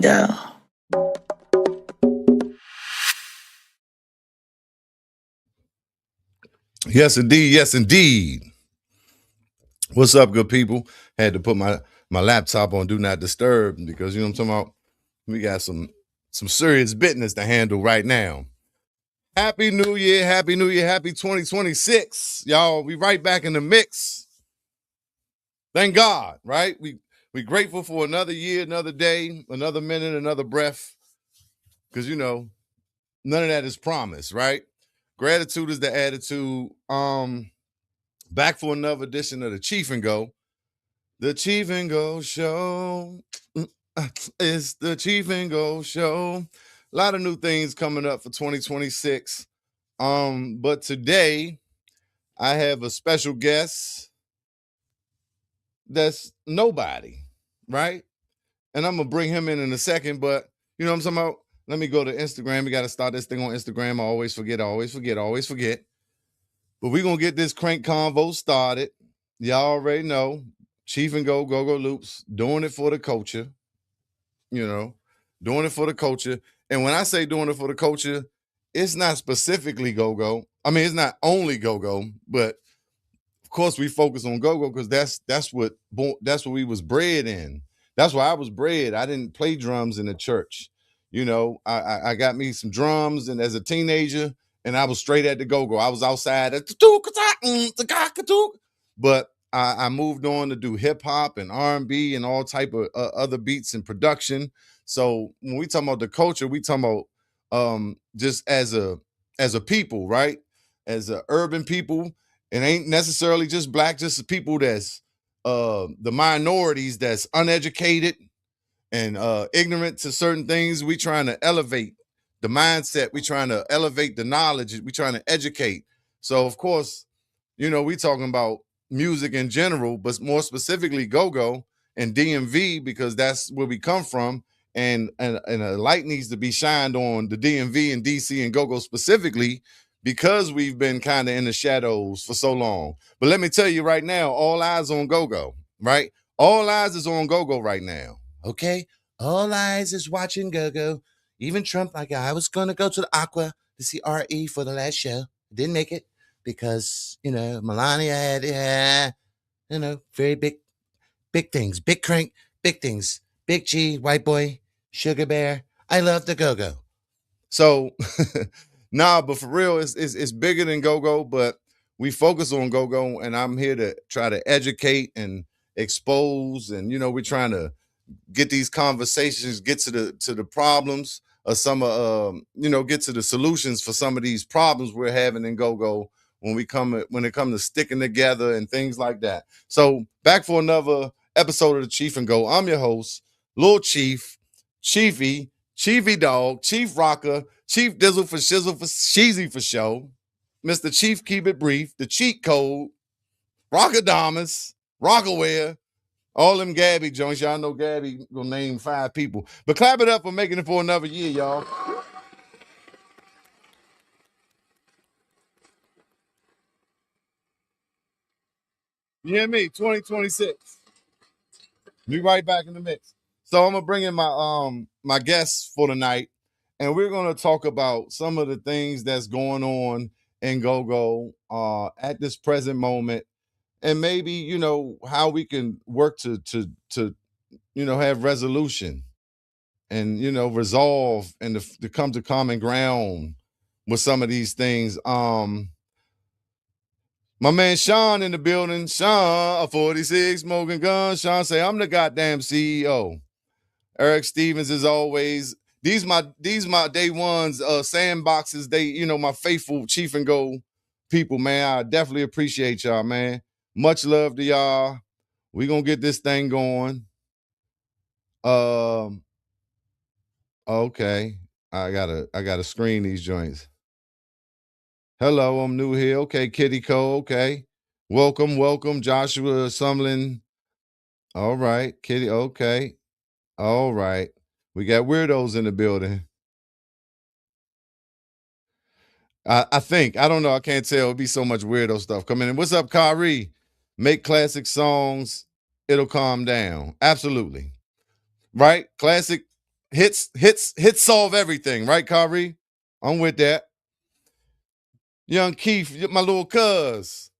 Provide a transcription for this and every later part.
Go. Yes, indeed. Yes, indeed. What's up, good people? Had to put my laptop on do not disturb because you know what I'm talking about. We got some serious business to handle right now. Happy New Year, Happy New Year, Happy 2026. Y'all, we right back in the mix. Thank God, right? We grateful for another year, another day, another minute, another breath. Because you know, none of that is promised, right? Gratitude is the attitude. Back for another edition of the Cheef and Go. The Cheef and Go Show. It's the Cheef and Go Show. A lot of new things coming up for 2026. But today I have a special guest that's nobody, right? And I'm gonna bring him in a second, but you know what I'm talking about? Let me go to Instagram. We got to start this thing on Instagram. I always forget, always forget. But we're gonna get this crank convo started. Y'all already know. Cheef and Go, Go Loops, doing it for the culture, you know, doing it for the culture. And when I say doing it for the culture, it's not specifically go. I mean, it's not only go, but of course we focus on go because that's what we was bred in. That's why I was bred. I didn't play drums in the church. You know, I got me some drums and as a teenager, and I was straight at the go. I was outside at but I moved on to do hip hop and R&B and all type of other beats and production. So when we talk about the culture, we talking about just as a people, right? As a urban people, it ain't necessarily just black, just the people that's the minorities that's uneducated and ignorant to certain things. We trying to elevate the mindset. We trying to elevate the knowledge. We trying to educate. So of course, you know, we talking about music in general, but more specifically go-go and DMV because that's where we come from. And a light needs to be shined on the DMV and DC and go-go specifically because we've been kind of in the shadows for so long. But let me tell you right now, all eyes on go-go, right? All eyes is on go-go right now. Okay? All eyes is watching go-go. Even Trump, like I was gonna go to the Aqua to see RE for the last show. Didn't make it because, you know, Melania had, very big things, big crank, big things, big G, white boy, sugar bear. I love the go-go. So, nah, but for real, it's bigger than go-go, but we focus on go-go, and I'm here to try to educate and expose, and, you know, we're trying to get these conversations, get to the problems or get to the solutions for some of these problems we're having in go-go when it comes to sticking together and things like that. So back for another episode of the Cheef and Go. I'm your host, Lil Chief, Chiefy Dog, Chief Rocker, Chief Dizzle for Shizzle for Sheezy for show, Mr. Chief Keep It Brief, the cheat code, Rockadamas, Rockaware, all them Gabby joints. Y'all know Gabby gonna name 5 people. But clap it up for making it for another year, y'all. You hear me? 2026. We right back in the mix. So I'm gonna bring in my guests for tonight, and we're gonna talk about some of the things that's going on in go-go at this present moment, and maybe how we can work to have resolution and resolve and to come to common ground with some of these things. My man Sean in the building. Sean, a 46 smoking gun. Sean say, I'm the goddamn CEO. Eric Stevens, as always. These my day ones, sandboxes. They, my faithful Cheef and Go people, man. I definitely appreciate y'all, man. Much love to y'all. We gonna get this thing going. Um, okay. I gotta screen these joints. Hello, I'm new here. Okay, Kitty Cole. Okay. Welcome, Joshua Sumlin. All right, Kitty. Okay. All right. We got weirdos in the building. I think. I don't know. I can't tell. It'll be so much weirdo stuff coming in. What's up, Kyrie? Make classic songs. It'll calm down. Absolutely. Right? Classic. hits solve everything, right, Kyrie? I'm with that. Young Keith, my little cuz.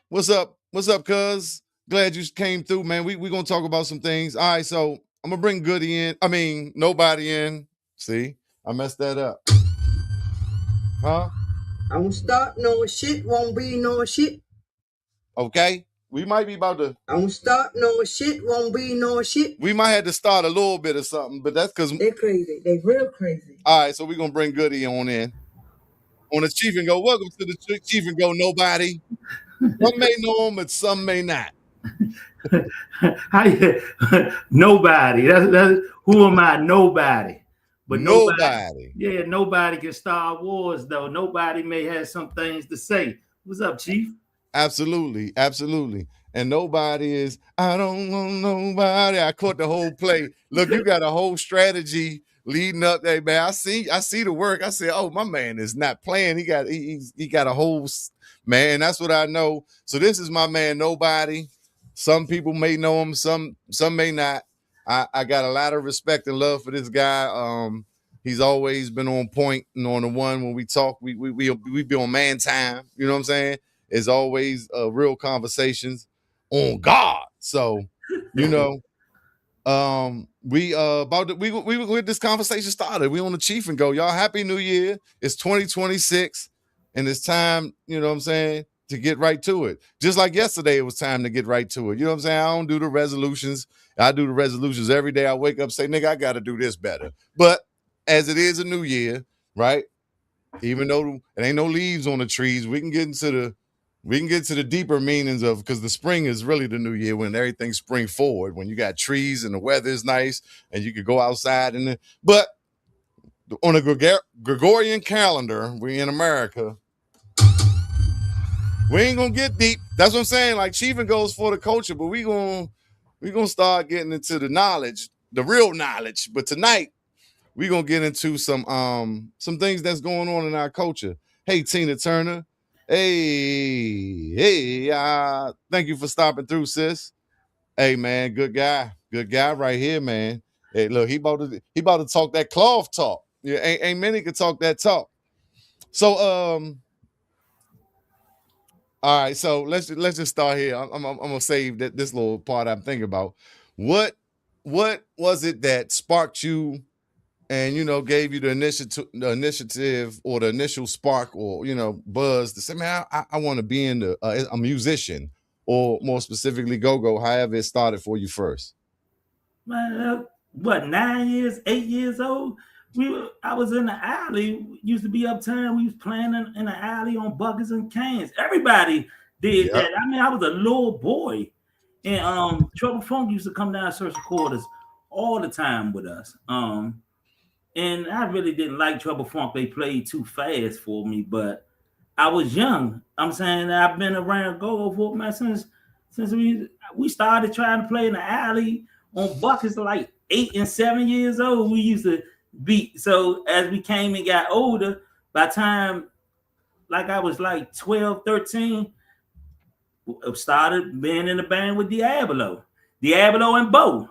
What's up? What's up, cuz? Glad you came through, man. We gonna talk about some things. All right, so I'm gonna bring Goody in. I mean, nobody in. See, I messed that up. Huh? I won't start no shit, won't be no shit. Okay. We might be about to. I won't start no shit, won't be no shit. We might have to start a little bit of something, but that's because. They're crazy. They real crazy. All right, so we're gonna bring Goody on in on the Cheef and Go. Welcome to the Cheef and Go. Nobody. Some may know him, but some may not. How nobody. That's who am I? Nobody. But nobody. Nobody. Yeah, nobody can Star Wars though. Nobody may have some things to say. What's up, Chief? Absolutely, absolutely. And nobody is, I don't know nobody. I caught the whole play. Look, you got a whole strategy leading up there, man. I see the work. I said, oh, my man is not playing. He got a whole man. That's what I know. So this is my man, nobody. Some people may know him, some may not. I got a lot of respect and love for this guy. He's always been on point and on the one when we talk, we be on man time. You know what I'm saying? Is always real conversations on God. So, you know, we about to, we with this conversation started. We on the Cheef and Go. Y'all happy new year. It's 2026 and it's time, you know what I'm saying, to get right to it. Just like yesterday, it was time to get right to it. You know what I'm saying? I don't do the resolutions. I do the resolutions every day. I wake up, say, nigga, I got to do this better. But as it is a new year, right? Even though it ain't no leaves on the trees, we can get to the deeper meanings of, because the spring is really the new year when everything spring forward, when you got trees and the weather is nice and you could go outside but on a Gregorian calendar, we in America, we ain't gonna get deep. That's what I'm saying. Like Cheef and Goes for the culture, but we gonna start getting into the knowledge, the real knowledge. But tonight we're gonna get into some things that's going on in our culture. Hey, Tina Turner. Hey, thank you for stopping through, sis. Hey, man, good guy right here, man. Hey, look, he about to talk that cloth talk. Yeah, ain't many can talk that talk. So, all right, so let's just start here. I'm gonna save this little part I'm thinking about. What what was it that sparked you and gave you the initiative or the initial spark or buzz to say, man, I want to be in a musician, or more specifically go, however it started for you first. Man, what 9 years, 8 years old? I was in the alley. Used to be uptown. We was playing in the alley on buckets and cans. Everybody did Yep. that. I mean, I was a little boy, and Trouble Funk used to come down to Social Quarters all the time with us. And I really didn't like Trouble Funk. They played too fast for me, but I was young. I'm saying I've been around go for man since we started trying to play in the alley on buckets like 8 and 7 years old. We used to beat. So as we came and got older, by the time like I was like 12, 13, started being in the band with Diablo and Bo.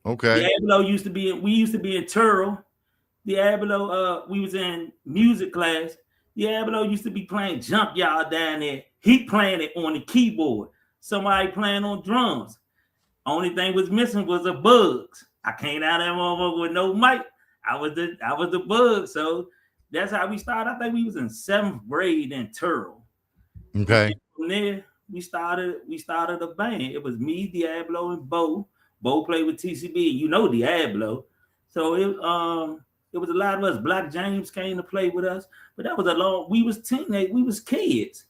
Okay. Diablo we used to be in Turl. Diablo, we was in music class. Diablo used to be playing Jump Y'all down there. He playing it on the keyboard. Somebody playing on drums. Only thing was missing was the bugs. I came out of that motherfucker with no mic. I was the bug. So that's how we started. I think we was in 7th grade in Turl. And Okay. then from there, we started a band. It was me, Diablo, and Bo. Bo played with TCB. You know Diablo. So it was a lot of us. Black James came to play with us. But that was we was teenage, we was kids.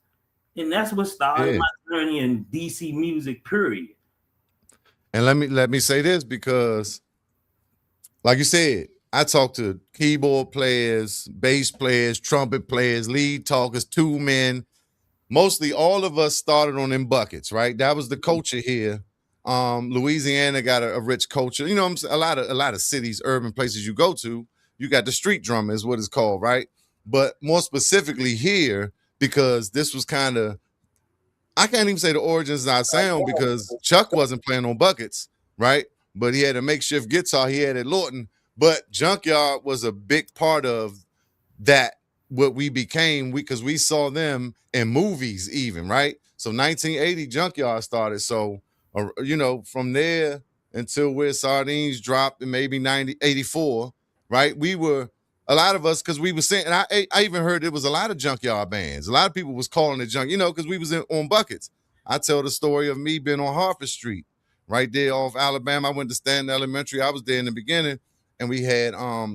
And that's what started Yeah. my journey in DC music, period. And let me say this, because like you said, I talked to keyboard players, bass players, trumpet players, lead talkers, two men. Mostly all of us started on them buckets, right? That was the culture here. Louisiana got a rich culture. You know what I'm saying? A lot of cities, urban places you go to, you got the street drummer is what it's called, right? But more specifically here, because this was kind of, I can't even say the origins of our sound, because Chuck wasn't playing on buckets, right? but he had a makeshift guitar he had at Lawton. But Junkyard was a big part of that, what we became, because we saw them in movies even, right? So 1980 Junkyard started. So from there until where Sardines dropped in maybe 1984, right? We were, a lot of us, because we were saying, and I even heard there was a lot of Junkyard bands. A lot of people was calling it junk, because we was on buckets. I tell the story of me being on Harford Street, right there off Alabama. I went to Stanton Elementary. I was there in the beginning, and we had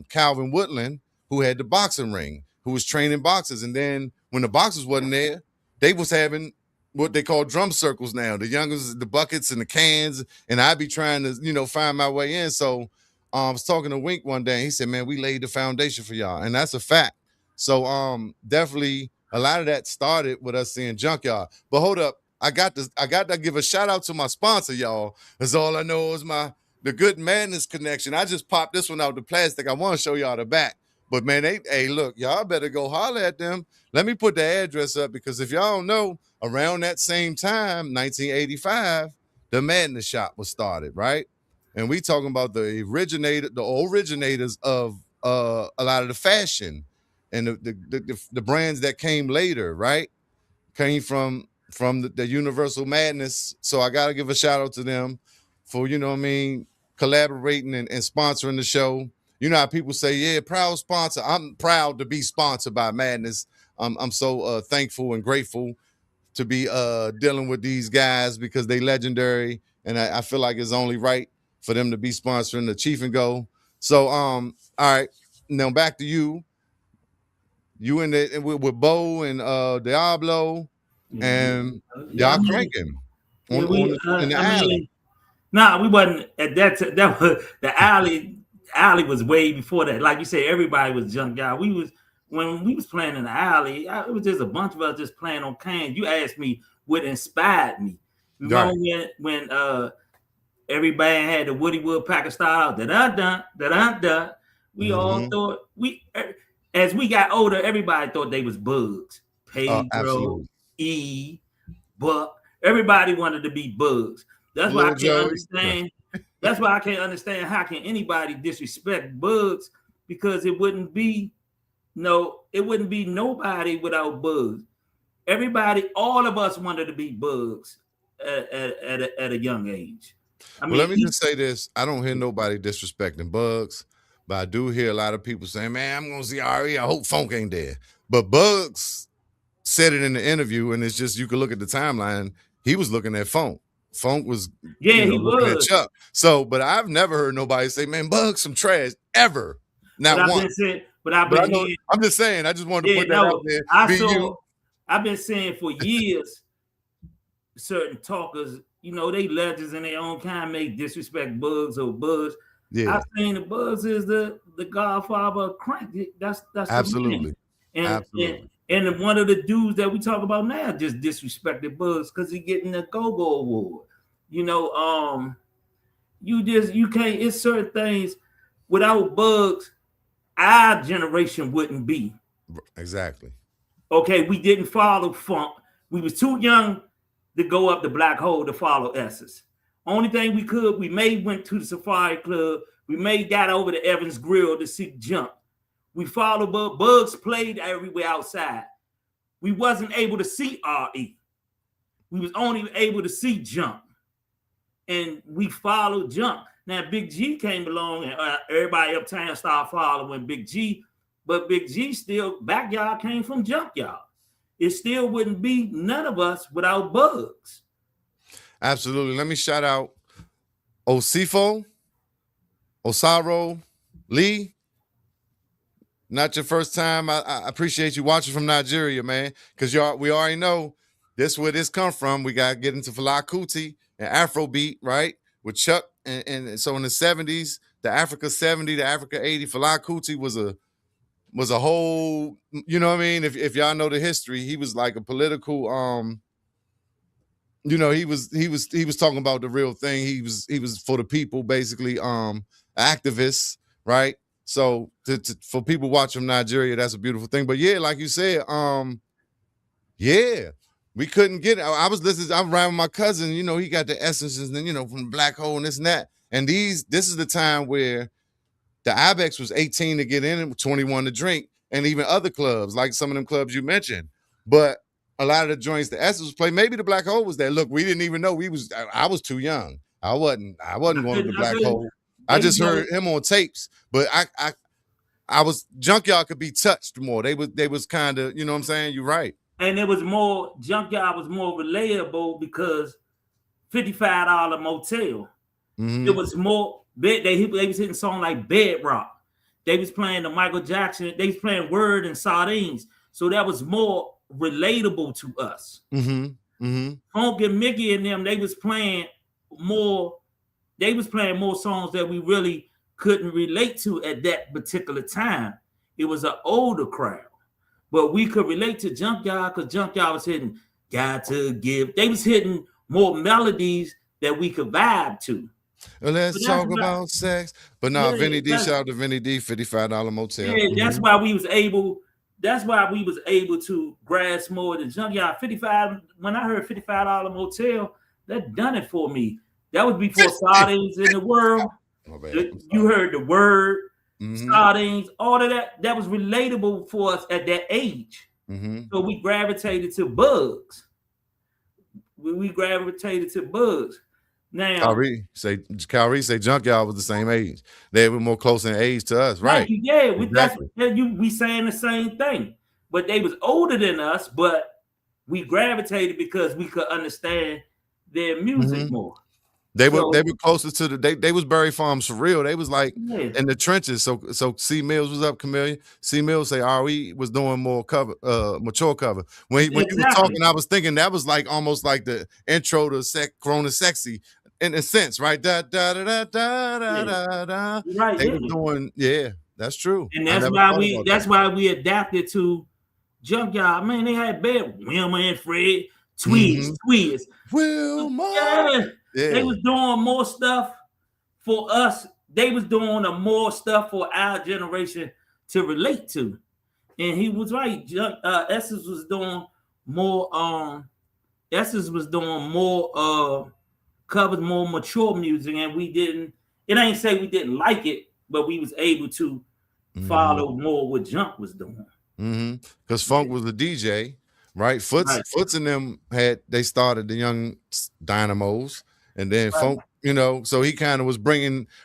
Calvin Woodland, who had the boxing ring, who was training boxers. And then when the boxers wasn't there, they was having what they call drum circles now. The youngest, the buckets and the cans, and I'd be trying to, find my way in. So I was talking to Wink one day, and he said, man, we laid the foundation for y'all. And that's a fact. So definitely a lot of that started with us seeing Junkyard. But hold up, I got to give a shout out to my sponsor, y'all. That's all I know is the Good Madness connection. I just popped this one out the plastic. I want to show y'all the back. But man, hey, look, y'all better go holler at them. Let me put the address up, because if y'all don't know, around that same time, 1985, the Madness Shop was started, right? And we talking about the originators of a lot of the fashion and the brands that came later, right? Came from the Universal Madness. So I gotta give a shout out to them for, collaborating and sponsoring the show. You know how people say, yeah, proud sponsor. I'm proud to be sponsored by Madness. I'm so thankful and grateful to be dealing with these guys, because they legendary, and I feel like it's only right for them to be sponsoring the Cheef and Go. So all right, now back to you. You with Bo and Diablo, and y'all cranking in the alley. Nah, we wasn't at that. That was the alley. Alley was way before that. Like you said, everybody was Junkyard. When we was playing in the alley. It was just a bunch of us just playing on cans. You asked me what inspired me. Remember when every band had the Woody Woodpecker style, da da da da da. We all thought as we got older, everybody thought they was Bugs. Pedro, E, Buck. Everybody wanted to be Bugs. That's why I can't understand. That's why I can't understand how can anybody disrespect Bugs, because it wouldn't be nobody without Bugs. Everybody, all of us wanted to be Bugs at a young age. Let me just say this. I don't hear nobody disrespecting Bugs, but I do hear a lot of people saying, man, I'm going to see RE. I hope Funk ain't there. But Bugs said it in the interview, and it's just, you can look at the timeline. He was looking at Funk. Funk was he looking was at Chuck. So, but I've never heard nobody say, man, Bugs some trash, ever. Not once. I'm just saying, I just wanted to put that out there. I've been saying for years, certain talkers, they legends in their own kind, may disrespect Bugs or Bugs. Yeah. I've seen the Bugs is the godfather of crank. That's absolutely. And one of the dudes that we talk about now just disrespected Bugs because he getting the Go-Go Award. You can't. It's certain things without Bugs, our generation wouldn't be. Exactly. Okay, we didn't follow Funk. We was too young to go up the black hole to follow S's. Only thing we could, we may went to the Safari Club. We may got over to Evans Grill to see Jump. We followed Bugs played everywhere outside. We wasn't able to see RE. We was only able to see Jump. And we followed Jump. Now, Big G came along and everybody uptown started following Big G. But Big G still, Backyard came from Junkyard. It still wouldn't be none of us without Bugs. Absolutely. Let me shout out Osifo, Osaro, Lee. Not your first time. I appreciate you watching from Nigeria, man, because we already know this where this come from. We got to get into Fela Kuti and Afrobeat, right, with Chuck. And so in the 70s, the Africa 70, the Africa 80, Fela Kuti was a whole, you know what I mean? If y'all know the history, he was like a political, he was talking about the real thing. He was for the people, basically, activists, right? So for people watching from Nigeria, that's a beautiful thing. But yeah, like you said, we couldn't get it. I was listening, I'm riding with my cousin, he got the essences and from the black hole and this and that. And this is the time where the Ibex was 18 to get in and 21 to drink, and even other clubs, like some of them clubs you mentioned. But a lot of the joints the Essence was play, maybe the Black Hole was there. Look, we didn't even know I was too young. I wasn't going to the Black Hole. I just heard him on tapes, but I was Junkyard could be touched more. They was kind of, you know what I'm saying? You're right. And it was more Junkyard was more relatable because $55 motel. It was more they was hitting songs like Bedrock. They was playing the Michael Jackson, they was playing Word and Sardines. So that was more relatable to us. Funk and Mickey and them, they was playing more songs that we really couldn't relate to at that particular time. It was an older crowd. But we could relate to Junkyard because Junkyard was hitting Got to Give. They was hitting more melodies that we could vibe to. Well, let's talk about sex. But no, Vinny D, shout out to Vinny D, $55 motel. Yeah, that's why we was able to grasp more than Junkyard. 55. When I heard $55 motel, that done it for me. That was before Sardines in the World. You heard the Word, Sardines, all of that. That was relatable for us at that age. So we gravitated to Bugs. We gravitated to Bugs. Now, Kyrie say Junkyard was the same age. They were more close in age to us, right? Yeah, we saying the same thing. But they was older than us, but we gravitated because we could understand their music more. They were closer to they was Berry Farms for real. They was like in the trenches. So C Mills was up, Chameleon. C Mills say RE was doing more cover, mature cover. When you were talking, I was thinking that was like almost like the intro to Corona Sexy in a sense, right? Da da da da da da da. Right. They were doing, that's true. And that's why we adapted to Junkyard. Man, they had bad Wilma and Fred, Tweez. Wilma. Yeah. They was doing more stuff for us. They was doing more stuff for our generation to relate to. And he was right. Essence was doing more covers more mature music, and we didn't. It ain't say we didn't like it, but we was able to follow more what Junk was doing. Because Funk was the DJ, right? Foots and them they started the Young Dynamos. And then Funk, so he kind of was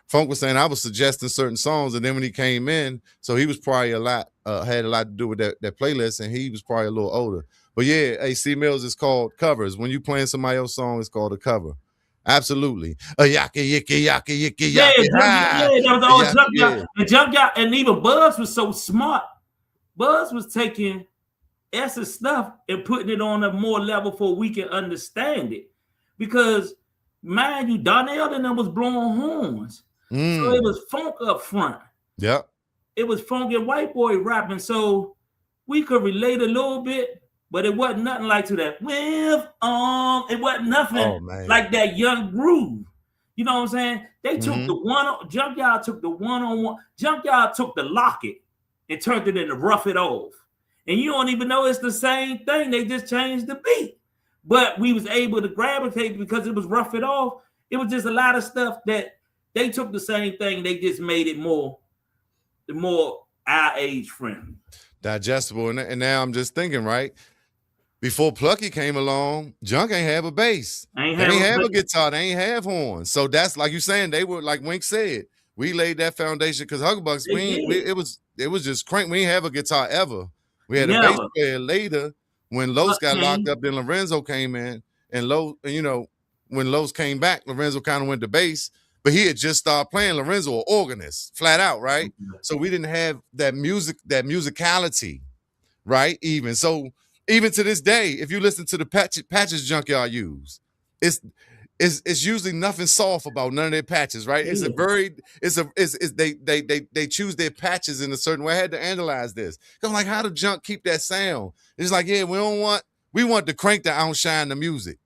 Funk was saying I was suggesting certain songs, and then when he came in, so he was probably had a lot to do with that playlist, and he was probably a little older. But yeah, AC Mills is called covers. When you playing somebody else's song, it's called a cover. Absolutely. A yaki yiki yaki yiki yaki. Yeah, that was all Junkyard. And Junkyard, and even Buzz was so smart. Buzz was taking Essence stuff and putting it on a more level for we can understand it. Because mind you, Donnell and them was blowing horns. So it was funk up front. Yep. It was funk and white boy rapping. So we could relate a little bit, but it wasn't nothing like to that. It wasn't nothing like that Young Groove. You know what I'm saying? They took Junkyard took the one-on-one. Junkyard took the Locket and turned it into Rough It Off. And you don't even know it's the same thing. They just changed the beat. But we was able to gravitate because it was Rough It Off. It was just a lot of stuff that they took the same thing. They just made it more our age friendly. Digestible. And now I'm just thinking, right? Before Plucky came along, Junk ain't have a bass. They ain't have a guitar. They ain't have horns. So that's like you saying, they were like Wink said. We laid that foundation because Huggerbucks, it was just crank. We ain't have a guitar ever. We had a bass player later. When Los got locked up, then Lorenzo came in, and when Los came back, Lorenzo kind of went to bass, but he had just started playing. Lorenzo, an organist, flat out, right? So we didn't have that musicality, right? Even to this day, if you listen to the patches Junkyard use, it's usually nothing soft about none of their patches, right? They choose their patches in a certain way. I had to analyze this. I'm like, how did Junk keep that sound? It's like, we want the crank to outshine the music.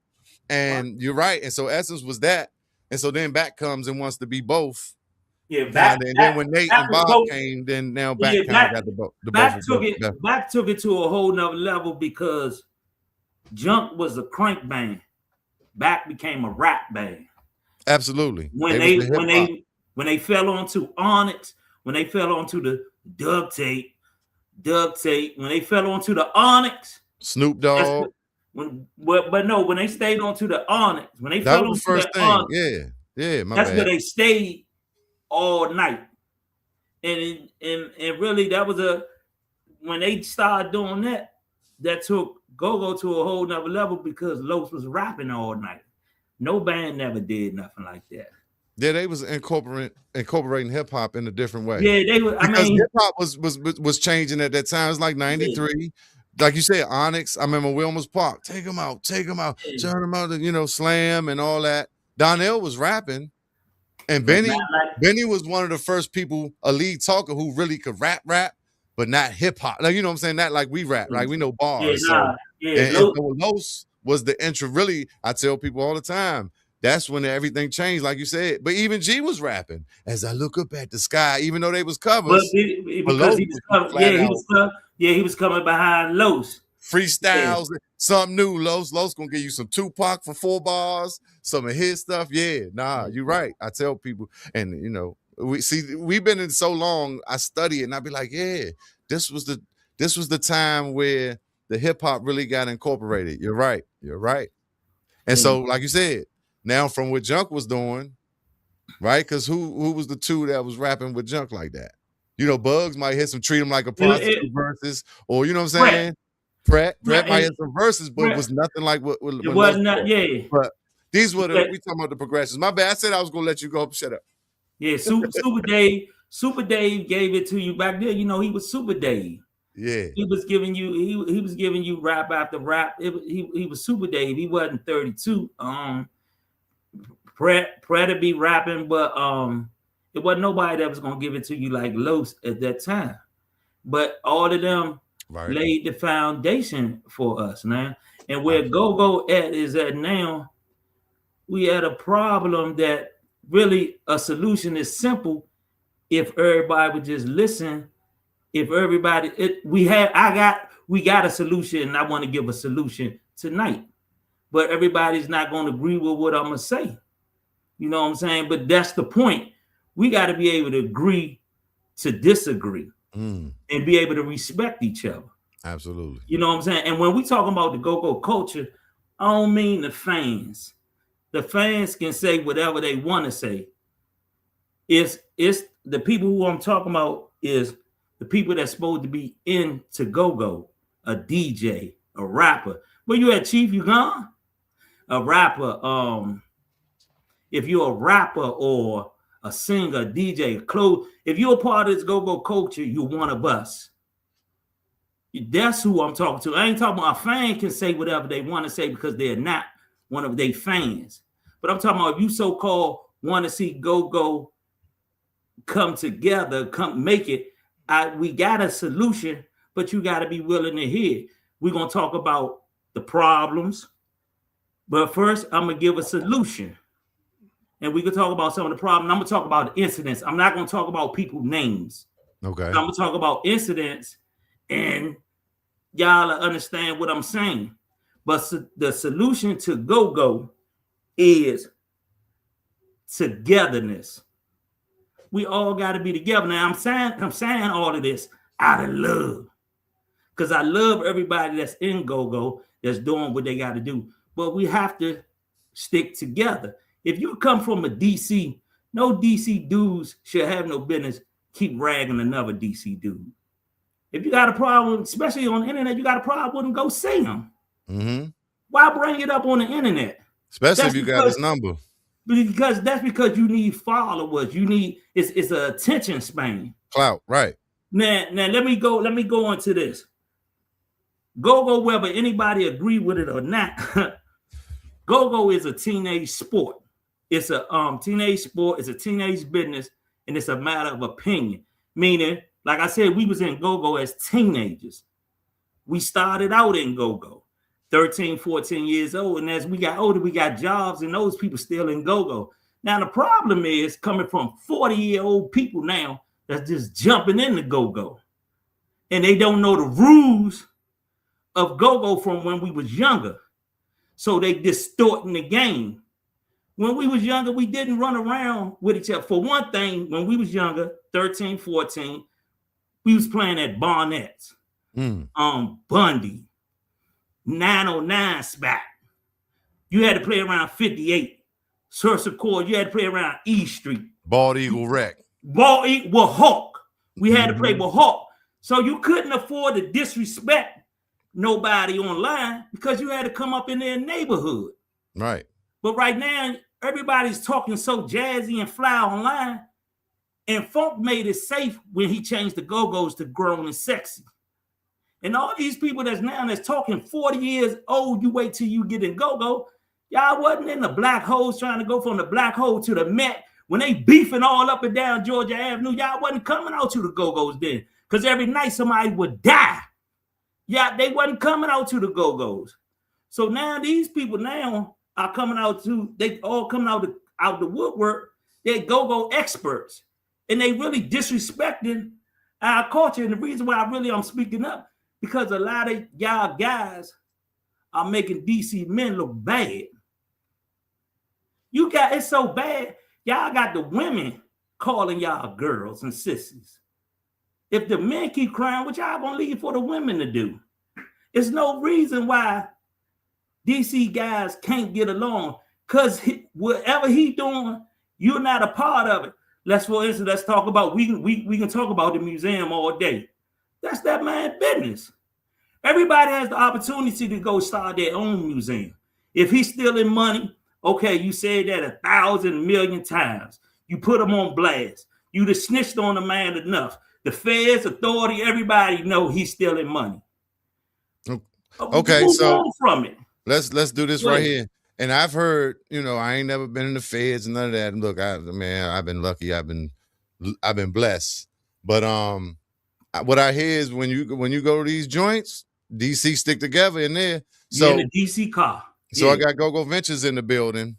And you're right. And so Essence was that. And so then Back comes and wants to be both. Yeah, Back. And then when Nate and Bob came, then now Back kind of got the Back took it to a whole nother level because Junk was a crank band. Back became a rap band. Absolutely. When They was they the hip when hop. they when they fell onto Onyx, when they fell onto the duct tape, when they fell onto the Onyx, Snoop that's Dogg. but no, when they stayed onto the Onyx, when they That fell was the onto first that thing. Onyx, Yeah. Yeah, my that's where bad. they stayed all night. And really that was a when they started doing that, that took go-go to a whole nother level because Los was rapping all night. No band never did nothing like that. Yeah, they was incorporating hip hop in a different way. Yeah, they were. I Because mean, hip hop was changing at that time. It's like yeah, 93. Like you said, Onyx. I remember Wilmer's Park. Take them out, yeah. turn them out, and Slam and all that. Donnell was rapping. And But not like Benny was one of the first people, a lead talker who really could rap, but not hip hop. Like, you know what I'm saying? Not like we rap, like we know yeah, bars. So nah, yeah, and so Los was the intro. Really, I tell people all the time, that's when everything changed, like you said. But even G was rapping. As I look up at the sky, even though they was but covers, but because Los he was was coming, flat out he was coming behind Los. Yeah, freestyles, something new. Los gonna give you some Tupac for 4 bars, some of his stuff. Yeah, nah, you're right. I tell people, and we've been in so long. I study it, and I be like, yeah, this was the time where the hip hop really got incorporated. You're right. You're right. And yeah. so, like you said, now from what Junk was doing, right? Because who was the two that was rapping with Junk like that? Bugs might hit some treat him like a prostitute verses, or you know what I'm Brett, saying? Pratt might Brett, have some verses, but it Brett, was nothing like what it when Los wasn't that. brought. Yeah, But these were but, we talking about the progressions. My bad. I said I was gonna let you go. Shut up. yeah. Super Dave gave it to you back there. He was Super Dave. Yeah. He was giving you he was giving you rap after rap. He was Super Dave. He wasn't 32. Pratt to be rapping, but it wasn't nobody that was gonna give it to you like Los at that time. But all of them Right. laid the foundation for us, man. And where Go at is at now, we had a problem that really a solution is simple if everybody would just listen. If everybody we got a solution, and I want to give a solution tonight. But everybody's not going to agree with what I'm gonna say. You know what I'm saying? But that's the point. We got to be able to agree to disagree and be able to respect each other. Absolutely. You know what I'm saying? And when we talking about the go-go culture, I don't mean the fans. The fans can say whatever they want to say. It's the people who I'm talking about is the people that's supposed to be into go-go, a DJ, a rapper. Where you at, Cheef? You gone? A rapper. If you're a rapper or a singer, DJ, if you're a part of this go-go culture, you're one of us. That's who I'm talking to. I ain't talking about a fan can say whatever they want to say because they're not one of their fans. But I'm talking about if you so-called want to see go-go come together, come make it, we got a solution, but you got to be willing to hear. We're going to talk about the problems. But first, I'm going to give a solution. And we can talk about some of the problems. I'm going to talk about the incidents. I'm not going to talk about people's names. Okay. I'm going to talk about incidents, and y'all understand what I'm saying. But the solution to go-go is togetherness. We all got to be together. Now, I'm saying all of this out of love. Because I love everybody that's in go-go, that's doing what they got to do. But we have to stick together. If you come from a DC, no DC dudes should have no business keep ragging another DC dude. If you got a problem, especially on the internet, you got a problem with them, go see them. Mm-hmm. Why bring it up on the internet? Especially if you got his number. Because that's because you need followers. You need it's an attention span. Clout, right. Now let me go into this. Go-go, whether anybody agree with it or not, go-go is a teenage sport. It's a teenage sport, it's a teenage business, and it's a matter of opinion. Meaning, like I said, we was in go-go as teenagers. We started out in go-go, 13, 14 years old. And as we got older, we got jobs, and those people still in go-go. Now, the problem is coming from 40-year-old people now that's just jumping in the go-go. And they don't know the rules of go-go from when we was younger. So they distorting the game. When we was younger, we didn't run around with each other. For one thing, when we was younger, 13, 14, we was playing at Barnett's, Bundy, 909 spot. You had to play around 58. Sursa Court, you had to play around East Street. Bald Eagle Rec. Bald Eagle with Hawk. We had to play with Hawk. So you couldn't afford to disrespect nobody online because you had to come up in their neighborhood. Right. But right now, everybody's talking so jazzy and fly online. And Funk made it safe when he changed the Go-Go's to grown and sexy. And all these people that's talking 40 years old, you wait till you get in Go-Go. Y'all wasn't in the black holes trying to go from the black hole to the Met when they beefing all up and down Georgia Avenue. Y'all wasn't coming out to the Go-Go's then because every night somebody would die. Yeah, they wasn't coming out to the Go-Go's. So now these people now are coming out to, they all coming out the woodwork. They're Go-Go experts. And they really disrespecting our culture. And the reason why I'm speaking up, because a lot of y'all guys are making DC men look bad. It's so bad, y'all got the women calling y'all girls and sissies. If the men keep crying, what y'all gonna leave for the women to do? There's no reason why DC guys can't get along, because whatever he doing, you're not a part of it. For instance, let's talk about, we can talk about the museum all day. That's that man's business. Everybody has the opportunity to go start their own museum. If he's stealing money, okay, you said that 1,000 million times. You put him on blast. You just snitched on the man enough. The feds, authority, everybody know he's stealing money. Okay, so from it. Let's do this right here. And I've heard, I ain't never been in the feds and none of that. And look, I've been lucky. I've been blessed. But what I hear is when you go to these joints, DC stick together in there. So in the DC car. So I got Go-Go Ventures in the building.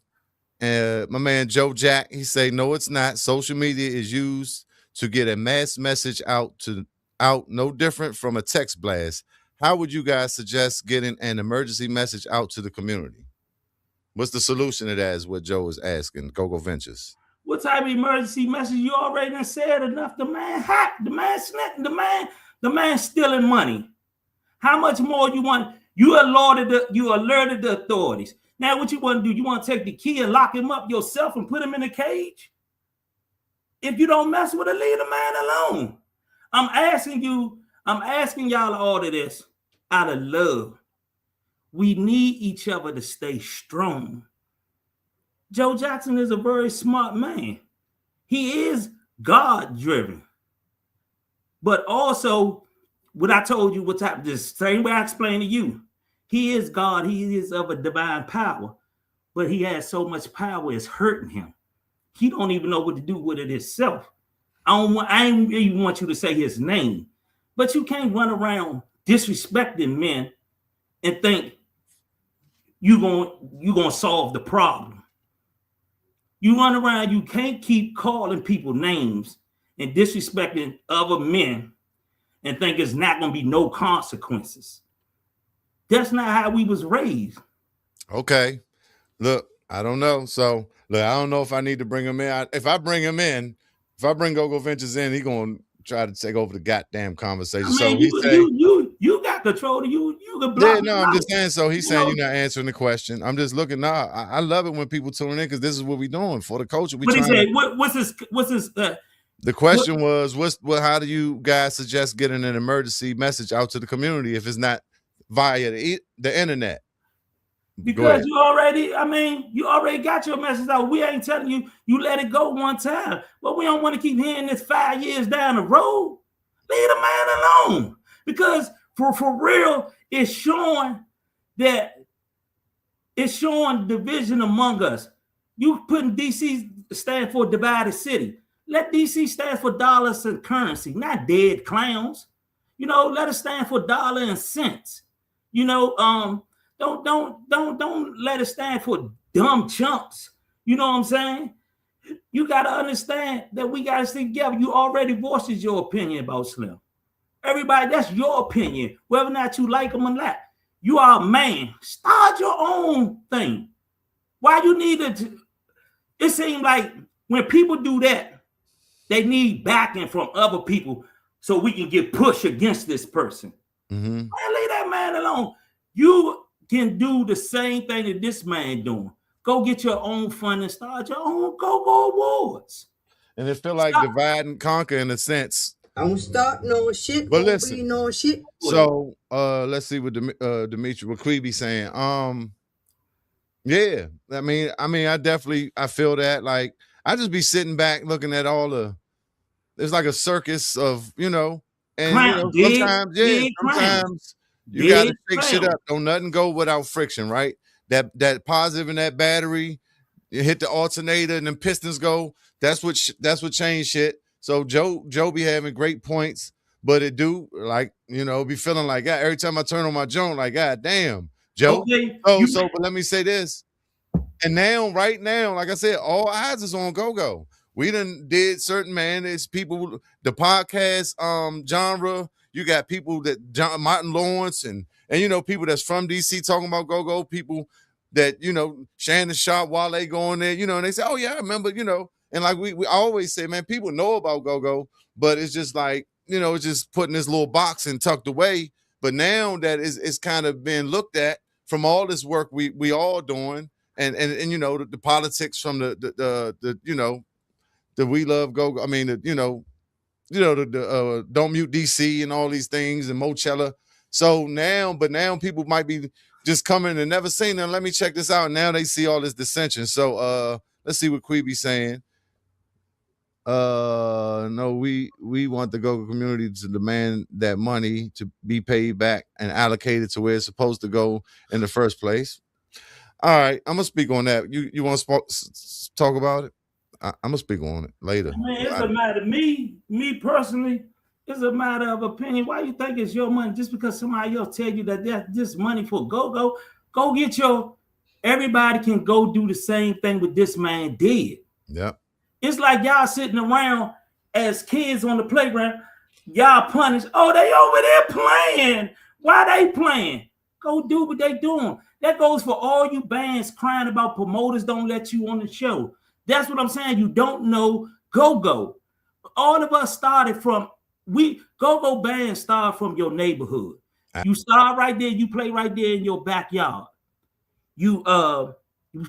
And my man Joe Jack, he say, no, it's not. Social media is used to get a mass message out no different from a text blast. How would you guys suggest getting an emergency message out to the community? What's the solution to that is what Joe is asking, Go-Go Ventures. What type of emergency message? You already done said enough. The man hot. The man snitching. The man stealing money. How much more you want? You alerted the authorities. Now what you want to do? You want to take the key and lock him up yourself and put him in a cage? If you don't mess with it, leave the man alone. I'm asking y'all all of this out of love. We need each other to stay strong. Joe Jackson is a very smart man. He is God-driven. But also, what I told you, the same way I explained to you, he is God. He is of a divine power. But he has so much power, it's hurting him. He don't even know what to do with it himself. I don't even want you to say his name. But you can't run around disrespecting men and think you're gonna solve the problem. You run around, you can't keep calling people names and disrespecting other men and think it's not gonna be no consequences. That's not how we was raised. Okay. Look, I don't know. So look, I don't know if I need to bring him in. If I bring Go-Go Ventures in, he gonna try to take over the goddamn conversation. I mean, you got control of you can block. Yeah, no, I'm just saying. So he's saying you're not answering the question. I'm just looking. I love it when people tune in because this is what we're doing for the culture. What he say? What's his? The question was, how do you guys suggest getting an emergency message out to the community if it's not via the internet? Because you already got your message out. We ain't telling you let it go one time, but we don't want to keep hearing this 5 years down the road. Leave the man alone. Because for real, it's showing division among us. You putting DC stand for divided city. Let DC stand for dollars and currency, not dead clowns. Let it stand for dollar and cents. Don't let it stand for dumb chumps. You know what I'm saying? You got to understand that we got to stick together. You already voiced your opinion about Slim. Everybody, that's your opinion, whether or not you like them or not. You are a man. Start your own thing. Why you need to It seems like when people do that, they need backing from other people so we can get pushed against this person. Mm-hmm. Man, leave that man alone. You can do the same thing that this man doing. Go get your own fund and start your own go-go awards. And it feel like divide and conquer in a sense. Don't start no shit, But won't listen, be no shit. so let's see what Dimitri, what Queeby saying. Yeah, I definitely I feel that. Like I just be sitting back looking at all the. There's like a circus of and sometimes you got to shake shit up. Don't nothing go without friction, right? That positive in that battery, you hit the alternator and then pistons go. That's what changed shit. So Joe be having great points, but it do be feeling like that every time I turn on my joint, like God damn, Joe. Okay. But let me say this. And now, right now, like I said, all eyes is on go-go. We done did certain it's people, the podcast genre. You got people that Martin Lawrence and people that's from DC talking about go-go, people that Shannon Sharp, Wale going there, and they say, oh yeah, I remember, and like we always say, man, people know about go-go, but it's just like, it's just putting this little box and tucked away. But now that it's kind of been looked at from all this work we all doing. And the politics from the we love go. I mean the don't mute DC and all these things and Mochella. So now people might be just coming and never seen them. Let me check this out. Now they see all this dissension. So let's see what Queeby's saying. No, we want the go-go community to demand that money to be paid back and allocated to where it's supposed to go in the first place. All right, I'm gonna speak on that. You want to talk about it? I'm gonna speak on it later. I mean, it's a matter. Me personally, it's a matter of opinion. Why you think it's your money? Just because somebody else tell you that that's this money for go get your. Everybody can go do the same thing what this man did. Yeah. It's like y'all sitting around as kids on the playground. Y'all punish. Oh, they over there playing. Why they playing? Go do what they doing. That goes for all you bands crying about promoters don't let you on the show. That's what I'm saying. You don't know go-go. All of us started from go-go bands start from your neighborhood. You start right there. You play right there in your backyard. You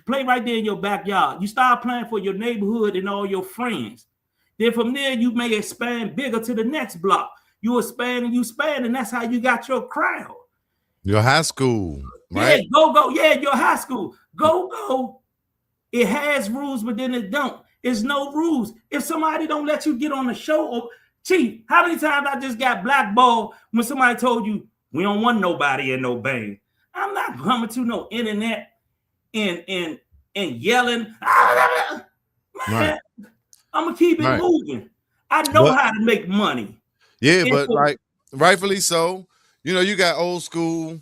play right there in your backyard. You start playing for your neighborhood and all your friends. Then from there you may expand bigger to the next block. You expand and that's how you got your crowd. Your high school, right? Yeah, go. Yeah, your high school. Go. It has rules, but then it don't. It's no rules. If somebody don't let you get on the show, or Chief, how many times I just got blackballed when somebody told you we don't want nobody in no band? I'm not coming to no internet and yelling. Man, right. I'm gonna keep it moving. I know how to make money. Yeah, but like rightfully so. You got old school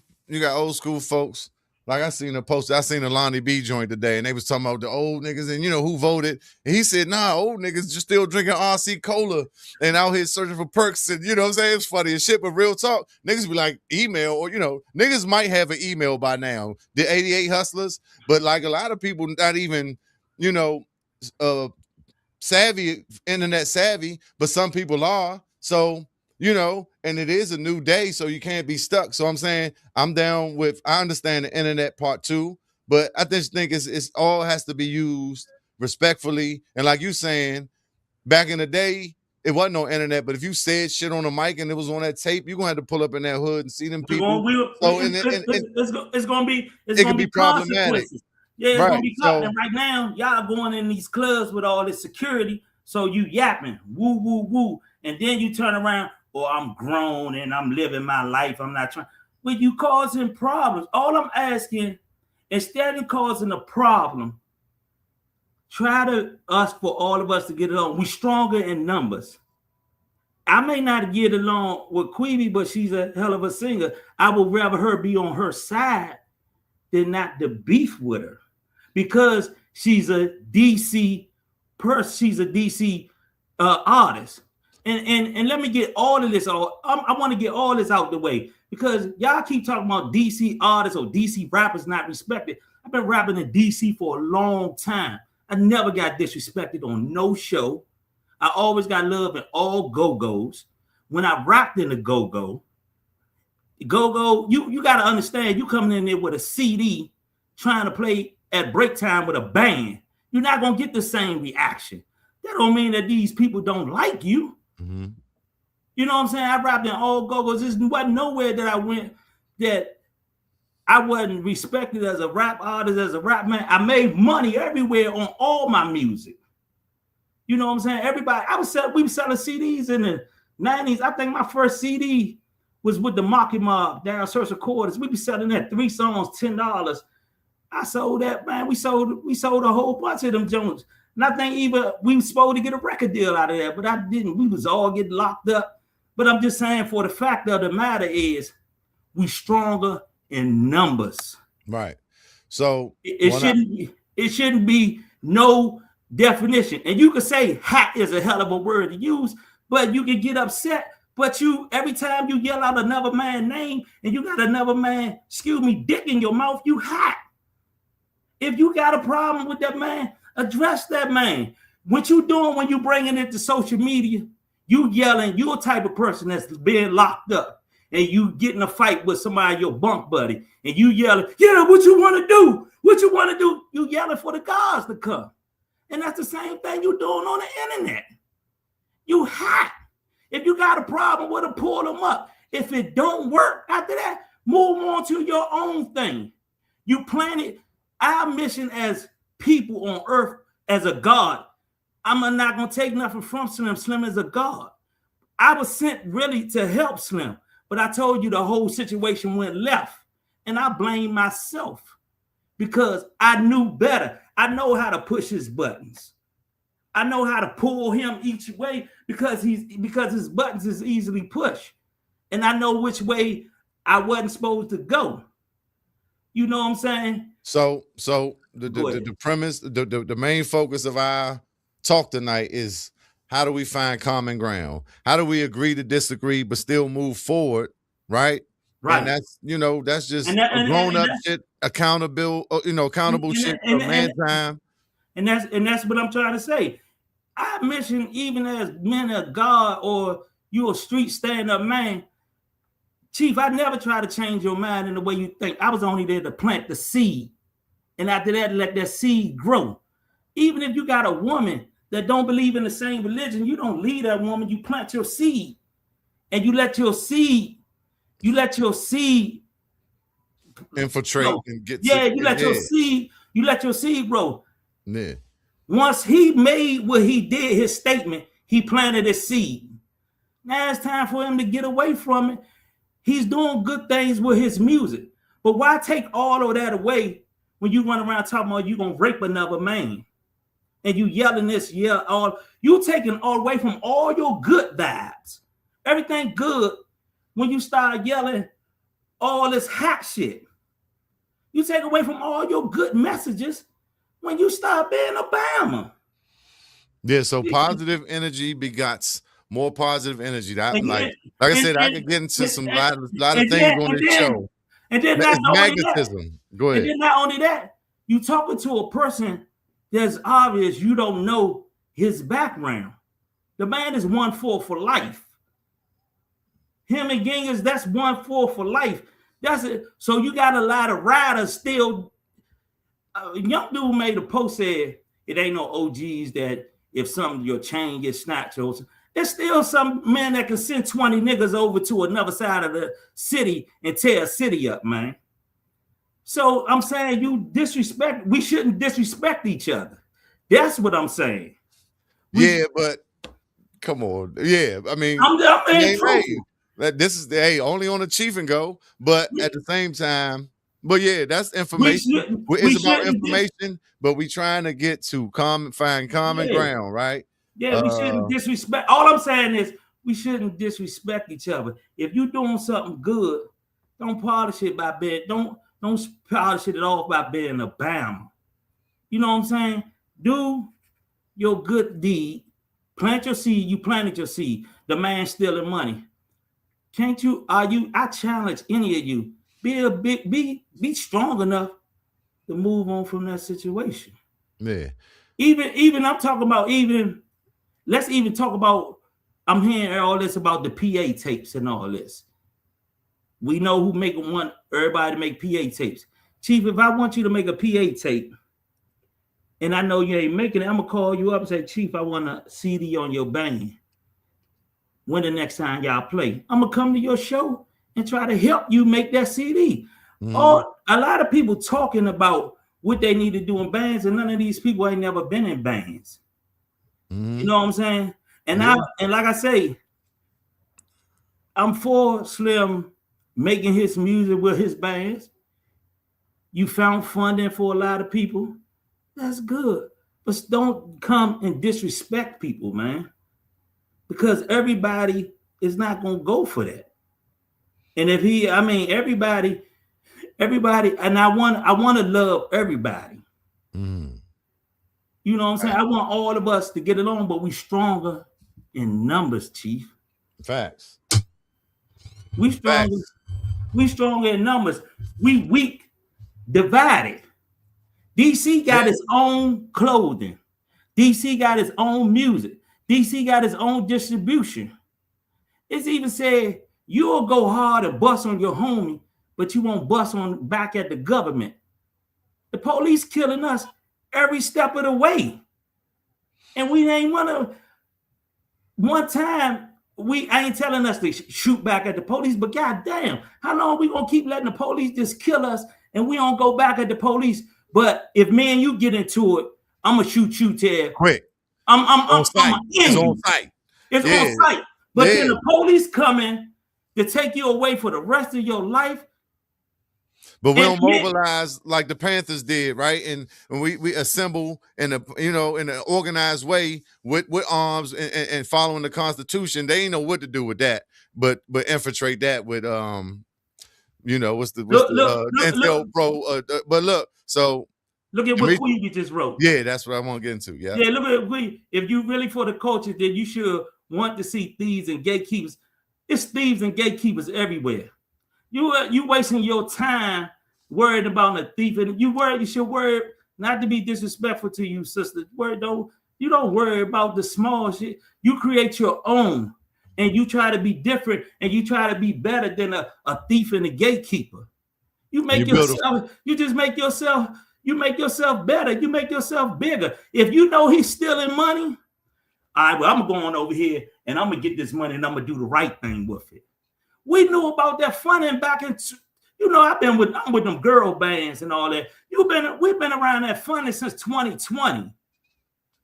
folks. Like I seen a post, I seen a Lonnie B joint today, and they was talking about the old niggas and who voted. And he said, nah, old niggas just still drinking RC Cola and out here searching for perks. And what I'm saying? It's funny as shit, but real talk, niggas be like email or niggas might have an email by now. The 88 hustlers, but like a lot of people not even, internet savvy, but some people are. So and it is a new day, so you can't be stuck. So I'm saying I'm down with. I understand the internet part too, but I just think it's all has to be used respectfully. And like you saying, back in the day, it wasn't no internet. But if you said shit on the mic and it was on that tape, you're gonna have to pull up in that hood and see them people. It's gonna be problematic. Yeah, it's gonna be tough. And right now, y'all going in these clubs with all this security, so you yapping, woo woo woo, and then you turn around. Or I'm grown and I'm living my life. I'm not trying. But you causing problems. All I'm asking, instead of causing a problem, try to for all of us to get along. We stronger in numbers. I may not get along with Queeby, but she's a hell of a singer. I would rather her be on her side than not to beef with her, because she's a DC person. She's a DC artist. And let me get all of this out. I want to get all this out the way, because y'all keep talking about DC artists or DC rappers not respected. I've been rapping in DC for a long time. I never got disrespected on no show. I always got love in all go-go's. When I rocked in the go-go, you got to understand, you coming in there with a CD trying to play at break time with a band, you're not going to get the same reaction. That don't mean that these people don't like you. Mm-hmm. You know what I'm saying? I rapped in all go-go's. There wasn't nowhere that I went that I wasn't respected as a rap artist, as a rap man. I made money everywhere on all my music. You know what I'm saying? Everybody, we were selling CDs in the 90s. I think my first CD was with the Market Mob down Search Recorders. We be selling that 3 songs, $10. I sold that, man. We sold a whole bunch of them Jones. And I think even we were supposed to get a record deal out of that, but I didn't. We was all getting locked up. But I'm just saying, for the fact of the matter is, we stronger in numbers. Right. So it shouldn't be no definition. And you could say hat is a hell of a word to use, but you can get upset. But every time you yell out another man's name and you got another man, dick in your mouth, you hot. If you got a problem with that man, address that man. What you doing when you bringing it to social media? You yelling, you a type of person that's being locked up, and you get in a fight with somebody, your bunk buddy, and you yelling, yeah, what you want to do? What you want to do? You yelling for the gods to come. And that's the same thing you doing on the internet. You hot. If you got a problem with them, pull them up. If it don't work after that, move on to your own thing. You planted our mission as people on earth as a God. I'm not going to take nothing from Slim. Slim is a God. I was sent really to help Slim, but I told you the whole situation went left, and I blame myself because I knew better. I know how to push his buttons. I know how to pull him each way because his buttons is easily pushed, and I know which way I wasn't supposed to go. You know what I'm saying? So the premise, the main focus of our talk tonight is, how do we find common ground? How do we agree to disagree but still move forward? Right. And that's just grown up shit, accountable shit for man time. And that's what I'm trying to say. I mentioned, even as men of God, or you a street stand-up man, Chief, I never try to change your mind in the way you think. I was only there to plant the seed. And after that, let that seed grow. Even if you got a woman that don't believe in the same religion, you don't lead that woman, you plant your seed. And you let your seed infiltrate and get you let your seed grow. Yeah. Once he made what he did, his statement, he planted his seed. Now it's time for him to get away from it. He's doing good things with his music. But why take all of that away when you run around talking about you gonna rape another man? And you yelling this, you taking all away from all your good vibes. Everything good when you start yelling all this hot shit. You take away from all your good messages when you start being Obama. Yeah, so positive energy begots more positive energy. That, like I said, I could get into some lot of things on this show. And then not magnetism. Go ahead. And then not only that, you talking to a person that's obvious you don't know his background. The man is 1-4 for life. Him and Gingers, that's 1-4 for life. That's it. So you got a lot of riders still. A young dude made a post, said it ain't no OGs that if some of your chain gets snatched, there's still some man that can send 20 niggas over to another side of the city and tear a city up, man. So I'm saying we shouldn't disrespect each other. That's what I'm saying. But come on. Yeah, I mean, this is only on the Cheef and Go, but at the same time, but yeah, that's information. It's about information, but we trying to get to find common ground, right? Yeah, we shouldn't disrespect. All I'm saying is we shouldn't disrespect each other. If you're doing something good, don't polish it by being, don't polish it off by being a bam. You know what I'm saying? Do your good deed. Plant your seed. You planted your seed. The man stealing money. Can't you? I challenge any of you. Be strong enough to move on from that situation. Yeah. Even I'm talking about even. Let's even talk about. I'm hearing all this about the PA tapes and all this. We know who making one. Everybody make PA tapes. Chief, if I want you to make a PA tape, and I know you ain't making it, I'm gonna call you up and say, Chief, I want a CD on your band. When the next time y'all play, I'm gonna come to your show and try to help you make that CD. Or a lot of people talking about what they need to do in bands, and none of these people ain't never been in bands. You know what I'm saying? And and like I say, I'm for Slim making his music with his bands. You found funding for a lot of people. That's good. But don't come and disrespect people, man. Because everybody is not gonna go for that. And if everybody, and I want to love everybody. You know what I'm saying? I want all of us to get along, but we stronger in numbers, Chief. Facts. We stronger. Facts. We stronger in numbers. We weak, divided. DC got its own clothing. DC got its own music. DC got its own distribution. It's even said you'll go hard and bust on your homie, but you won't bust on back at the government. The police killing us every step of the way. And we ain't one time, I ain't telling us to shoot back at the police, but goddamn, how long we gonna keep letting the police just kill us and we don't go back at the police? But if me and you get into it, I'm gonna shoot you, Ted. Quick. I'm on site. It's on site. It's on site. But then the police coming to take you away for the rest of your life. But we don't mobilize like the Panthers did, right? And we assemble in in an organized way with arms and following the Constitution. They ain't know what to do with that, but infiltrate that with what's the Intel Pro. But look, so look at what Queevy just wrote. Yeah, that's what I want to get into. Yeah, look at Queevy. If you really for the culture, then you should want to see thieves and gatekeepers. It's thieves and gatekeepers everywhere. You wasting your time worried about a thief, and you should worry not to be disrespectful to you, sister. You don't worry about the small shit. You create your own, and you try to be different, and you try to be better than a thief and a gatekeeper. You make yourself. You just make yourself. You make yourself better. You make yourself bigger. If you know he's stealing money, all right, well, I'm going over here and I'm gonna get this money and I'm gonna do the right thing with it. We knew about that funding back in, I'm with them girl bands and all that. We've been around that funding since 2020.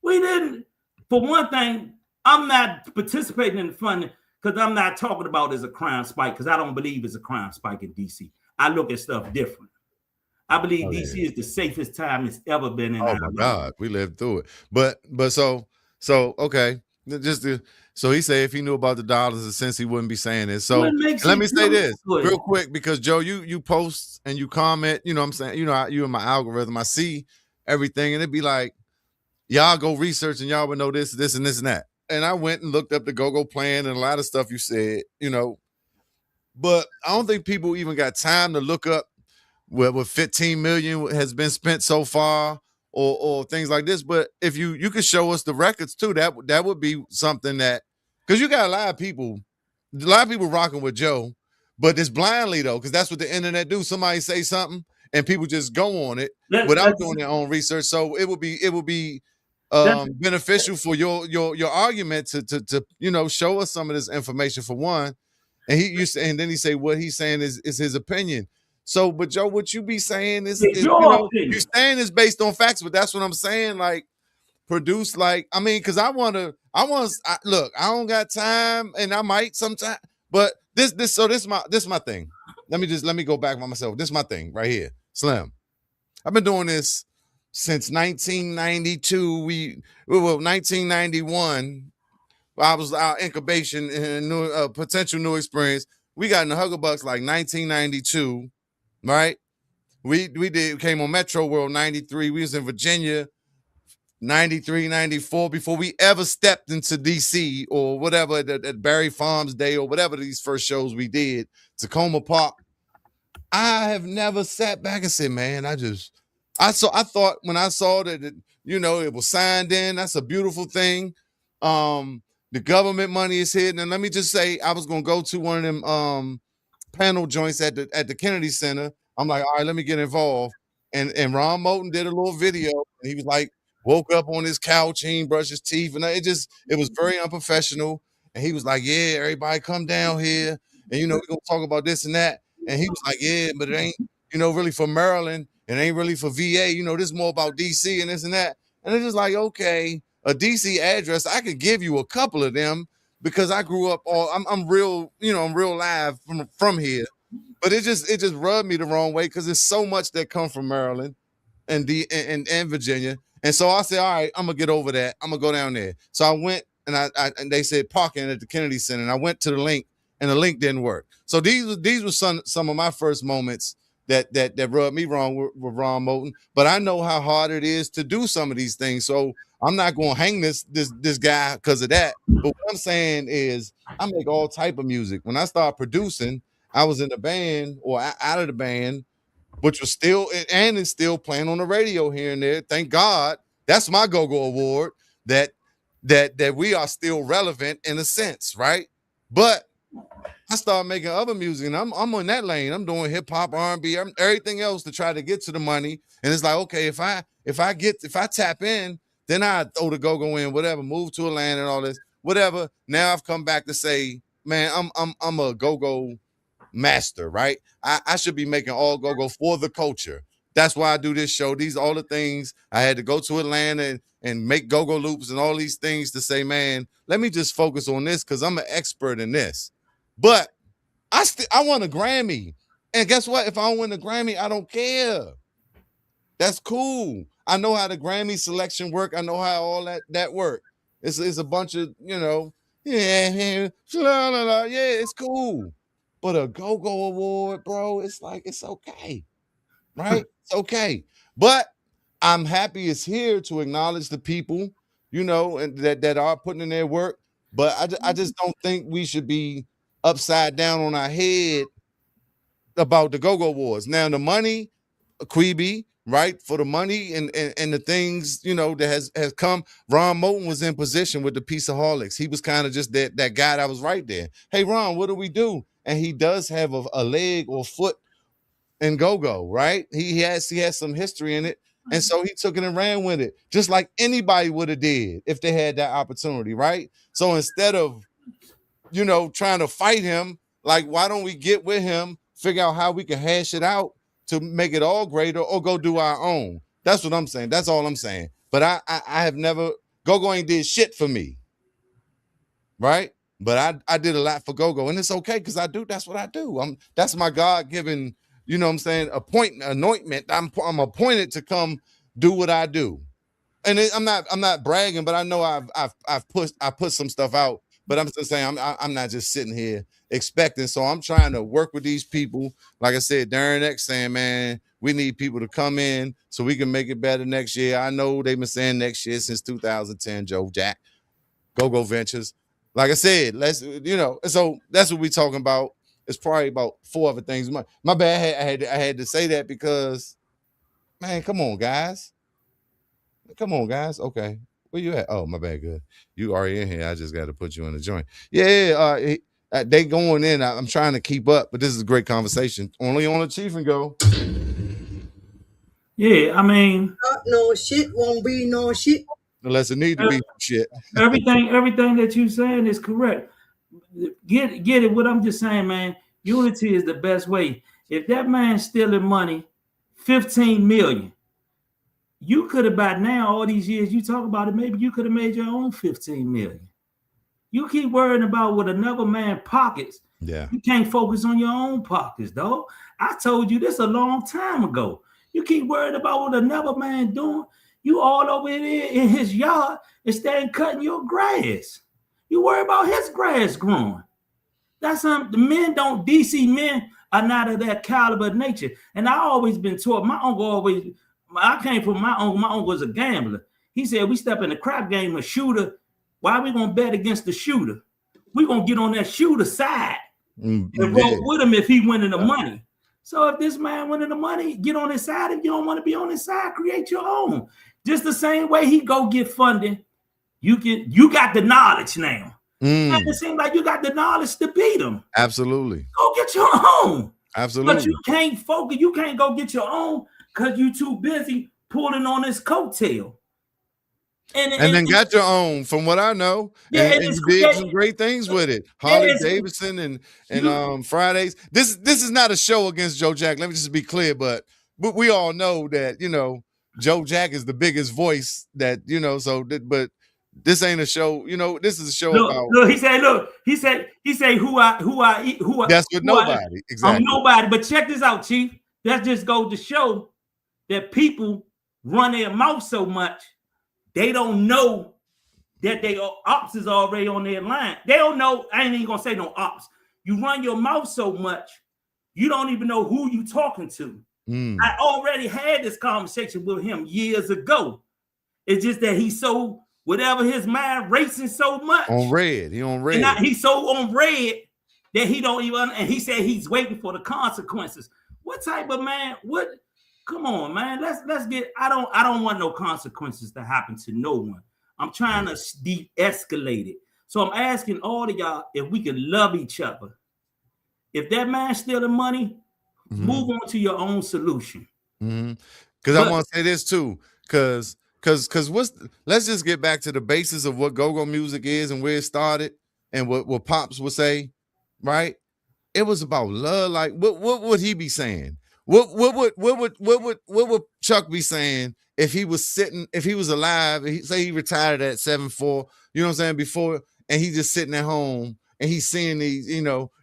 We didn't, for one thing, I'm not participating in the funding because I'm not talking about it as a crime spike, because I don't believe it's a crime spike in DC. I look at stuff different. I believe DC is the safest time it's ever been in. Oh my God, we lived through it. But so okay, so he said if he knew about the dollars and cents, he wouldn't be saying this. So let me say this real quick, because Joe, you post and you comment, you know what I'm saying? You in my algorithm, I see everything, and it'd be like, y'all go research and y'all would know this, and this and that. And I went and looked up the go-go plan and a lot of stuff you said, but I don't think people even got time to look up what 15 million has been spent so far, or things like this. But if you could show us the records too, that would be something that, because you got a lot of people rocking with Joe, but it's blindly though, because that's what the internet do. Somebody say something and people just go on it without doing their own research. So it would be beneficial for your argument to show us some of this information for one. And then he say what he's saying is his opinion. So, but Joe, what you be saying is you're saying is based on facts, but that's what I'm saying. Like, produce, because I look, I don't got time, and I might sometime, but this my thing. Let me go back by myself. This is my thing right here, Slim. I've been doing this since 1992. 1991. I was our incubation and potential new experience. We got in the Hugger Bucks like 1992. Right, we came on Metro World 93. We was in Virginia 93, 94 before we ever stepped into DC or whatever at Barry Farms Day or whatever these first shows we did, Tacoma Park. I have never sat back and said, man, I just I thought when I saw that it was signed in, that's a beautiful thing. The government money is hidden. And let me just say, I was gonna go to one of them panel joints at the Kennedy Center. I'm like, all right, let me get involved. And Ron Moulton did a little video, and he was like, woke up on his couch, he ain't brushed his teeth, and it was very unprofessional. And he was like, yeah, everybody come down here, and we're gonna talk about this and that. And he was like, yeah, but it ain't, really for Maryland, it ain't really for VA, this is more about DC and this and that. And it's just like, okay, a DC address, I could give you a couple of them because I grew up I'm real, I'm real live from here. But it just rubbed me the wrong way because there's so much that come from Maryland and Virginia. And so I said, all right, I'm gonna get over that. I'm gonna go down there. So I went and and they said parking at the Kennedy Center. And I went to the link and the link didn't work. So these were some of my first moments that rubbed me wrong with Ron Moulton. But I know how hard it is to do some of these things. So I'm not gonna hang this guy because of that. But what I'm saying is I make all type of music. When I started producing, I was in the band or out of the band, which was still and is still playing on the radio here and there. Thank God. That's my go-go award that we are still relevant in a sense, right? But I started making other music, and I'm on that lane. I'm doing hip hop, R&B, everything else to try to get to the money. And it's like, okay, if I tap in, then I throw the go-go in, whatever, move to Atlanta and all this, whatever. Now I've come back to say, man, I'm a go-go master, right? I should be making all go-go for the culture. That's why I do this show. These are all the things I had to go to Atlanta and make go-go loops and all these things to say, man, let me just focus on this because I'm an expert in this. But I want a Grammy. And guess what? If I don't win the Grammy, I don't care. That's cool. I know how the Grammy selection work. I know how all that work. It's a bunch of, yeah, it's cool. But a go-go award, bro, it's like, it's okay. Right? It's okay. But I'm happy it's here to acknowledge the people, and that are putting in their work. But I just don't think we should be upside down on our head about the go-go wars. Now the money, Queeby, right? For the money and the things, that has come. Ron Moulton was in position with the Pieceaholics. He was kind of just that guy that was right there. Hey, Ron, what do we do? And he does have a leg or foot in go-go, right? He has some history in it. And so he took it and ran with it, just like anybody would have did if they had that opportunity, right? So instead of, trying to fight him, like, why don't we get with him, figure out how we can hash it out to make it all greater or go do our own? That's what I'm saying. That's all I'm saying. But I have never, go-go ain't did shit for me, right? But I did a lot for go-go, and it's okay because that's what I do. That's my God-given, what I'm saying, anointment. I'm appointed to come do what I do. And I'm not bragging, but I know I've put some stuff out. But I'm just saying I'm not just sitting here expecting. So I'm trying to work with these people. Like I said, Darren X saying, man, we need people to come in so we can make it better next year. I know they've been saying next year since 2010, Joe Jack, Go-Go Ventures. Like I said, let's, so that's what we're talking about. It's probably about 4 other things. My bad. I had to say that because, man, come on, guys. Okay. Where you at? Oh, my bad. Good. You already in here. I just got to put you in the joint. Yeah. They going in. I'm trying to keep up, but this is a great conversation. Only on the Cheef and Go. Yeah, I mean, no shit won't be no shit. Unless it need to be shit. everything that you saying is correct. Get it. What I'm just saying, man. Unity is the best way. If that man's stealing money, 15 million, you could have by now, all these years you talk about it, maybe you could have made your own 15 million. You keep worrying about what another man pockets. Yeah. You can't focus on your own pockets, though. I told you this a long time ago. You keep worrying about what another man doing. You all over there in his yard instead of cutting your grass. You worry about his grass growing. That's something the men don't, DC men are not of that caliber of nature. And I always been taught, I came from my uncle was a gambler. He said, we step in the crap game, a shooter. Why are we going to bet against the shooter? We're going to get on that shooter side and roll with him if he winning the money. So if this man wanted the money, get on his side. If you don't want to be on his side, create your own. Just the same way he go get funding, you got the knowledge now. And it seems like you got the knowledge to beat them. Absolutely. Go get your own. Absolutely. But you can't focus. You can't go get your own because you're too busy pulling on his coattail. And then got your own, from what I know. Yeah, and you did some great things with it. Harley Davidson and Fridays. This is not a show against Joe Jack. Let me just be clear, but we all know that, Joe Jack is the biggest voice that, but this ain't a show, this is a show about. Look, he said who I that's with nobody. Exactly. I'm nobody. But check this out, Chief. That just goes to show that people run their mouth so much, they don't know that they ops is already on their line. They don't know. I ain't even gonna say no ops. You run your mouth so much, you don't even know who you talking to. I already had this conversation with him years ago. It's just that he's so whatever his mind racing so much on red. He on red. And he's so on red that he don't even. And he said he's waiting for the consequences. What type of man? What? Come on, man. Let's get. I don't want no consequences to happen to no one. I'm trying to de-escalate it. So I'm asking all of y'all if we can love each other. If that man's stealing money, move on to your own solution. Because I want to say this too. Because let's just get back to the basis of what go-go music is and where it started and what Pops would say, right? It was about love. Like what would he be saying? What would Chuck be saying if he was alive, say he retired at 7'4", you know what I'm saying, before, and he just sitting at home and he's seeing these,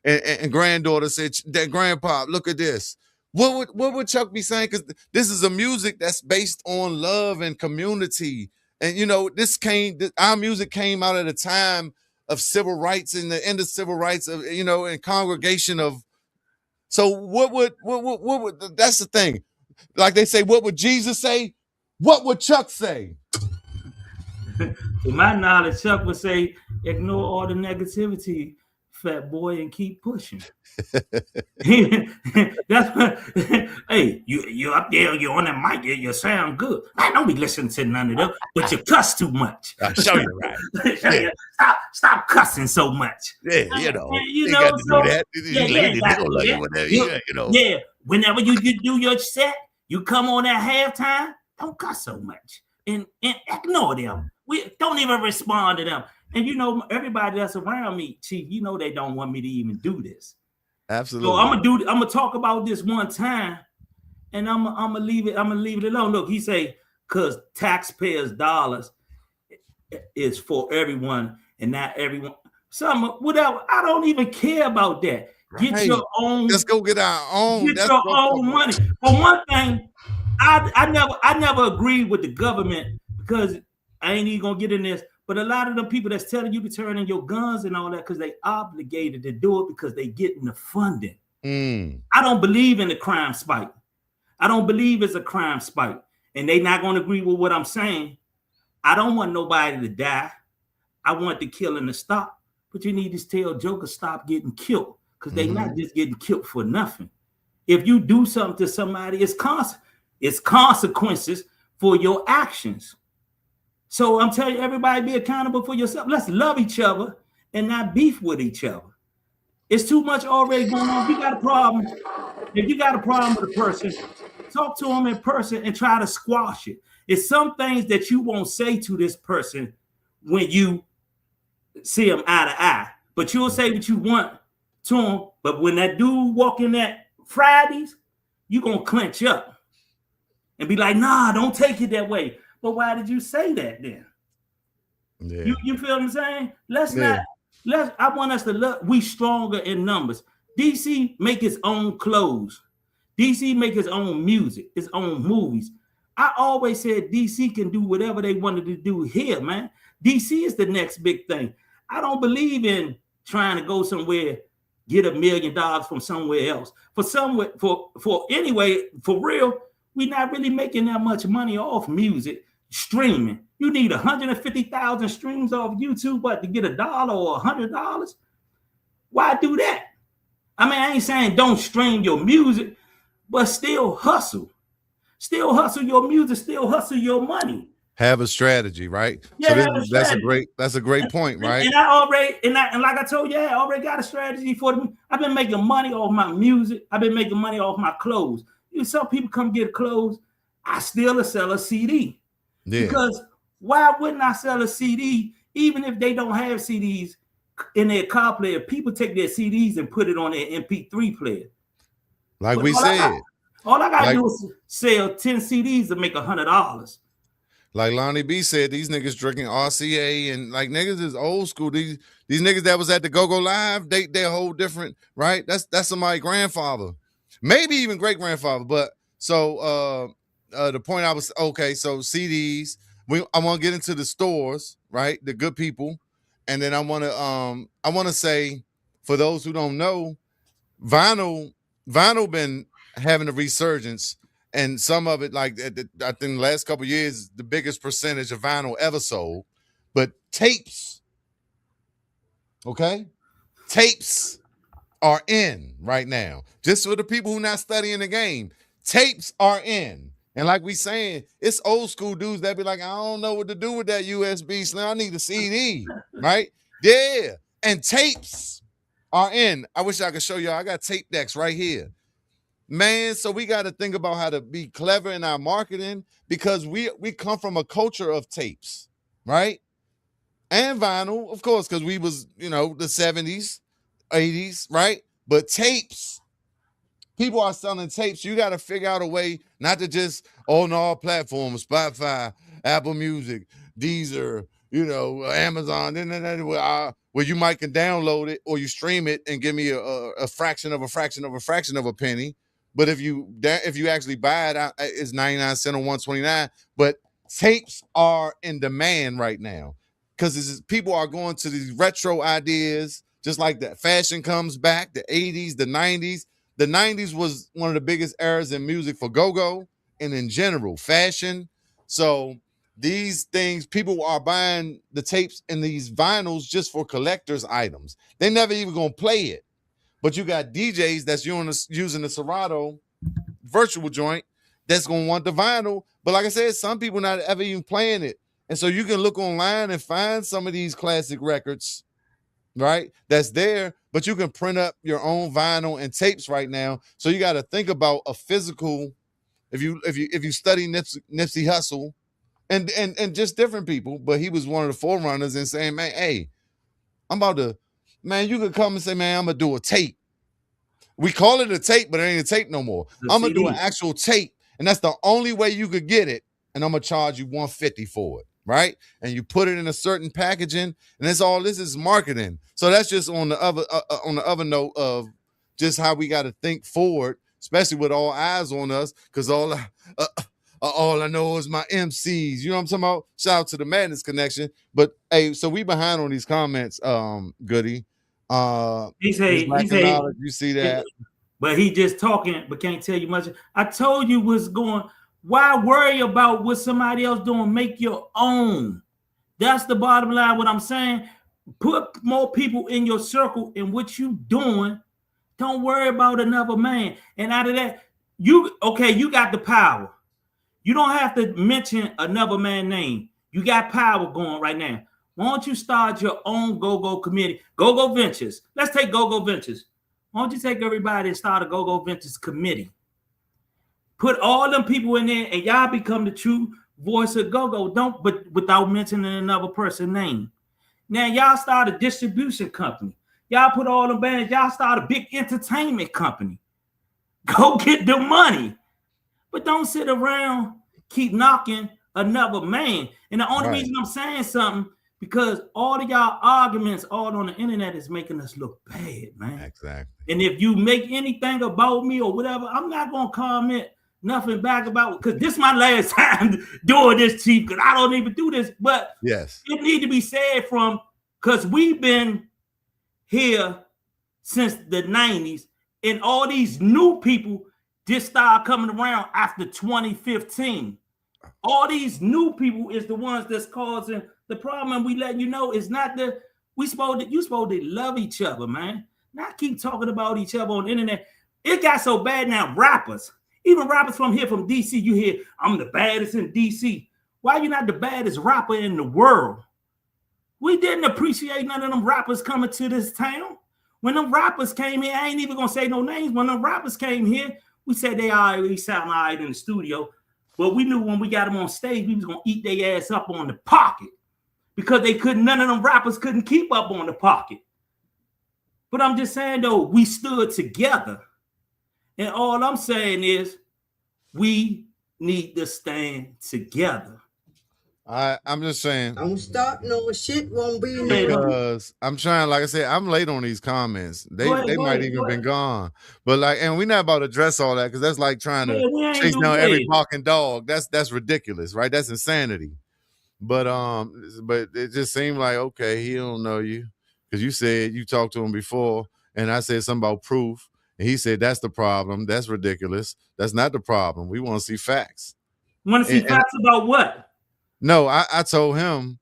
and granddaughter said, that grandpa, look at this. What would Chuck be saying? Because this is a music that's based on love and community. And, our music came out at a time of civil rights and the end of civil rights of, and congregation of. So what would, that's the thing. Like they say, what would Jesus say? What would Chuck say? To my knowledge, Chuck would say, ignore all the negativity, fat boy, and keep pushing. That's what, hey, you up there, you're on the mic, you sound good. I don't be listening to none of them, but you cuss too much. I'll show you right. Yeah. Stop cussing so much. Yeah, you got to do that. Yeah, whenever you do your set, you come on at halftime, don't cuss so much. And ignore them. We don't even respond to them. And everybody that's around me, Chief, they don't want me to even do this. Absolutely. So I'm gonna talk about this one time, and I'm gonna leave it alone. Look, he say, cause taxpayers' dollars is for everyone and not everyone. Whatever. I don't even care about that. Get your own. Let's go get our own. Get your own money. For one thing, I never agreed with the government because I ain't even gonna get in this. But a lot of the people that's telling you to turn in your guns and all that because they obligated to do it because they getting the funding. I don't believe in the crime spike. I don't believe it's a crime spike. And they not going to agree with what I'm saying. I don't want nobody to die. I want the killing to stop. But you need to tell Joker stop getting killed because they not just getting killed for nothing. If you do something to somebody, it's consequences for your actions. So I'm telling you, everybody be accountable for yourself. Let's love each other and not beef with each other. It's too much already going on. If you got a problem with a person, talk to them in person and try to squash it. It's some things that you won't say to this person when you see them eye to eye, but you'll say what you want to them. But when that dude walk in that Fridays, you're going to clench up and be like, nah, don't take it that way. But why did you say that then? Yeah. You feel what I'm saying? I want us to look, we stronger in numbers. DC make its own clothes. DC make its own music, its own movies. I always said DC can do whatever they wanted to do here, man. DC is the next big thing. I don't believe in trying to go somewhere, get $1 million from somewhere else. For real, we're not really making that much money off music. Streaming, you need 150,000 streams off YouTube, but to get $1 or $100, why do that? I mean, I ain't saying don't stream your music, but still hustle. Still hustle your music, still hustle your money. Have a strategy, right? Yeah, have a strategy. That's a great point, right? And I already and like I told you, I already got a strategy for them. I've been making money off my music. I've been making money off my clothes. You know, some people come get clothes. I still sell a CD. Yeah. Because why wouldn't I sell a CD even if they don't have CDs in their car player? People take their CDs and put it on their MP3 player. Like we said. All I gotta do is sell 10 CDs to make $100. Like Lonnie B said, these niggas drinking RCA and like niggas is old school. These niggas that was at the Go-Go Live, they're a whole different, right? That's somebody's grandfather, maybe even great grandfather. But so the point I was okay. So CDs, I want to get into the stores, right? The good people, and then I want to say for those who don't know, vinyl been having a resurgence. And some of it, like I think the last couple of years, the biggest percentage of vinyl ever sold. But tapes, okay? Tapes are in right now. Just for the people who not studying the game, tapes are in. And like we saying, it's old school dudes that be like, I don't know what to do with that USB Slim. I need a CD, right? Yeah. And tapes are in. I wish I could show y'all. I got tape decks right here. Man, so we got to think about how to be clever in our marketing because we come from a culture of tapes, right? And vinyl, of course, because we was, the 70s, 80s, right? But tapes, people are selling tapes. You got to figure out a way not to just on all platforms, Spotify, Apple Music, Deezer, Amazon, where you might can download it or you stream it and give me a fraction of a penny. But if you actually buy it, it's 99 cents on 129. But tapes are in demand right now because people are going to these retro ideas, just like that. Fashion comes back, the 80s, the 90s. The 90s was one of the biggest eras in music for go-go and in general, fashion. So these things, people are buying the tapes and these vinyls just for collector's items. They never even gonna play it. But you got DJs that's using the Serato virtual joint that's going to want the vinyl. But like I said, some people not ever even playing it. And so you can look online and find some of these classic records, right? That's there, but you can print up your own vinyl and tapes right now. So you got to think about a physical, if you study Nipsey Hussle and just different people, but he was one of the forerunners in saying, man, hey, you could come and say, man, I'm going to do a tape. We call it a tape, but it ain't a tape no more. I'm going to do an actual tape, and that's the only way you could get it, and I'm going to charge you $150 for it, right? And you put it in a certain packaging, and that's all this is marketing. So that's just on the other note of just how we got to think forward, especially with all eyes on us, because all I know is my MCs. You know what I'm talking about? Shout out to the Madness Connection. But hey, so we behind on these comments, Goody. He say, you see that? But he just talking, but can't tell you much. I told you what's going. Why worry about what somebody else doing? Make your own. That's the bottom line. What I'm saying, put more people in your circle and what you doing. Don't worry about another man. And out of that, you got the power. You don't have to mention another man's name. You got power going right now. Why don't you start your own go-go committee? Go-go Ventures. Let's take go-go Ventures. Why don't you take everybody and start a go-go Ventures committee? Put all them people in there and y'all become the true voice of go-go. But without mentioning another person's name. Now y'all start a distribution company. Y'all put all them bands. Y'all start a big entertainment company. Go get the money. But don't sit around, keep knocking another man. And the only reason I'm saying something, because all of y'all arguments all on the internet is making us look bad, man. Exactly. And if you make anything about me or whatever, I'm not going to comment nothing back about it, because this is my last time doing this, Chief, because I don't even do this. But yes, it need to be said because we've been here since the 90s, and all these new people just started coming around after 2015. All these new people is the ones that's causing the problem. And we letting you know it's not you supposed to love each other, man. Not keep talking about each other on the internet. It got so bad now, rappers. Even rappers from here, from DC, you hear, I'm the baddest in DC. Why you not the baddest rapper in the world? We didn't appreciate none of them rappers coming to this town. When them rappers came here, I ain't even gonna say no names. When them rappers came here, we said they sound all right in the studio. But we knew when we got them on stage, we was gonna eat their ass up on the pocket. Because none of them rappers couldn't keep up on the pocket. But I'm just saying though, we stood together. And all I'm saying is we need to stand together. I'm just saying. Don't start no shit, won't be no. Because I'm trying, like I said, I'm late on these comments. They might even been gone. But like, and we're not about to address all that because that's like trying to chase down every barking dog. That's ridiculous, right? That's insanity. But it just seemed like, okay, he don't know you because you said you talked to him before, and I said something about proof, and he said that's the problem. That's ridiculous. That's not the problem. We want to see facts. Want to see facts about what? No, I told him.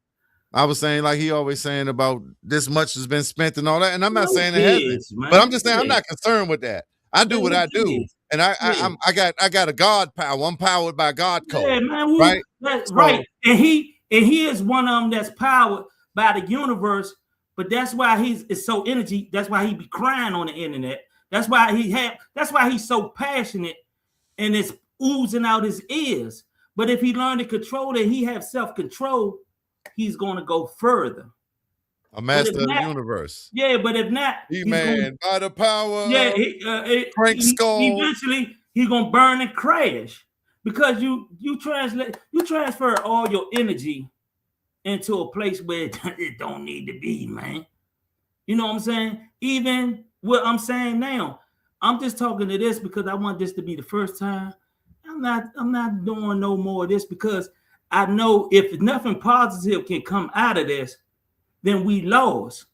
I was saying like he always saying about this much has been spent and all that, and I'm not saying it hasn't, but I'm just saying I'm not concerned with that. I do what I do, and I got a God power. I'm powered by God code. Yeah, man, right? Right, and he is one of them that's powered by the universe. But that's why it's so energy. That's why he be crying on the internet. That's why he's so passionate, and it's oozing out his ears. But if he learned to control it, he have self-control, he's going to go further. A master of the universe. Yeah, but if not, by the power. Yeah, eventually he's going to burn and crash because you transfer all your energy into a place where it don't need to be, man. You know what I'm saying? Even what I'm saying now, I'm just talking to this because I want this to be the first time. I'm not doing no more of this because I know if nothing positive can come out of this, then we lost.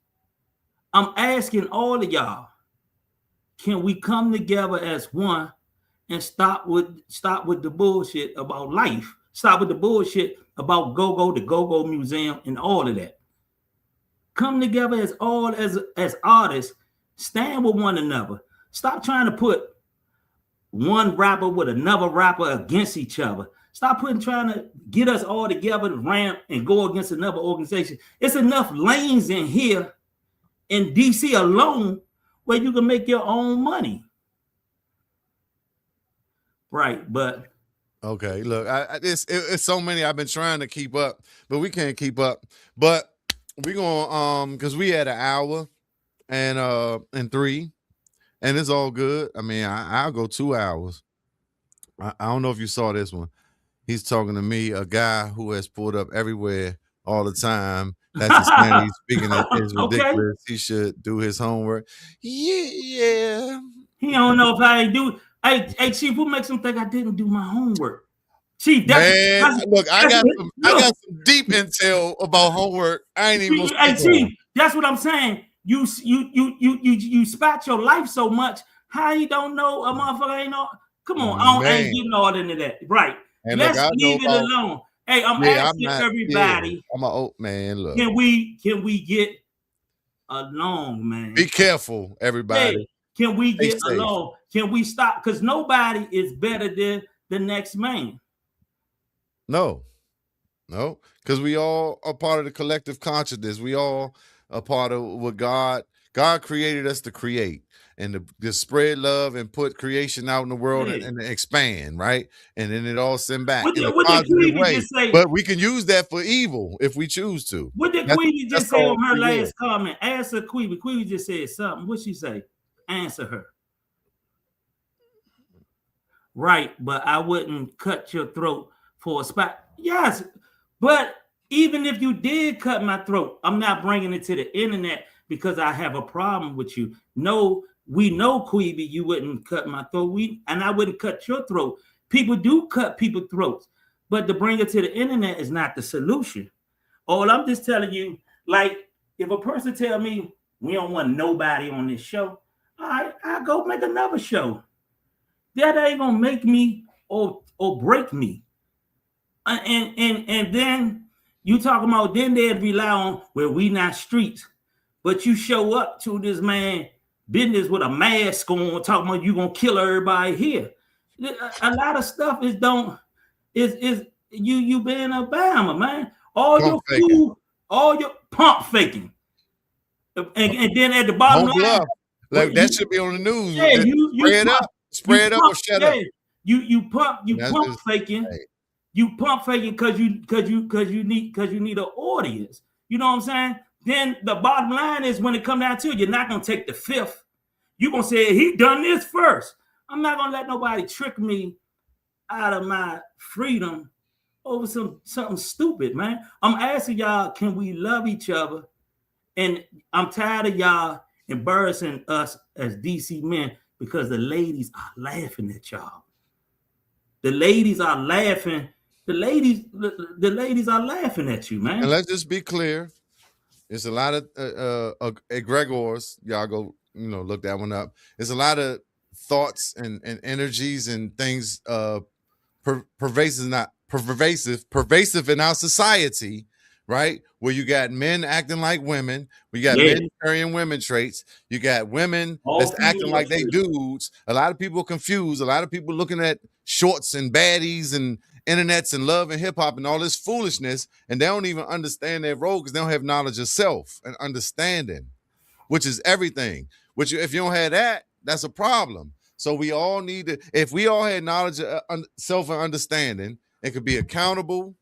I'm asking all of y'all, can we come together as one and stop with the bullshit about life? Stop with the bullshit about the Go-Go Museum and all of that. Come together as artists, stand with one another. Stop trying to put one rapper with another rapper against each other. Stop trying to get us all together to ramp and go against another organization. It's enough lanes in here in DC alone where you can make your own money. Right, but okay, look, it's so many. I've been trying to keep up, but we can't keep up. But we're gonna because we had an hour and 3. And it's all good. I mean, I'll go 2 hours. I don't know if you saw this one. He's talking to me, a guy who has pulled up everywhere all the time. That's his man. He's speaking is ridiculous. Okay. He should do his homework. Yeah. He don't know if I ain't do. Hey, Chief, who makes him think I didn't do my homework? Chief, look, I got some deep intel about homework. I ain't even. Hey, Chief, that's what I'm saying. You spat your life so much. How you don't know a motherfucker ain't know? Come on, I ain't getting all into that. Right. And let's leave it alone. Hey, I'm asking everybody. Yeah, I'm an old man. Look. Can we get along, man? Be careful, everybody. Hey, can we get along? Can we stop? Because nobody is better than the next man. No, because we all are part of the collective consciousness. We all a part of what God created us to create and to spread love and put creation out in the world and expand, right? And then it all send back in a positive way. But we can use that for evil if we choose to. What did Queevy just say on her last comment? Answer Queevy. Queevy just said something. What'd she say? Answer her. Right, but I wouldn't cut your throat for a spot. Yes, but even if you did cut my throat, I'm not bringing it to the internet because I have a problem with you. No, we know, Queevy, you wouldn't cut my throat. And I wouldn't cut your throat. People do cut people's throats, but to bring it to the internet is not the solution. All I'm just telling you, like, if a person tell me we don't want nobody on this show, all right, I'll go make another show. That ain't gonna make me or break me. And then you talking about then they'd rely on where we not streets, but you show up to this man business with a mask on, talking about you gonna kill everybody here. A lot of stuff is you being Obama, man. All Pump your faking. food, all your pump faking, and then at the bottom Don't line, bluff. what Like that you should be on the news. yeah Just spread up, you spread up, or pump shut yeah up. you And that's pump just faking. hey, You pump faking because you need an audience. You know what I'm saying? Then the bottom line is when it come down to it, you're not gonna take the fifth. You're gonna say he done this first. I'm not gonna let nobody trick me out of my freedom over something stupid, man. I'm asking y'all, can we love each other? And I'm tired of y'all embarrassing us as DC men because the ladies are laughing at y'all. The ladies are laughing. The ladies are laughing at you, and man. let's just be clear. It's a lot of egregores. Y'all go, look that one up. There's a lot of thoughts and energies and things pervasive in our society, right? Where you got men acting like women, we got Yeah, men carrying women traits, you got women all that's acting female like they traits. dudes. A lot of people are confused. A lot of people looking at shorts and baddies and internets and love and hip hop and all this foolishness, and they don't even understand their role because they don't have knowledge of self and understanding, which is everything. Which if you don't have that, that's a problem. So we all need to, if we all had knowledge, self and understanding, it could be accountable.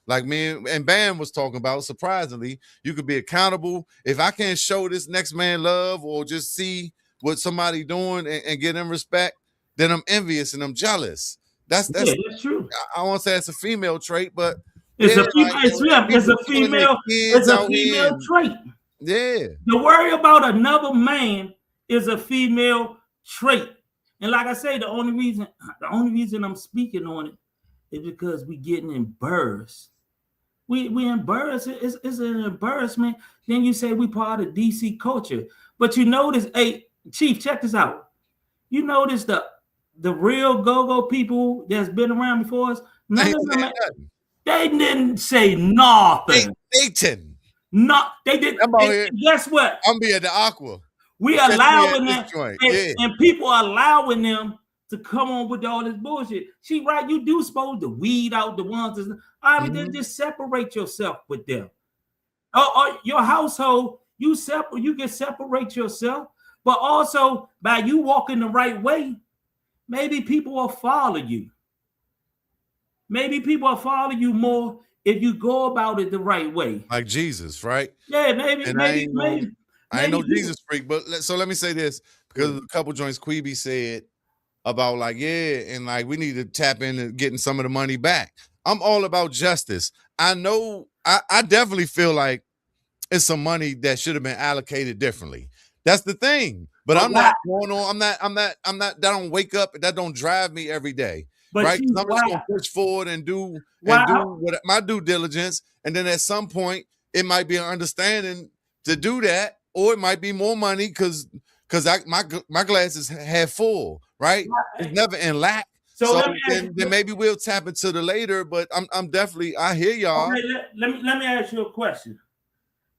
Like me and Bam was talking about, surprisingly, you could be accountable. If I can't show this next man love or just see what somebody doing and get them respect, then I'm envious and I'm jealous. Yeah, That's that's true. I won't say it's a female trait, but It's yeah, a female. like It's people a killing their female. It's kids a out here. female And, trait. yeah. To worry about another man is a female trait. And like I say, the only reason I'm speaking on it is because we getting embarrassed. We embarrassed. It's an embarrassment. Then you say we part of DC culture. But you notice, hey, Chief, check this out. You notice the real go-go people that's been around before us, I none ain't of them saying nothing. they didn't say nothing. Dayton. Not they did. I'm out And here. guess what? I'm be at the Aqua. We Catch me at allowing this them, joint. and, Yeah. and people are allowing them to come on with all this bullshit. She right, you do supposed to weed out the ones that's all right, then just separate yourself with them. Or your household, you can separate yourself, but also by you walking the right way, maybe people will follow you. Maybe people will follow you more if you go about it the right way. Like Jesus, right? Yeah, maybe, And maybe, maybe, I ain't maybe no people. Jesus freak, but so let me say this because Yeah. a couple joints Queeby said about like, yeah, and like we need to tap into getting some of the money back. I'm all about justice. I know I definitely feel like it's some money that should have been allocated differently. That's the thing. But But I'm why? not going on. That don't wake up. That don't drive me every day. But Right. see, I'm why? just gonna push forward and do Why? what my due diligence. And then at some point, it might be an understanding to do that, or it might be more money because my glass is half full, right? It's never in lack. So So let me ask then maybe we'll tap into the later, but I'm definitely I hear y'all. okay, let me ask you a question.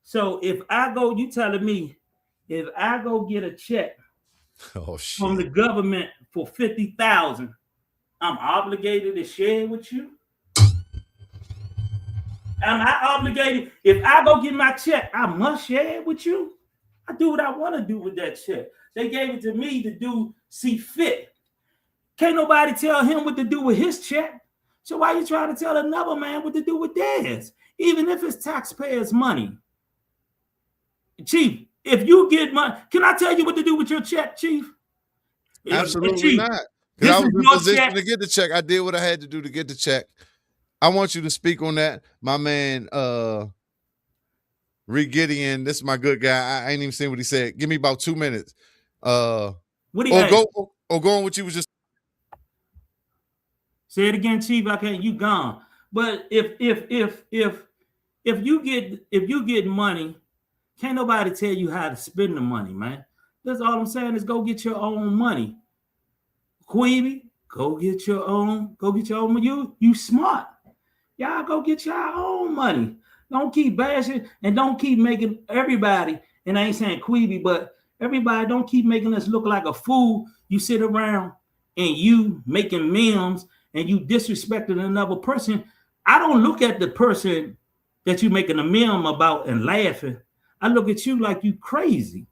So if I go, you telling me if I go get a check Oh from the shit. government for 50,000, I'm obligated to share it with you? Am I obligated? If I go get my check, I must share it with you? I do what I want to do with that check. They gave it to me to do see fit. Can't nobody tell him what to do with his check. So why you trying to tell another man what to do with theirs? Even if it's taxpayers' money. Chief, if you get money, can I tell you what to do with your check, Chief? Absolutely Chief, not. Because this I is was in your position check. to get the check. I did what I had to do to get the check. I want you to speak on that. My man, Reed Gideon, this is my good guy. I ain't even seen what he said. Give me about 2 minutes. What do you Or ask? go on what you was just. Say it again, Chief. I can't. You gone. But if you get money, can't nobody tell you how to spend the money, man. That's all I'm saying is go get your own money. Queeby, go get your own. Go get your own. You smart. Y'all go get your own money. Don't keep bashing and don't keep making everybody. And I ain't saying Queeby, but everybody don't keep making us look like a fool. You sit around and you making memes and you disrespecting another person, I don't look at the person that you making a meme about and laughing. I look at you like you crazy.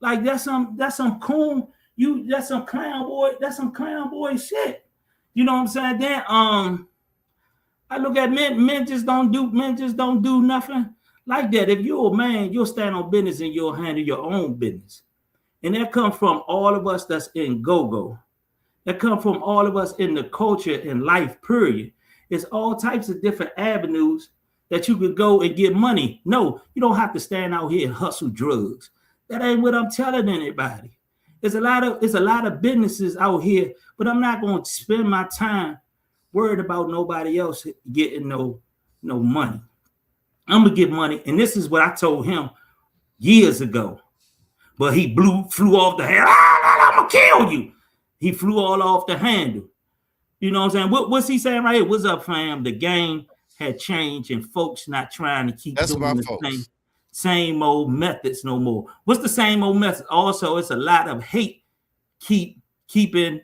Like that's some coon, that's some clown boy shit. You know what I'm saying? Then I look at men just don't do nothing like that. If you're a man, you'll stand on business and you'll handle your own business. And that comes from all of us that's in go-go. That come from all of us in the culture and life, period. It's all types of different avenues that you could go and get money. No, you don't have to stand out here and hustle drugs. That ain't what I'm telling anybody. It's a lot of businesses out here, but I'm not going to spend my time worried about nobody else getting no money. I'm gonna get money, and this is what I told him years ago. But he flew off the handle. I'm gonna kill you. He flew all off the handle. You know what I'm saying? What's he saying right here? What's up, fam? The game had changed, and folks not trying to keep That's doing my the folks. same old methods no more. What's the same old method? Also, it's a lot of hate keeping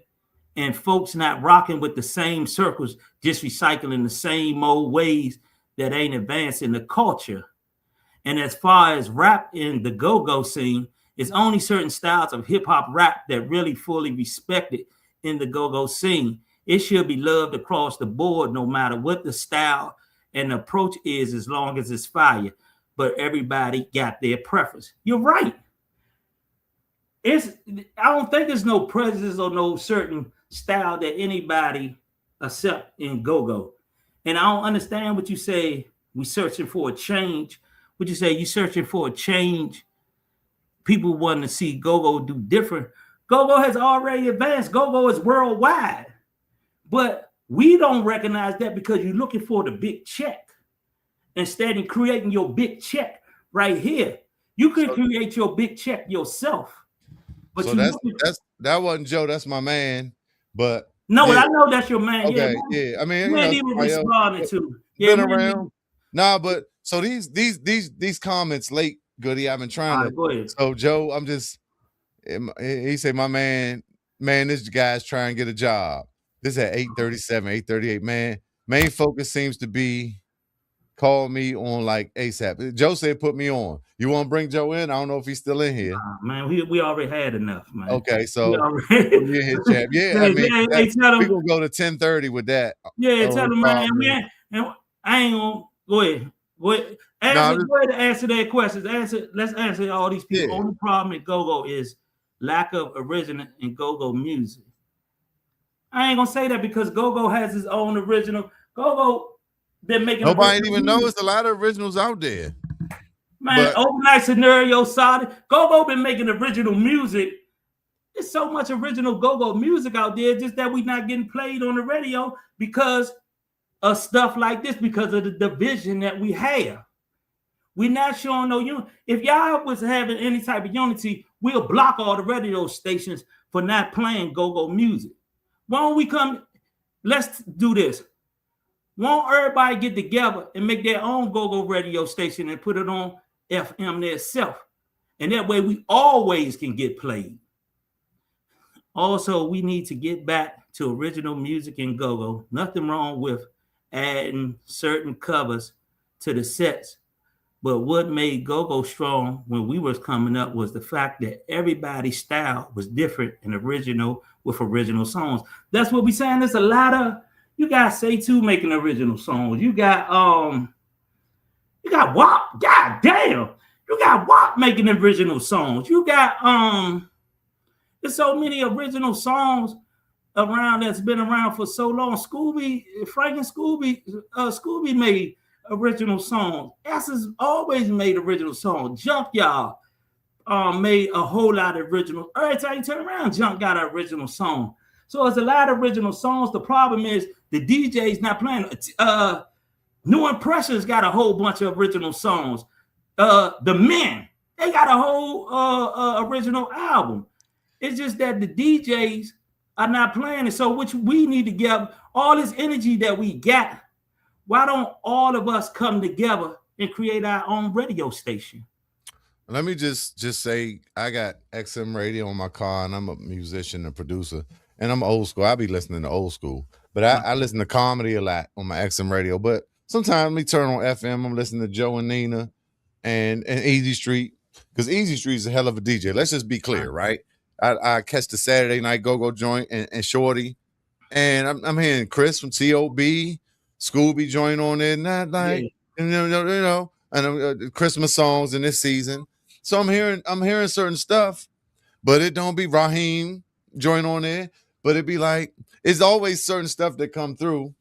and folks not rocking with the same circles, just recycling the same old ways that ain't advancing the culture. And as far as rap in the go-go scene, it's only certain styles of hip-hop rap that really fully respected in the go-go scene. It should be loved across the board, no matter what the style and approach is, as long as it's fire. But everybody got their preference. You're right. I don't think there's no prejudice or no certain style that anybody accept in go-go. And I don't understand what you say. We searching for a change. What you say? You searching for a change. People want to see go-go do different. Go-go has already advanced. Go-go is worldwide. But we don't recognize that because you're looking for the big check instead of creating your big check right here. You could create your big check yourself. But So that wasn't Joe. That's my man. But no, yeah, I know that's your man. okay, Yeah, yeah. I mean, we ain't even somebody else responding to. Yeah, been we ain't around. even. Nah, but so these comments late, Goody. I've been trying All to. right, go ahead. So Joe, I'm just. He said, my man, this guy's trying to get a job. This at 8:37, 8:38. Man, main focus seems to be call me on like ASAP. Joe said, put me on. You want to bring Joe in? I don't know if he's still in here. Man, we already had enough, man. Okay, We so already. put me in here, champ. Yeah, I mean, Hey, tell we him. gonna go to 10:30 with that. Yeah, tell him, man. Probably. And I ain't gonna go ahead. Go ahead. Go ahead and answer their questions. Let's answer all these people. Yeah. Only problem with go-go is lack of original in go-go music. I ain't gonna say that because go-go has his own original. Go-go been making Nobody even knows a lot of originals out there. Man, Overnight Scenario, Solid. Go-go been making original music. There's so much original go-go music out there, just that we not getting played on the radio because of stuff like this, because of the division that we have. We're not showing no unity. If y'all was having any type of unity, we'll block all the radio stations for not playing go-go music. Why don't we come? Let's do this. Won't everybody get together and make their own go-go radio station and put it on FM themselves? And that way we always can get played. Also, we need to get back to original music and go-go. Nothing wrong with adding certain covers to the sets. But what made go-go strong when we was coming up was the fact that everybody's style was different and original with original songs. That's what we saying. There's a lot of, you got Say Two making original songs. You got WAP. God damn. You got WAP making original songs. You got there's so many original songs around that's been around for so long. Frank and Scooby made original songs. Essence always made original songs. Junkyard made a whole lot of original. Every time you turn around, Junk got an original song. So it's a lot of original songs. The problem is the DJ's not playing. New Impressions got a whole bunch of original songs. The Men, they got a whole original album. It's just that the DJs are not playing it. So which we need to get all this energy that we got. Why don't all of us come together and create our own radio station? Let me just say, I got XM radio in my car, and I'm a musician and producer. and I'm old school. I be listening to old school, but I listen to comedy a lot on my XM radio. But sometimes we turn on FM. I'm listening to Joe and Nina and Easy Street, because Easy Street is a hell of a DJ. Let's just be clear, right? I catch the Saturday night go joint and Shorty, and I'm hearing Chris from T.O.B., Scooby joint on there, not like and Christmas songs in this season. So I'm hearing certain stuff, but it don't be Raheem joint on there. But it be like it's always certain stuff that come through.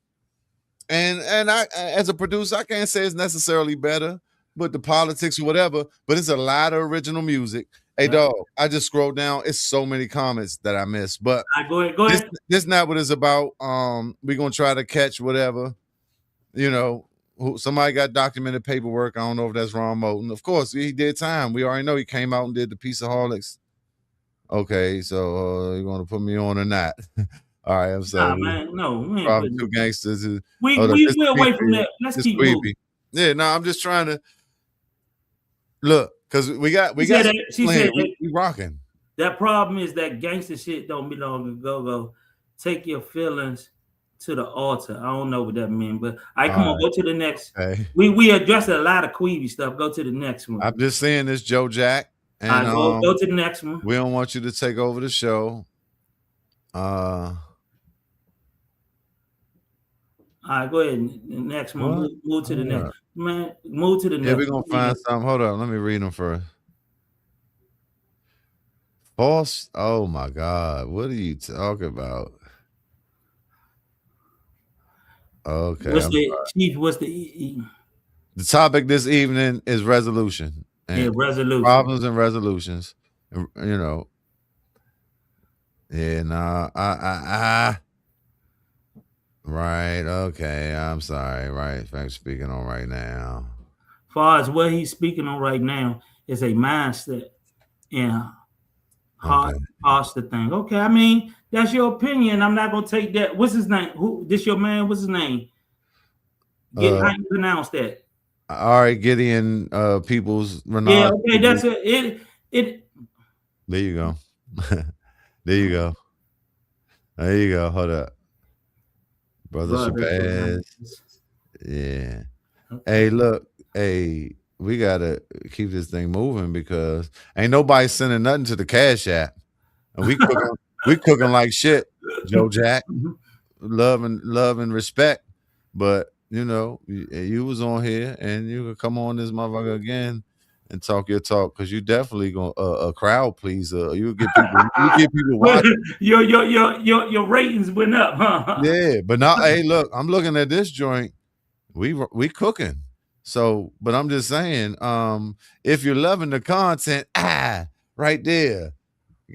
And I, as a producer, I can't say it's necessarily better, but the politics or whatever. But it's a lot of original music. Hey, dog, I just scrolled down. It's so many comments that I missed. But Go ahead. This not what it's about. We're gonna try to catch whatever. Somebody got documented paperwork. I don't know if that's Ron Moulton. Of course, he did time. We already know he came out and did the Piece of Harlots. Okay, so you're gonna put me on or not? All right, I'm sorry. Nah, man, no, we ain't Probably putting two gangsters. we away from that. Let's keep moving. Yeah, no, I'm just trying to look because we got we rocking. That problem is that gangster shit don't belong to go. Take your feelings to the altar. I don't know what that means, but come on, go to the next. Okay. We addressed a lot of Queevy stuff. Go to the next one. I'm just saying this, Joe Jack. And go to the next one. We don't want you to take over the show. All right, go ahead. Next one. Move to the next. Man, move to the next. Yeah, we're gonna find something. Hold on, let me read them first. False. Oh my God, what are you talking about? Okay. What's the topic this evening is resolution. Resolution. Problems and resolutions. Right, okay, I'm sorry. Right, thanks for speaking on right now. As far as what he's speaking on right now is a mindset and hard posture thing. Okay, I mean, that's your opinion. I'm not gonna take that. What's his name? This your man? What's his name? How you pronounce that? All right, Gideon Peoples Renard. Yeah, okay, that's it. There you go. There you go. There you go. Hold up. Brother Shabazz. Yeah. Okay. Hey, look. Hey, we got to keep this thing moving because ain't nobody sending nothing to the Cash App. And we cooking like shit, Joe Jack. Love and respect. But, you was on here and you could come on this motherfucker again and talk your talk because you definitely gonna a crowd pleaser. You get people watching. Your ratings went up, huh? Yeah, but now, hey, look, I'm looking at this joint. We cooking. So, but I'm just saying, if you're loving the content, right there,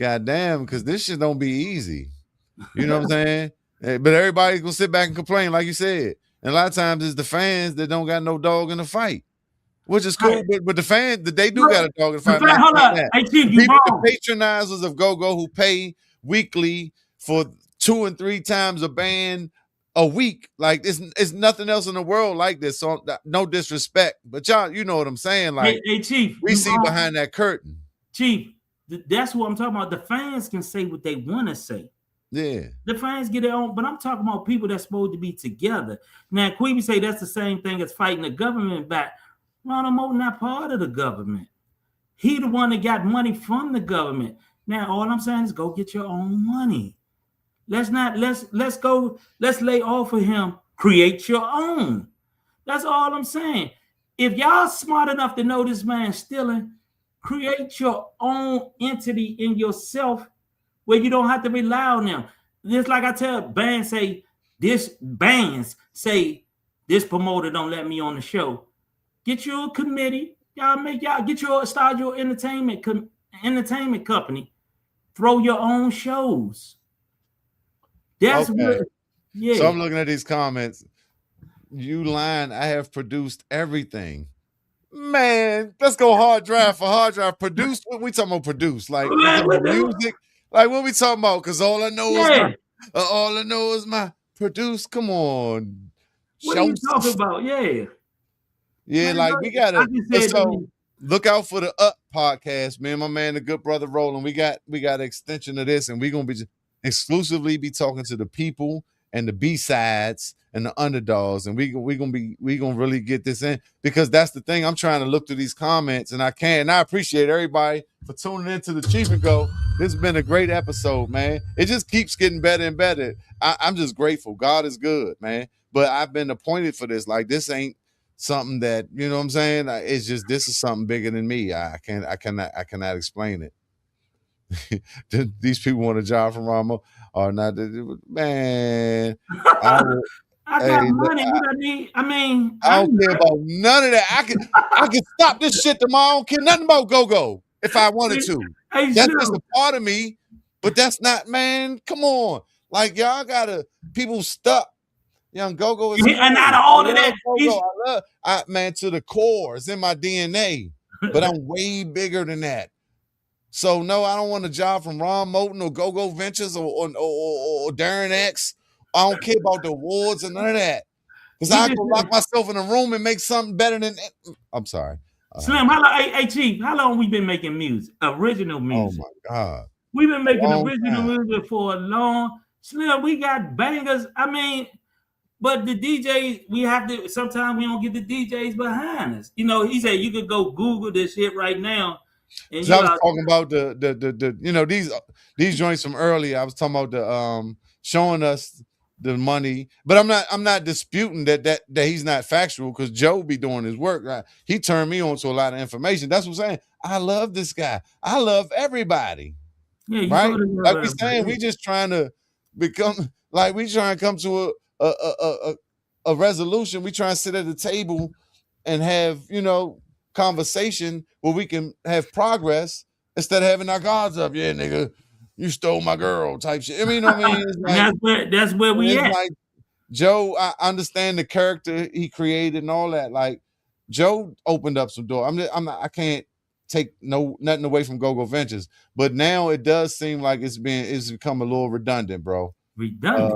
goddamn, because this shit don't be easy. You know what I'm saying? But everybody's gonna sit back and complain, like you said. And a lot of times it's the fans that don't got no dog in the fight. Which is cool, but the fans, they do got a dog in the fight. Hold up. Hey, Chief, you wrong. The patronizers of Go who pay weekly for 2 and 3 times a band a week. Like, it's nothing else in the world like this. So no disrespect. But y'all, you know what I'm saying? Like, hey Chief, we see behind that curtain. Chief, that's what I'm talking about. The fans can say what they want to say. Yeah. The fans get their own, but I'm talking about people that's supposed to be together. Now, Queevy say that's the same thing as fighting the government back. Ronald Moulton not part of the government. He the one that got money from the government. Now, all I'm saying is go get your own money. Let's lay off of him. Create your own. That's all I'm saying. If y'all smart enough to know this man stealing, create your own entity in yourself where you don't have to rely on them. Just like I tell bands say, this promoter don't let me on the show. Get your committee. Start your entertainment company. Throw your own shows. That's okay. what. Yeah. So I'm looking at these comments. You lying? I have produced everything. Man, let's go hard drive for hard drive. Produce? What we talking about? Produce? Like music? Like what we talking about? Because all I know is my produce. Come on. What are you talking about? Yeah. Yeah, man, like we gotta look out for the Up podcast, man. My man, the good brother Roland. We got an extension of this, and we gonna be exclusively be talking to the people and the B-sides and the underdogs, and we gonna really get this in, because that's the thing. I'm trying to look through these comments and I can't. And I appreciate everybody for tuning into the Cheef and Go. This has been a great episode, man. It just keeps getting better and better. I'm just grateful. God is good, man. But I've been appointed for this. Like, this ain't something that, you know what I'm saying? It's just, this is something bigger than me. I cannot explain it. These people want a job from Ramo or not? Man, I hey, got money. What I need? I mean, I don't care about none of that. I can stop this shit tomorrow. I don't care nothing about go-go if I wanted to. Hey, That's just a part of me, but that's not, man. Come on. Like, y'all gotta, people stuck. Young Go-Go is cool. And out of all of that, Go-Go. Man, to the core. It's in my DNA. But I'm way bigger than that. So no, I don't want a job from Ron Moulton or Go-Go Ventures or Darren X. I don't care about the awards and none of that. Because I can lock myself in a room and make something better than that. I'm sorry. Slim, how long, hey, Chief, how long we been making music? Original music. Oh my God. We've been making original music for a long. Slim, we got bangers. I mean, but the DJs, we have to, sometimes we don't get the DJs behind us. You know, he said you could go Google this shit right now. And I was talking about the you know, these joints from earlier. I was talking about the showing us the money, but I'm not disputing that he's not factual, because Joe be doing his work. Right? He turned me on to a lot of information. That's what I'm saying. I love this guy. I love everybody. Yeah, right? Like we saying, we just trying to become, like, we trying to come to a resolution. We trying to sit at the table and have, you know, conversation where we can have progress instead of having our guards up. Yeah, nigga, you stole my girl type shit. I mean, it's like, that's where we at. Like, Joe, I understand the character he created and all that. Like, Joe opened up some door. I can't take nothing away from Go-Go Ventures, but now it does seem like it's become a little redundant, bro. Redundant.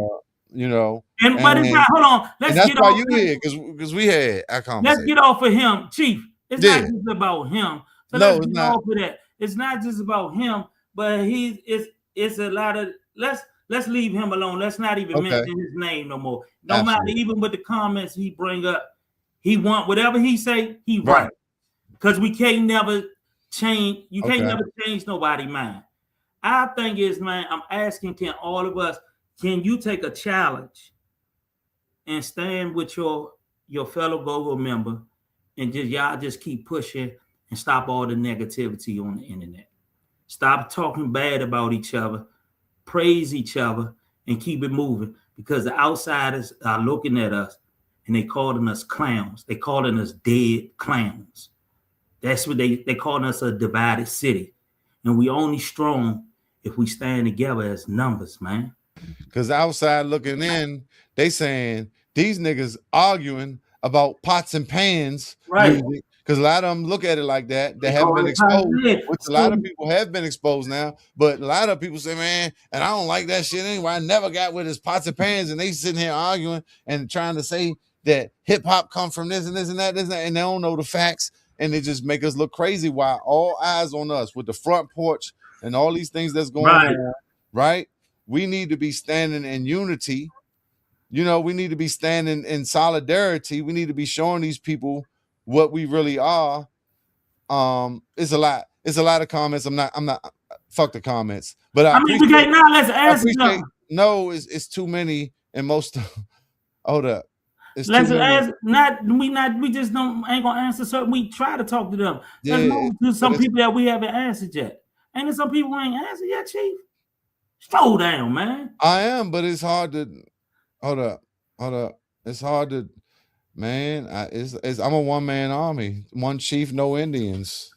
You know, but it's not. Hold on. Let's get off. You here because we had our conversation. Let's get off of him, Chief. It's not just about him. So no, let's get off of that. It's not just about him, but it's a lot of let's leave him alone. Let's not even mention his name no more. No matter, even with the comments he bring up, he want whatever he say, he right. Because we can't never change. You can't never change nobody's mind. I think is, man, I'm asking, can all of us, can you take a challenge and stand with your fellow Go-Go member and y'all just keep pushing and stop all the negativity on the internet. Stop talking bad about each other, praise each other, and keep it moving, because the outsiders are looking at us and they calling us clowns. They calling us dead clowns. That's what they calling us, a divided city. And we only strong if we stand together as numbers, man. Because outside looking in, they saying these niggas arguing about pots and pans music. Because a lot of them look at it like that. They haven't been exposed, which a lot of people have been exposed now. But a lot of people say, man, and I don't like that shit anyway. I never got with his pots and pans. And they sitting here arguing and trying to say that hip hop come from this and this and that, and they don't know the facts. And they just make us look crazy while all eyes on us with the front porch and all these things that's going on, right? We need to be standing in unity. You know, we need to be standing in solidarity. We need to be showing these people what we really are. It's a lot of comments. I'm not fuck the comments. But I mean, let's ask them. No, it's too many, and most hold up. Let's ask. We just ain't gonna answer certain. We try to talk to them. Let's move to some people that we haven't answered yet. Ain't there some people who ain't answered yet, Chief? Slow down, man. I am, but it's hard to hold up. It's hard to, man. I'm a one-man army. One chief, no Indians.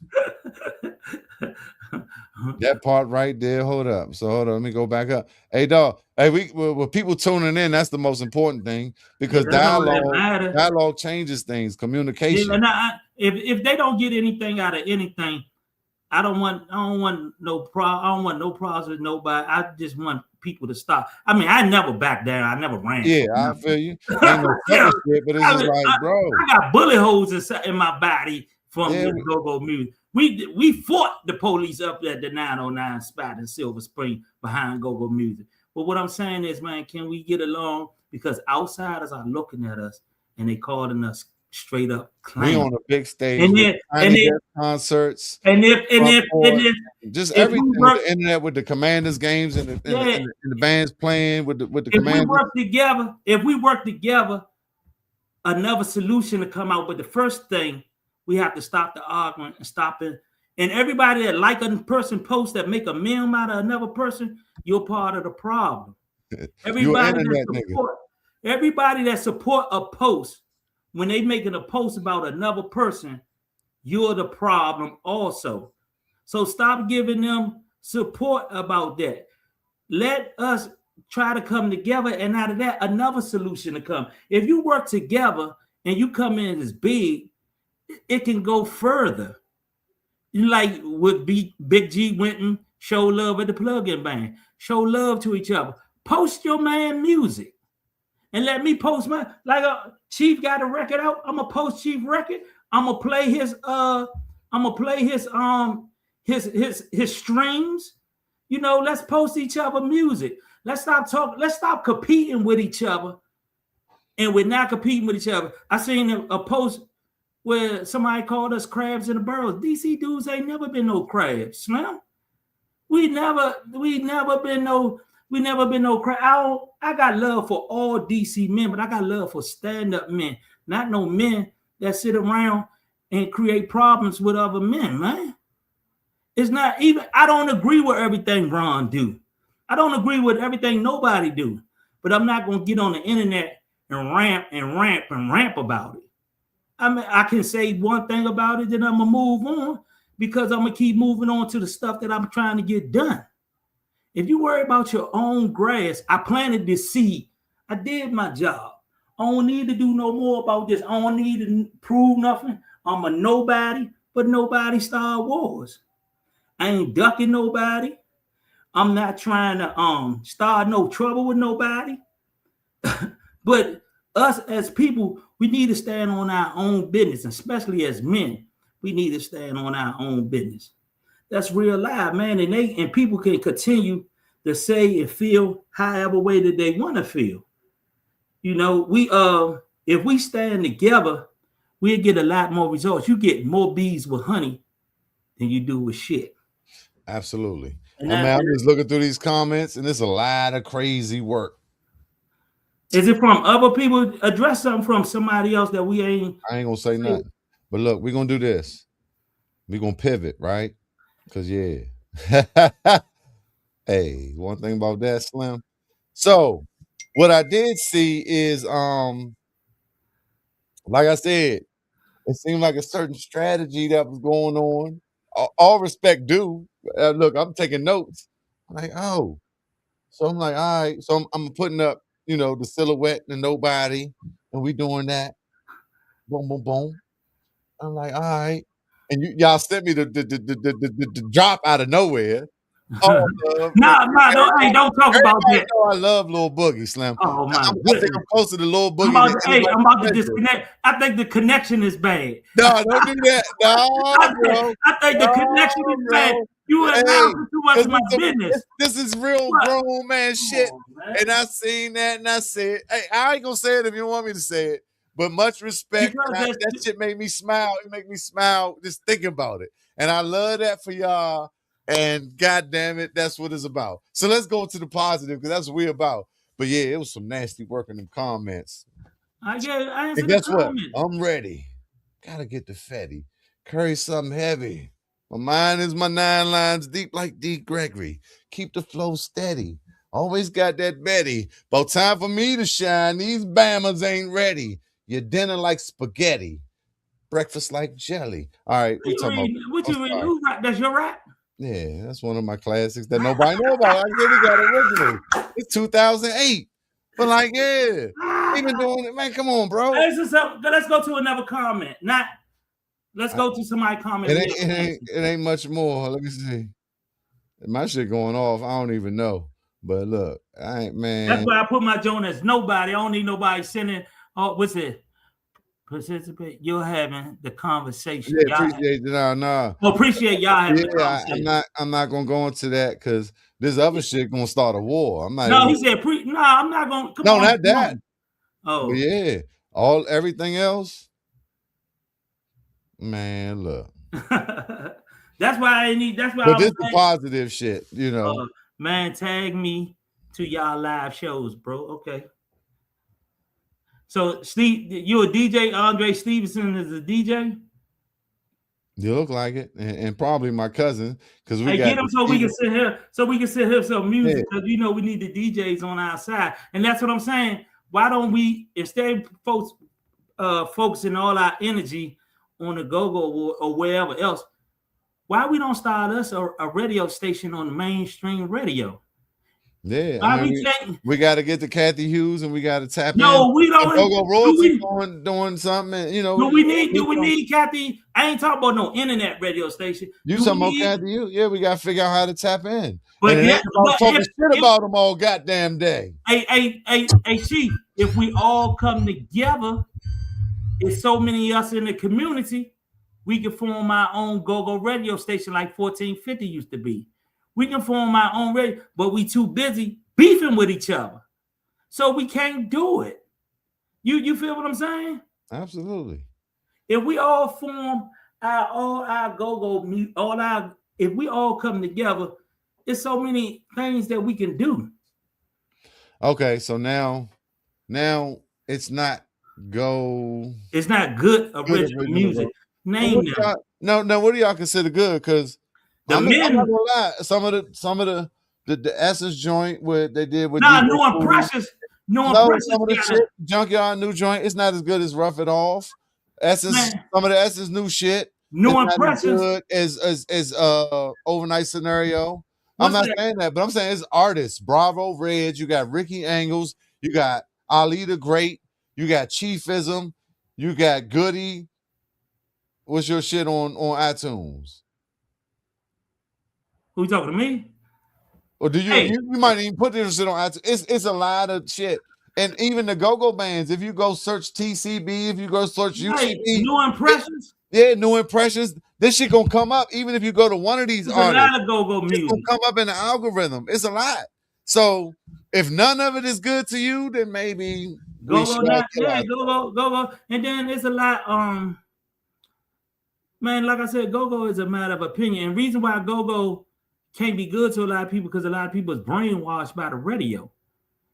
That part right there. Hold up. So hold on. Let me go back up. Hey, dog. Hey, with people tuning in, that's the most important thing, because dialogue changes things. Communication. Yeah, if they don't get anything out of anything, I don't want no problems with nobody. I just want people to stop. I mean, I never back down. I never ran. Yeah, I feel you. Ain't no shit, but it's just like, bro, I got bullet holes in my body from the Go-Go music. We fought the police up at the 909 spot in Silver Spring behind Go-Go music. But what I'm saying is, man, can we get along? Because outsiders are looking at us and they calling us straight up We clowns. on a big stage And with then, and tiny then, desk concerts, and if, and front if, and porch, if, just if we everything with work, the internet, with the Commanders games and yeah, the bands playing with the if we Commanders. work together, another solution to come out. But the first thing, we have to stop the argument and stop it. And everybody that like a person post that make a meme out of another person, you're part of the problem. You an Everybody internet nigga. that support a post, when they making a post about another person, you're the problem also. So stop giving them support about that. Let us try to come together, and out of that, another solution to come. If you work together and you come in as big, it can go further. Like with Big G went and show love at the plug-in band. Show love to each other. Post your man music. And let me post my, like Cheef got a record out. I'm gonna post Cheef record. I'm gonna play his streams. You know, let's post each other music. Let's stop competing with each other. And we're not competing with each other. I seen a post where somebody called us crabs in the barrels. DC dudes ain't never been no crabs, Slim. We never been no crab. I got love for all DC men, but I got love for stand-up men, not no men that sit around and create problems with other men, man. It's not even, I don't agree with everything Ron do. I don't agree with everything nobody do. But I'm not gonna get on the internet and ramp about it. I mean, I can say one thing about it, then I'm gonna move on, because I'm gonna keep moving on to the stuff that I'm trying to get done. If you worry about your own grass, I planted this seed. I did my job. I don't need to do no more about this. I don't need to prove nothing. I'm a nobody, but nobody Star Wars. I ain't ducking nobody. I'm not trying to start no trouble with nobody. But us as people, we need to stand on our own business, especially as men. We need to stand on our own business. That's real life, man. And people can continue to say and feel however way that they want to feel. You know, if we stand together, we'll get a lot more results. You get more bees with honey than you do with shit. Absolutely. And I mean, I'm just looking through these comments, and there's a lot of crazy work. Is it from other people? Address something from somebody else that we ain't. I ain't gonna say nothing. But look, we're gonna do this. We're gonna pivot, right? Cause yeah. Hey, one thing about that, Slim. So what I did see is like I said, it seemed like a certain strategy that was going on. All respect due. Look, I'm taking notes. I'm like, oh. So I'm like, all right. So I'm putting up, the silhouette and nobody, and we doing that. Boom, boom, boom. I'm like, all right. And y'all sent me the drop out of nowhere. All love. Don't talk about Everybody that. know I love Lil Boogie, Slim. Oh my I think goodness. I'm closer to Lil Boogie I'm than anybody. about to disconnect. I think the connection is bad. No, don't do that. No, bro. I think the connection No, is bad. bro. You are Hey, announcing too much of my business. this is real What? grown man shit. Come on, man. And I seen that and I said, hey, I ain't gonna say it if you don't want me to say it. But much respect. Because That shit made me smile. It made me smile just thinking about it. And I love that for y'all. And god damn it, that's what it's about. So let's go to the positive, because that's what we're about. But yeah, it was some nasty work in them comments. I answered And guess the what? comment. I'm ready. Gotta get the fatty. Curry something heavy. My mind is my 9 lines deep like D. Gregory. Keep the flow steady. Always got that Betty. About time for me to shine. These Bammers ain't ready. Your dinner like spaghetti. Breakfast like jelly. All right, we talking about. What you reading? Who rap? That's your rap? Yeah, that's one of my classics that nobody know about. Like I said, we got originally. It's 2008. But like, yeah, we been doing it, man. Come on, bro. Let's go to another comment. Let's go to somebody comment. It ain't much more. Let me see. My shit going off. I don't even know. But look, I ain't, man. That's why I put my joint as nobody. I don't need nobody sending. Oh, what's it? participate. You're having the conversation. Yeah, Y'all appreciate it. Nah. appreciate y'all having the Yeah, conversation. I'm not gonna go into that because this other shit gonna start a war. I'm not No, even. he said no, I'm not gonna come No, on. not that. But Oh. yeah, everything else, man. Look, That's why I need. That's why but I this was the saying, positive shit, you know. man, tag me to y'all live shows, bro. Okay. So Steve, you a DJ? Andre Stevenson is a DJ. You look like it, and probably my cousin because we Hey, got get the him so we can Steven. sit here. So we can sit here some Yeah, music because we need the DJs on our side, and that's what I'm saying. Why don't we instead folks focusing all our energy on the go-go or wherever else? Why we don't start us a radio station on the mainstream radio? yeah. I Why mean, we can't? we got to get to Kathy Hughes, and we got to tap in. No, we don't. Go Do royalty we? doing something, and, you know. Do we need? Do we need Kathy? I ain't talking about no internet radio station. You Do we talking about need? Kathy Hughes? Yeah, we got to figure out how to tap in, and But it yeah, ain't about but talking shit if about them all goddamn day. hey, Chief, if we all come together, it's so many of us in the community, we can form our own go-go radio station like 1450 used to be. We can form our own radio, but we too busy beefing with each other. So we can't do it. You feel what I'm saying? Absolutely. If we all form all our go-go all our if we all come together, there's so many things that we can do. Okay, so now it's not go. It's not good original music. Name them. No, what do y'all consider good? Because The I'm not men. gonna lie. Some of the Essence joint what they did with Nah, DJ new and Cool. precious. New and No, precious some of the got shit, it. Junkyard new joint, it's not as good as Rough It Off. Essence, Man, some of the Essence new shit, new it's and not as precious. good as Overnight Scenario. I'm What's not that? saying that, but I'm saying it's artists. Bravo Reg, you got Ricky Angles, you got Ali the Great, you got Chiefism, you got Goody. What's your shit on iTunes? Who you talking to me? Or do Hey, you might even put this shit on iTunes? It's a lot of shit. And even the go-go bands, if you go search TCB, if you go search hey, UCB, new and precious. yeah, new impressions. This shit gonna come up. Even if you go to one of these There's a artists, lot of go-go it's gonna music. come up in the algorithm. It's a lot. So if none of it is good to you, then maybe we Go-go should not, chill yeah, out. go-go. And then it's a lot, man, like I said, go-go is a matter of opinion. And reason why go-go can't be good to a lot of people because a lot of people is brainwashed by the radio.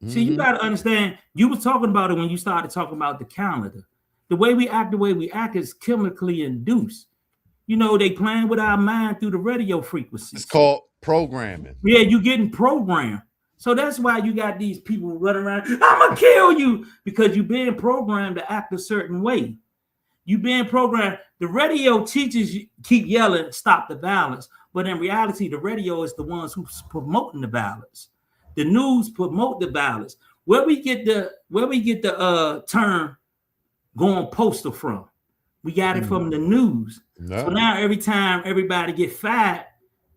See, you got to understand, you was talking about it when you started talking about the calendar. The way we act is chemically induced. You know, they playing with our mind through the radio frequencies. It's called programming. Yeah, you getting programmed. So that's why you got these people running around, I'm going to kill you, because you're being programmed to act a certain way. You being programmed. The radio teaches you, keep yelling, stop the violence. But in reality, the radio is the ones who's promoting the violence. The news promote the violence. Where we get the term going postal from? We got it from the news. No. So now every time everybody get fired,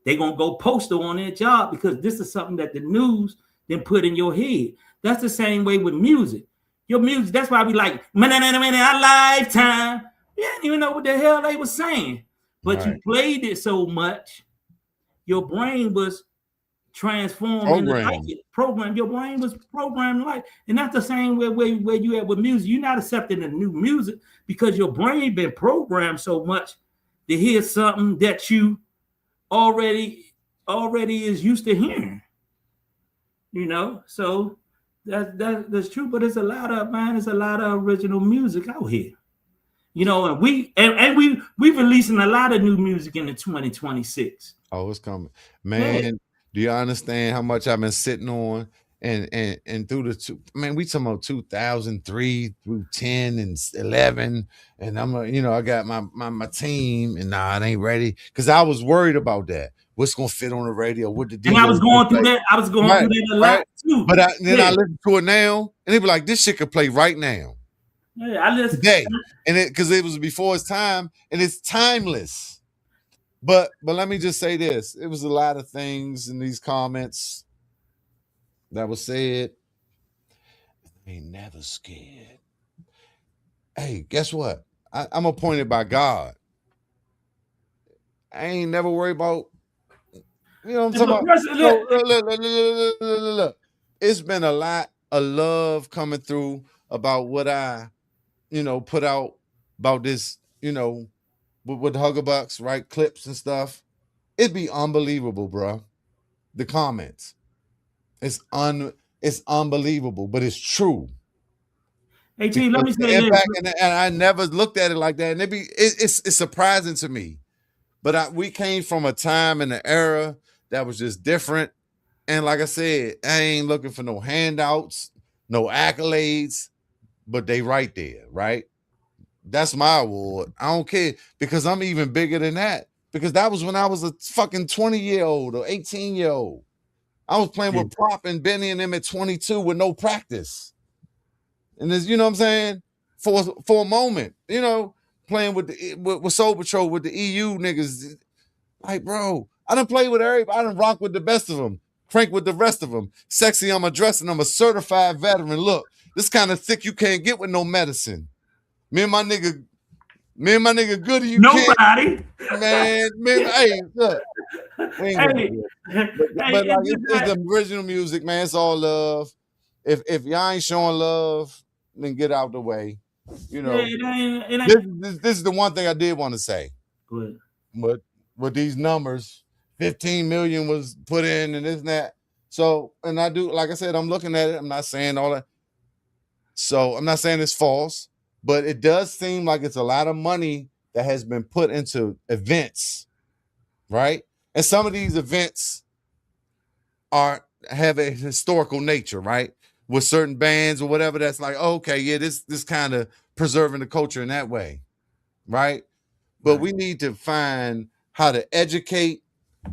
they gonna go postal on their job because this is something that the news then put in your head. That's the same way with music. Your music, that's why we like our lifetime. You didn't even know what the hell they were saying. But you played it so much, your brain was transformed into like it. Program. Your brain was programmed like, and that's the same way where you at with music. You're not accepting the new music because your brain been programmed so much to hear something that you already is used to hearing. You know, so that's true. But it's a lot of original music out here. You know, and we releasing a lot of new music in the 2026. Oh, it's coming, man. Yeah. Do you understand how much I've been sitting on and through the man? We talking about 2003 through 10 and 11, and I'm I got my team, and it ain't ready because I was worried about that. What's gonna fit on the radio? What the DJ? And I was going through that. I was going through that a lot too. But then I listen to it now, and they be like, "This shit could play right now." Yeah, I listen today, and because it was before its time, and it's timeless. But let me just say this: it was a lot of things in these comments that was said. Ain't never scared. hey, guess what? I'm appointed by God. I ain't never worried about, you know what I'm If talking a about? person, So look. It's been a lot of love coming through about what I, put out about this, with Huggerbucks, right? Clips and stuff. It'd be unbelievable, bro. The comments. It's unbelievable, but it's true. hey G, let Because me the say this. impact, and I never looked at it like that. And it's surprising to me. But we came from a time and an era that was just different. And like I said, I ain't looking for no handouts, no accolades, but they right there, right? That's my award. I don't care because I'm even bigger than that. Because that was when I was a fucking 20-year-old or 18-year-old. I was playing Yeah, with Prop and Benny and them at 22 with no practice. And there's, you know what I'm saying? For a moment, playing with Soul Patrol with the EU niggas. Like, bro, I done play with everybody. I done rock with the best of them, crank with the rest of them. Sexy, I'm a dressing. I'm a certified veteran. Look, this kind of thick you can't get with no medicine. Me and my nigga, Goody, you can't, nobody. man. Hey, look, we ain't gonna Hey, do it. hey, But like it's just it's that. the original music, man. It's all love. If y'all ain't showing love, then get out the way. You Yeah, know, it ain't. It this ain't. this, this is the one thing I did want to say. Go ahead. But with these numbers, 15 million was put in and this and that. So, and I do, like I said, I'm looking at it. I'm not saying all that. So I'm not saying it's false, but it does seem like it's a lot of money that has been put into events, right? And some of these events are have a historical nature, right? With certain bands or whatever, that's like, oh, okay, yeah, this kind of preserving the culture in that way, right? But Right. we need to find how to educate,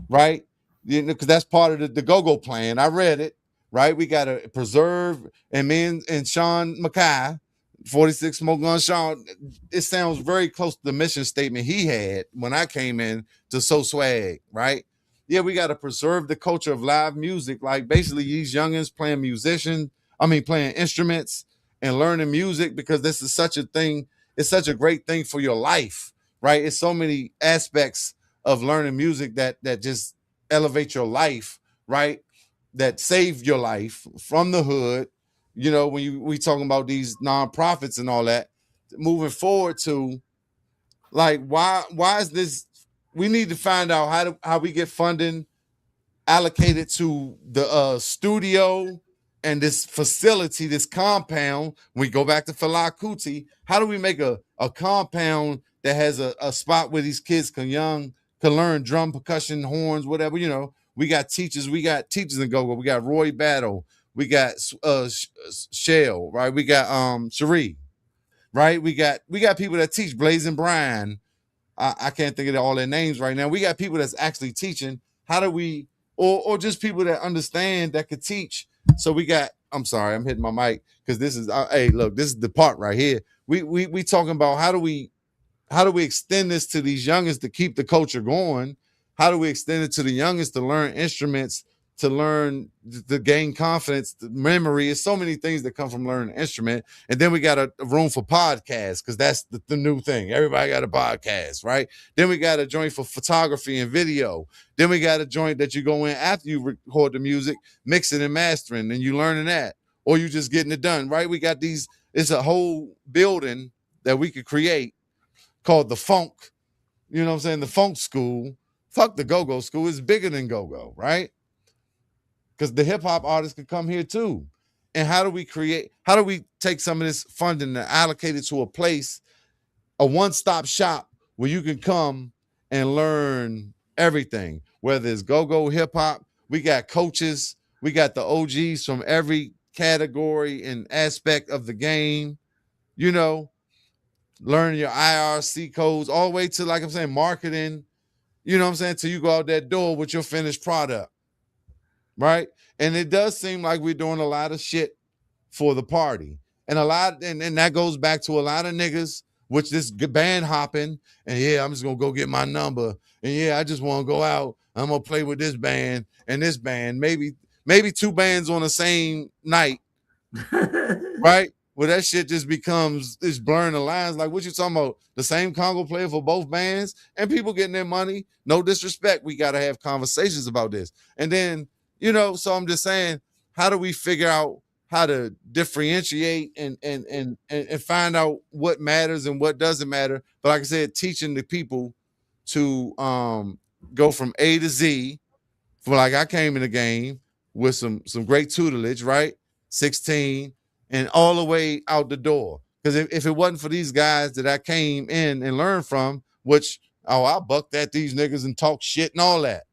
right? Because that's part of the go-go plan. I read it, right? We got to preserve, and me and Sean Mackay, 46 Smoke Gun Sean, it sounds very close to the mission statement he had when I came in to So Swag, right? Yeah, we got to preserve the culture of live music. Like basically these youngins playing instruments and learning music because this is such a thing. It's such a great thing for your life, right? It's so many aspects of learning music that just elevate your life, right? That save your life from the hood. When we talking about these nonprofits and all that, moving forward to like why is this? We need to find out how we get funding allocated to the studio and this facility, this compound. We go back to Fela Kuti. How do we make a compound that has a spot where these kids can learn drum, percussion, horns, whatever? We got teachers. We got teachers in Go-Go. We got Roy Battle. We got Shell, right? We got Cherie, right? We got people that teach Blazing Brian. I can't think of all their names right now. We got people that's actually teaching. How do we, or just people that understand that could teach? So we got. I'm sorry, I'm hitting my mic because this is. Hey, look, this is the part right here. We talking about how do we extend this to these youngins to keep the culture going? How do we extend it to the youngins to learn instruments, to learn to gain confidence, memory? It's so many things that come from learning an instrument. And then we got a room for podcasts because that's the new thing. Everybody got a podcast, right? Then we got a joint for photography and video. Then we got a joint that you go in after you record the music, mixing and mastering, and you learning that, or you just getting it done, right? We got these. It's a whole building that we could create called the Funk. You know what I'm saying? The Funk School. Fuck the Go-Go School. It's bigger than Go-Go, right? Because the hip hop artists can come here too. And how do we take some of this funding and allocate it to a place, a one-stop shop where you can come and learn everything, whether it's go-go hip hop, we got coaches, we got the OGs from every category and aspect of the game, you know, learn your IRC codes all the way to, like I'm saying, marketing, you know what I'm saying, till you go out that door with your finished product, right? And it does seem like we're doing a lot of shit for the party. And that goes back to a lot of niggas, which this band hopping, and yeah, I'm just gonna go get my number. And yeah, I just want to go out. I'm gonna play with this band and maybe two bands on the same night, right? where that shit just becomes it's blurring the lines. Like what you talking about? The same Congo player for both bands and people getting their money. No disrespect. We got to have conversations about this. And then, so I'm just saying, how do we figure out how to differentiate and find out what matters and what doesn't matter? But like I said, teaching the people to go from A to Z. For like I came in the game with some great tutelage, right? 16 and all the way out the door. Because if it wasn't for these guys that I came in and learned from, which I bucked at these niggas and talk shit and all that,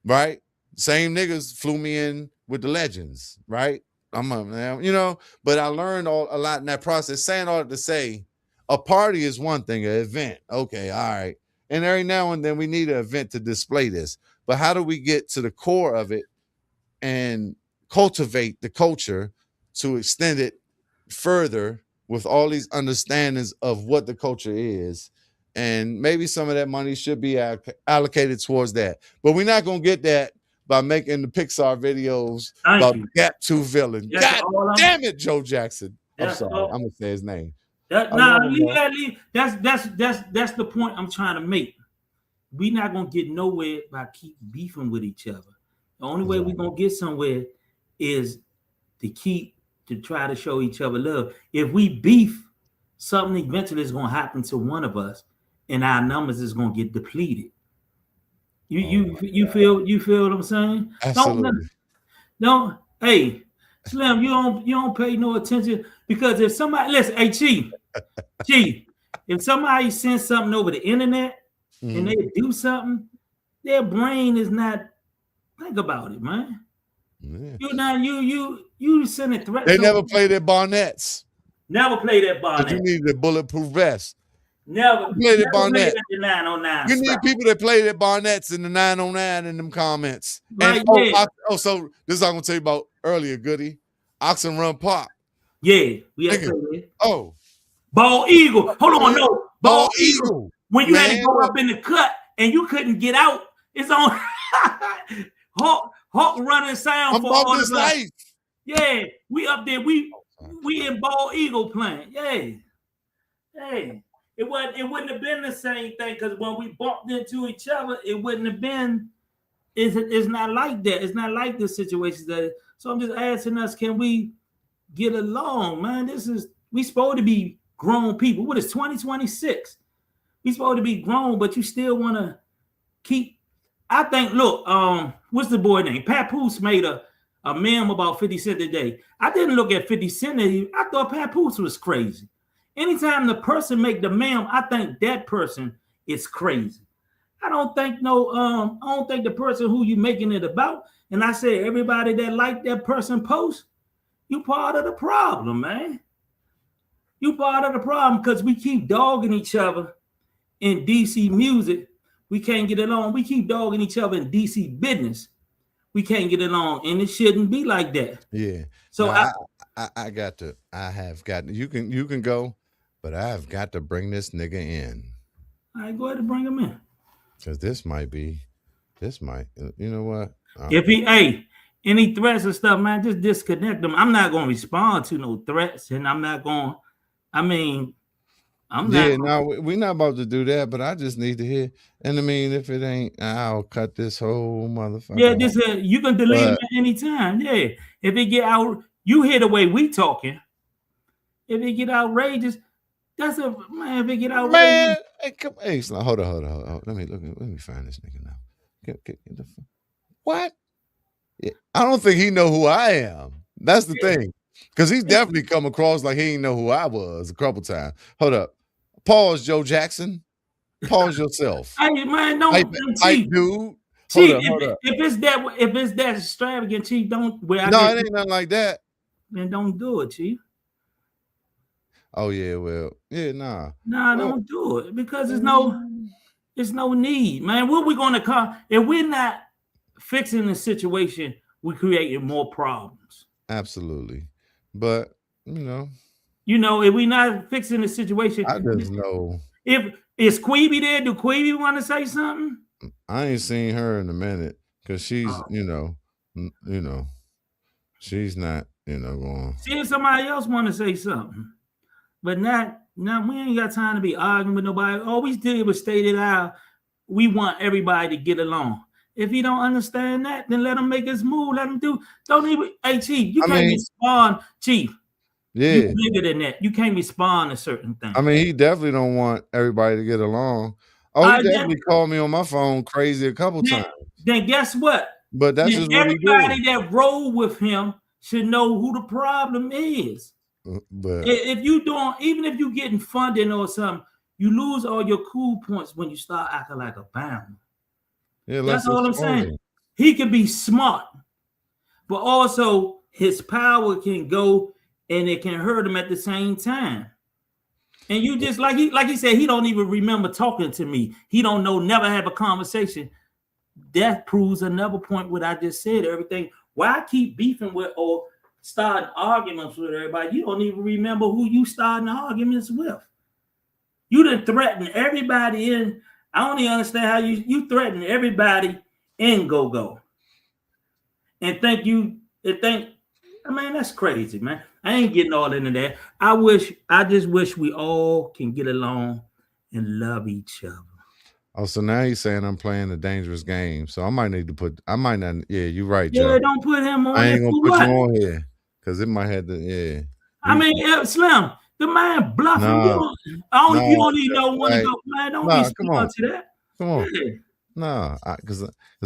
right? Same niggas flew me in with the legends, right? But I learned a lot in that process. Saying all that to say, a party is one thing, an event. Okay, all right. And every now and then we need an event to display this. But how do we get to the core of it and cultivate the culture to extend it further with all these understandings of what the culture is? And maybe some of that money should be allocated towards that. But we're not going to get that by making the Pixar videos about the Gap 2 villain. God damn it, Joe Jackson. I'm sorry. I'm going to say his name. That's the point I'm trying to make. We're not going to get nowhere by keep beefing with each other. The only way we're going to get somewhere is to try to show each other love. If we beef, something eventually is going to happen to one of us and our numbers is going to get depleted. You feel what I'm saying? Absolutely. Don't hey, Slim, you don't pay no attention because if somebody listen, hey Chief, if somebody sends something over the internet and they do something, their brain is not think about it, man. Yeah. You sending threats. They never play their Barnetts. Never play that Barnett. You need the bulletproof vest. Never play the Barnett. The 909. You need people that play their Barnetts in the 909 in them comments. Right, and so this is what I'm gonna tell you about earlier, Goody. Oxen Run Pop. Yeah, we had to play that. Oh. Bald Eagle. Hold on, no. Bald Eagle. When you had to go up in the cut and you couldn't get out, it's on Hawk running sound for all this life. Yeah, we up there. We in Bald Eagle playing. Yeah. Hey. It wouldn't have been the same thing because when we bumped into each other, it wouldn't have been. It's not like that. It's not like the situation that. So I'm just asking us, can we get along, man? We supposed to be grown people. What is 2026? We supposed to be grown, but you still want to keep. I think. Look, what's the boy name? Papoose made a meme about 50 Cent today. I didn't look at 50 Cent. I thought Papoose was crazy. Anytime the person make the meme, I think that person is crazy. I don't think the person who you making it about, and I say everybody that like that person post, you part of the problem, man. You part of the problem because we keep dogging each other in DC music. We can't get along. We keep dogging each other in DC business. We can't get along, and it shouldn't be like that. Yeah. So I have got. You can go. But I've got to bring this nigga in. All right, go ahead and bring him in. Because this might, you know what? If any threats and stuff, man, just disconnect them. I'm not going to respond to no threats, and I'm not going, we're not about to do that, but I just need to hear. And I mean, if it ain't, I'll cut this whole motherfucker. Yeah, you can delete it at any time. Yeah. If it get out, you hear the way we talking. If it get outrageous, that's a man. If it get outrageous, man. Hey, hold on. Let me find this nigga now. Get what? Yeah, I don't think he know who I am. That's the thing, because he's definitely come across like he didn't know who I was a couple times. Hold up, pause, Joe Jackson. Pause yourself. Hey man, don't hype dude. Chief, hold up. If it's that extravagant, Chief, don't. It ain't nothing like that. Then don't do it, Chief. Oh yeah, well, yeah, nah. Don't do it because there's no need, man. What we gonna call if we're not fixing the situation, we're creating more problems. Absolutely, but if we're not fixing the situation, I just know. If is Queeby there? Do Queeby want to say something? I ain't seen her in a minute because she's, she's not. Going. See if somebody else want to say something, but not now. We ain't got time to be arguing with nobody. All we did was state it out. We want everybody to get along. If he don't understand that, then let him make his move. Let him do. Don't even. Hey, Chief, you can't respond. Chief, you bigger than that. You can't respond to certain things. I mean, he definitely don't want everybody to get along. Oh, he definitely called me on my phone crazy a couple times. Then guess what? But that's just what he do. Everybody that roll with him should know who the problem is. But if you don't, even if you getting funding or something, you lose all your cool points when you start acting like a bounder. Yeah, that's all I'm saying. He can be smart, but also his power can go and it can hurt him at the same time. And you just like he said, he don't even remember talking to me. He don't know, never have a conversation. That proves another point what I just said. Everything. Why I keep beefing with or starting arguments with everybody? You don't even remember who you starting arguments with. You done threaten everybody in. I don't even understand how you threaten everybody in go-go. And think. I mean, that's crazy, man. I ain't getting all into that. I just wish we all can get along and love each other. Oh, so now he's saying I'm playing a dangerous game. So I might need to yeah, you're right, Joe. Yeah, don't put him on. I ain't gonna put you on here because it might have to, yeah. I mean, Slim, the man bluffing. You don't even know when to go. Man, don't respond to that. Come on. Yeah. No, because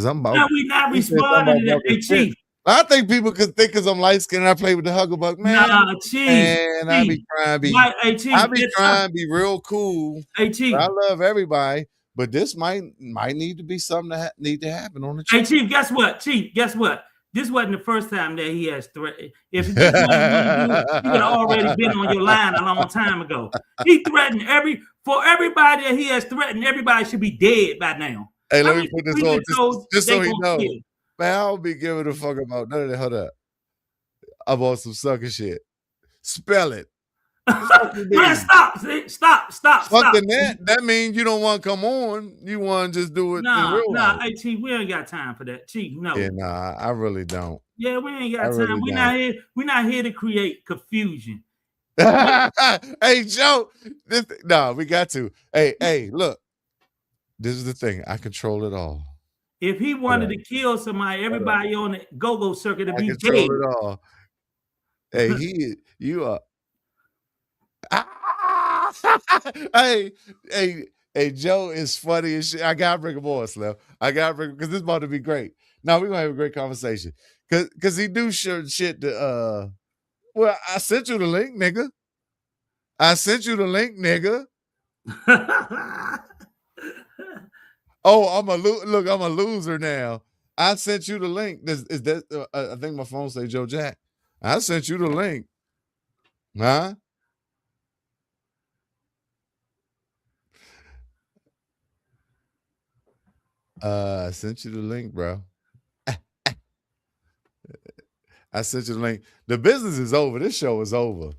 I'm about. Now we not responding to that. Hey, Chief. I think people could think because I'm light skinned and I play with the Huggerbuck, man. Nah, Chief. And I be trying to be. I be trying to be real cool. Hey, Chief. I love everybody, but this might need to be something that need to happen on the. Hey, Chief. Guess what? Chief. Guess what? This wasn't the first time that he has threatened. If this wasn't he would have already been on your line a long time ago. He threatened everybody that he has threatened. Everybody should be dead by now. Hey, let me put this on just so he knows. Man, I don't be giving a fuck about none of that. Hold up. I'm on some sucker shit. Spell it. Man, stop. Fucking that means you don't want to come on. You want to just do it in real life. Hey, Chief, we ain't got time for that. Chief, no. Yeah, nah, I really don't. Yeah, we ain't got time. We're not here to create confusion. Hey, Joe. We got to. Hey, look. This is the thing. I control it all. If he wanted to kill somebody, everybody on the go-go circuit to be dead. I control it all. Hey, you are. Hey, Joe is funny as shit. I gotta bring him on, Slim. I gotta bring him because this is about to be great. Now we're gonna have a great conversation. Cause he do shit to well, I sent you the link, nigga. Oh, I'm a loser now. I sent you the link. Is that I think my phone say Joe Jack. I sent you the link. Huh? I sent you the link, bro. I sent you the link. The business is over. This show is over.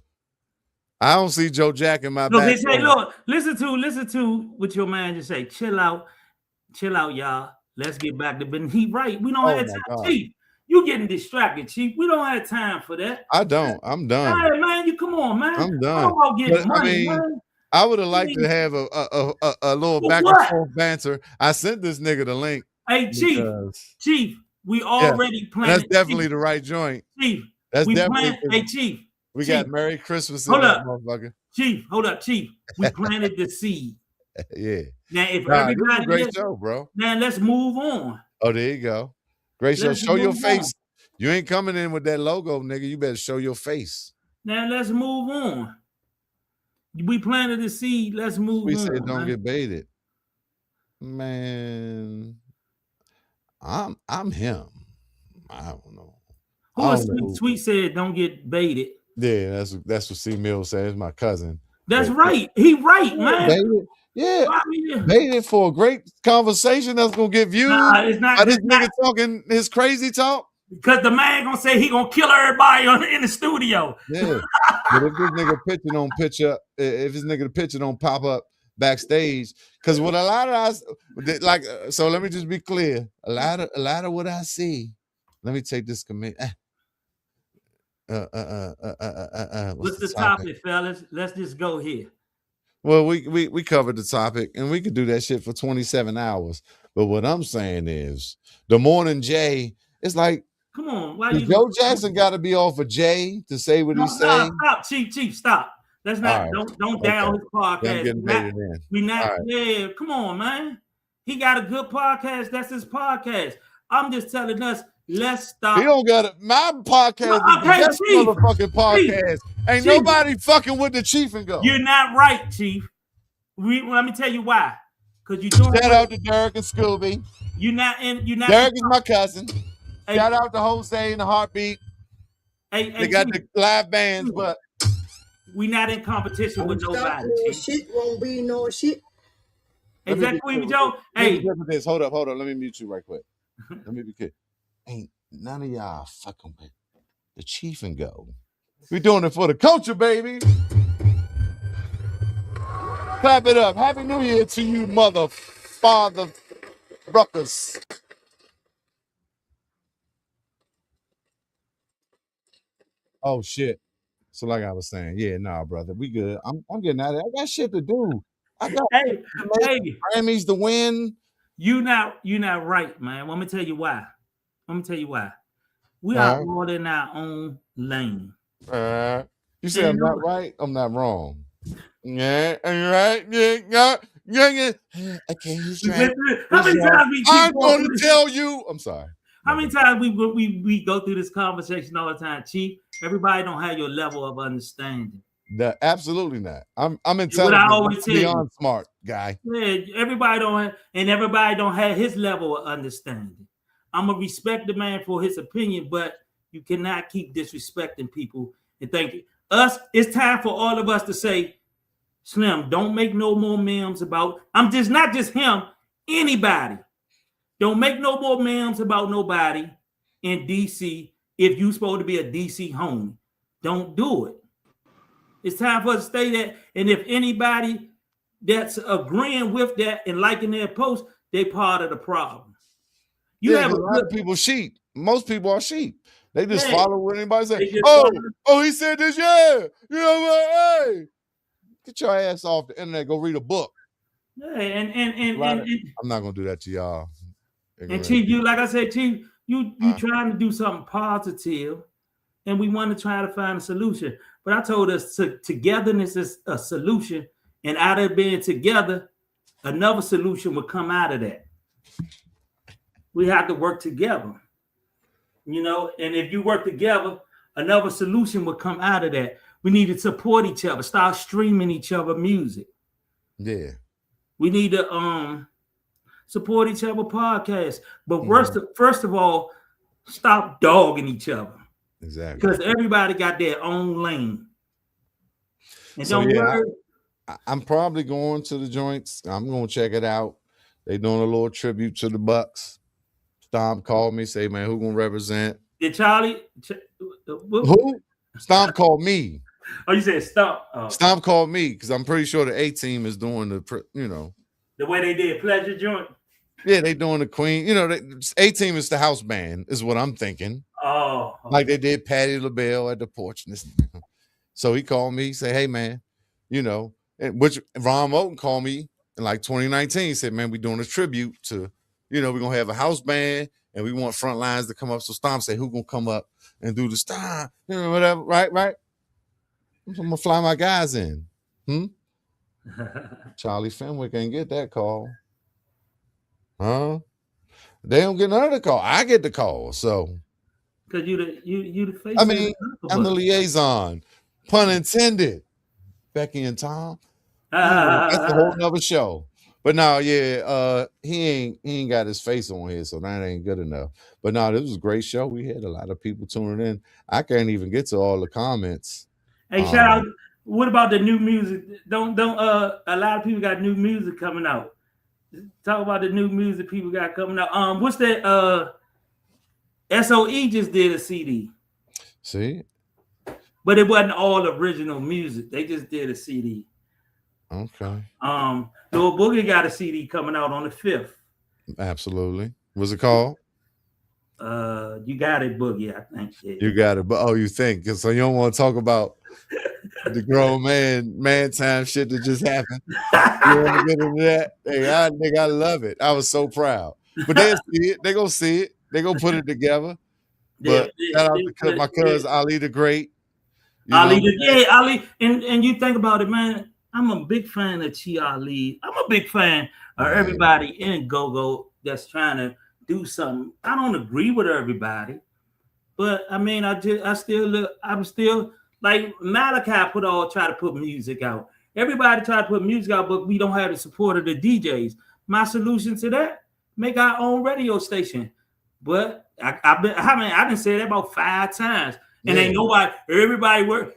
I don't see Joe Jack in my back. They say, look, listen to what your man just say. Chill out, y'all. Let's get back to business. He right. We don't have time. Chief, you getting distracted, Chief. We don't have time for that. I don't. I'm done. All right, man. You come on, man. I'm done. I'm getting money, man. I would have liked to have a little back and forth banter. I sent this nigga the link. Hey, Chief, we already planned. That's definitely the right joint. Chief, that's definitely. Hey, Chief. We got Merry Christmas in that motherfucker. Chief, hold up, Chief. We planted the seed. Yeah. Now, if everybody great show, bro. Now let's move on. Oh, there you go. Great show. Show your face. You ain't coming in with that logo, nigga. You better show your face. Now let's move on. We planted the seed. Let's move on. We said don't get baited. Man, I'm him. I don't know. Sweet said don't get baited. Yeah, that's what C Mill said. It's my cousin. That's right. He right, man. Baited. Yeah, baited for a great conversation that's gonna get views. It's not. This nigga talking his crazy talk. Because the man gonna say he gonna kill everybody in the studio. Yeah, but if this nigga picture don't pitch up, if this nigga picture don't pop up backstage, because what a lot of us like. So let me just be clear. A lot of what I see. Let me take this commit. What's the the topic? topic, fellas? Let's just go here. Well, we covered the topic, and we could do that shit for 27 hours. But what I'm saying is, the morning Jay, it's like, Come on, why does you Joe Jackson got to be off of Jay to say what he's no, saying? stop, Chief, stop. Let's All not right, don't okay. down his Yeah, I'm podcast. getting baited in. We not All right. yeah, come on, man. He got a good podcast. That's his podcast. I'm just telling us, let's stop. He don't got it. My podcast is the Okay, best Chief. motherfucking podcast. Ain't Chief. nobody fucking with the Cheef and Go. You're not right, Chief. Let me tell you why. Because you're doing Shout out to Derek and Scooby. You're not. Derek is my cousin. Hey, shout out to Jose and the Heartbeat. They got Chief, the live bands, but we not in competition with nobody. No shit won't be no shit. Exactly, Joe. Hey, this. Hold up. Let me mute you right quick. Let me be clear. Ain't none of y'all fucking with the Cheef and Go. We doing it for the culture, baby. Clap it up. Happy New Year to you, mother father ruckers. Oh shit. So like I was saying, yeah, nah, brother, we good. I'm getting out of it. I got shit to do. I got Grammys to win. You not right, man. Let me tell you why. We are all in our own lane. You say I'm not right? I'm not wrong. Yeah, right. Yeah. Okay, he's trying. How many times I'm going to tell you. I'm sorry. How many times we go through this conversation all the time, Chief? Everybody don't have your level of understanding. Absolutely not. I'm intelligent. I always beyond smart guy. Yeah, everybody don't have his level of understanding. I'm gonna respect the man for his opinion, but you cannot keep disrespecting people and think us. It's time for all of us to say, Slim, don't make no more memes about. I'm just not just him. Anybody, don't make no more memes about nobody in DC. If you supposed to be a DC homie, don't do it. It's time for us to stay there. And if anybody that's agreeing with that and liking their post, they part of the problem. You have a lot of people sheep. Most people are sheep. They just follow what anybody says. He said this, yeah. You know what? Hey, get your ass off the internet. Go read a book. Yeah, and I'm not gonna do that to y'all. And Chief, like I said, Chief, you trying to do something positive, and we want to try to find a solution. But I told us togetherness is a solution, and out of being together, another solution would come out of that. We have to work together, and if you work together, another solution would come out of that. We need to support each other, start streaming each other music. Yeah. We need to support each other podcasts. But first of all, stop dogging each other. Exactly. Because everybody got their own lane. And so, I'm probably going to the joints. I'm going to check it out. They doing a little tribute to the Bucks. Stomp called me, say, man, who going to represent? Did Charlie? Who? Stomp called me. Oh, you said Stomp? Stomp called me because I'm pretty sure the A-team is doing the, the way they did Pleasure Joint? Yeah, they doing the Queen. The A-team is the house band, is what I'm thinking. Oh. Okay. Like they did Patti LaBelle at the porch. So he called me, say, hey, man, which Ron Moten called me in like 2019. He said, man, we doing a tribute to, we're going to have a house band and we want front lines to come up. So Stomp said, who going to come up and do the Stomp? Whatever, right? I'm going to fly my guys in. Charlie Fenwick ain't get that call. Huh? They don't get none of the call. I get the call, so. Because you the face. I mean, I'm the liaison. Pun intended. Becky and Tom. That's a whole nother show. But no, he ain't got his face on here, so that ain't good enough. But no, this was a great show. We had a lot of people tuning in. I can't even get to all the comments. Hey, shout out. What about the new music? Don't a lot of people got new music coming out. Talk about the new music people got coming out. What's that? SOE just did a CD. See? But it wasn't all original music. They just did a CD. Okay. Lil Boogie got a CD coming out on the 5th. Absolutely. What's it called? You got it, Boogie. I think. Yeah. You got it. But you think, so you don't want to talk about the grown man time shit that just happened. You want to get into that? Hey, I love it. I was so proud. But they'll see it. They gonna see it. They gonna put it together. But shout out to my cousin Ali the Great. Ali, Ali, and you think about it, man. I'm a big fan of Chi Ali. I'm a big fan of everybody in Go-Go that's trying to do something. I don't agree with everybody, but I mean, I'm still like Malachi try to put music out. Everybody try to put music out, but we don't have the support of the DJs. My solution to that: make our own radio station. But I didn't say that about 5 times. And ain't nobody, everybody worry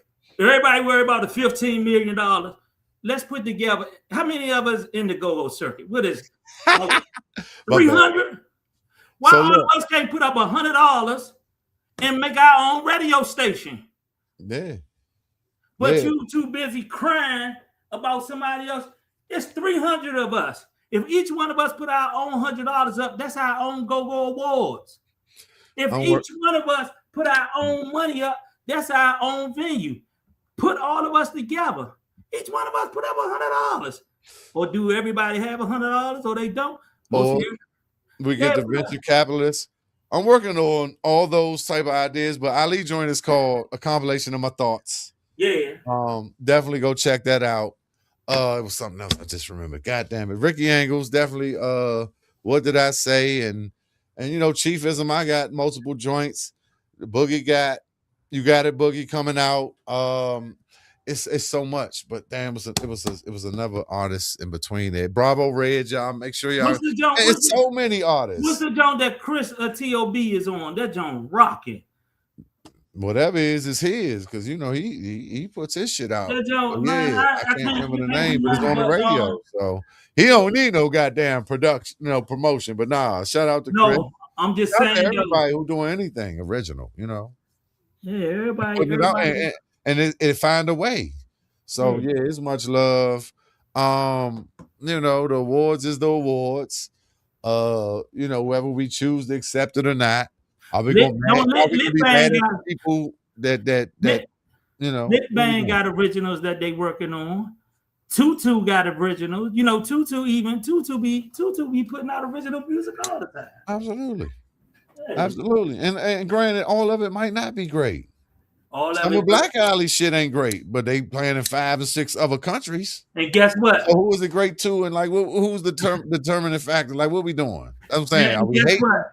about the $15 million. Let's put together, how many of us in the Go-Go circuit? What is 300? Why all of us can't put up $100 and make our own radio station? Yeah. But you too busy crying about somebody else. It's 300 of us. If each one of us put our own $100 up, that's our own Go-Go Awards. If each one of us put our own money up, that's our own venue. Put all of us together. Each one of us put up $100. Or do everybody have $100 or they don't? We get the venture capitalists. I'm working on all those type of ideas, but Ali joined is called A Compilation of My Thoughts. Yeah. Definitely go check that out. It was something else I just remembered. God damn it. Ricky Angles, definitely What Did I Say? And Chiefism, I got multiple joints. The Boogie You Got It Boogie coming out. It's so much, but damn, it was another artist in between there. Bravo Red, y'all. Make sure y'all. It's so many artists. What's the joint that Chris T.O.B. is on? That joint rocking. Whatever is his, because he puts his shit out. That joint, I can't remember the name, but it's on the radio. So he don't need no goddamn production, promotion. But nah, shout out to Chris. I'm just saying, everybody who doing anything original, Yeah, everybody. And it find a way. So it's much love. The awards is the awards. Whether we choose to accept it or not. Are we gonna be mad at people that Lit Bang got originals that they working on. Tutu got originals. Tutu be putting out original music all the time. Absolutely. Yeah. Absolutely. And granted, all of it might not be great. Some of Black Alley shit ain't great, but they playing in 5 and 6 other countries. And guess what? So who is it great to? And who's the determining factor? Like, what we doing? That's what I'm saying. Are we hating? What?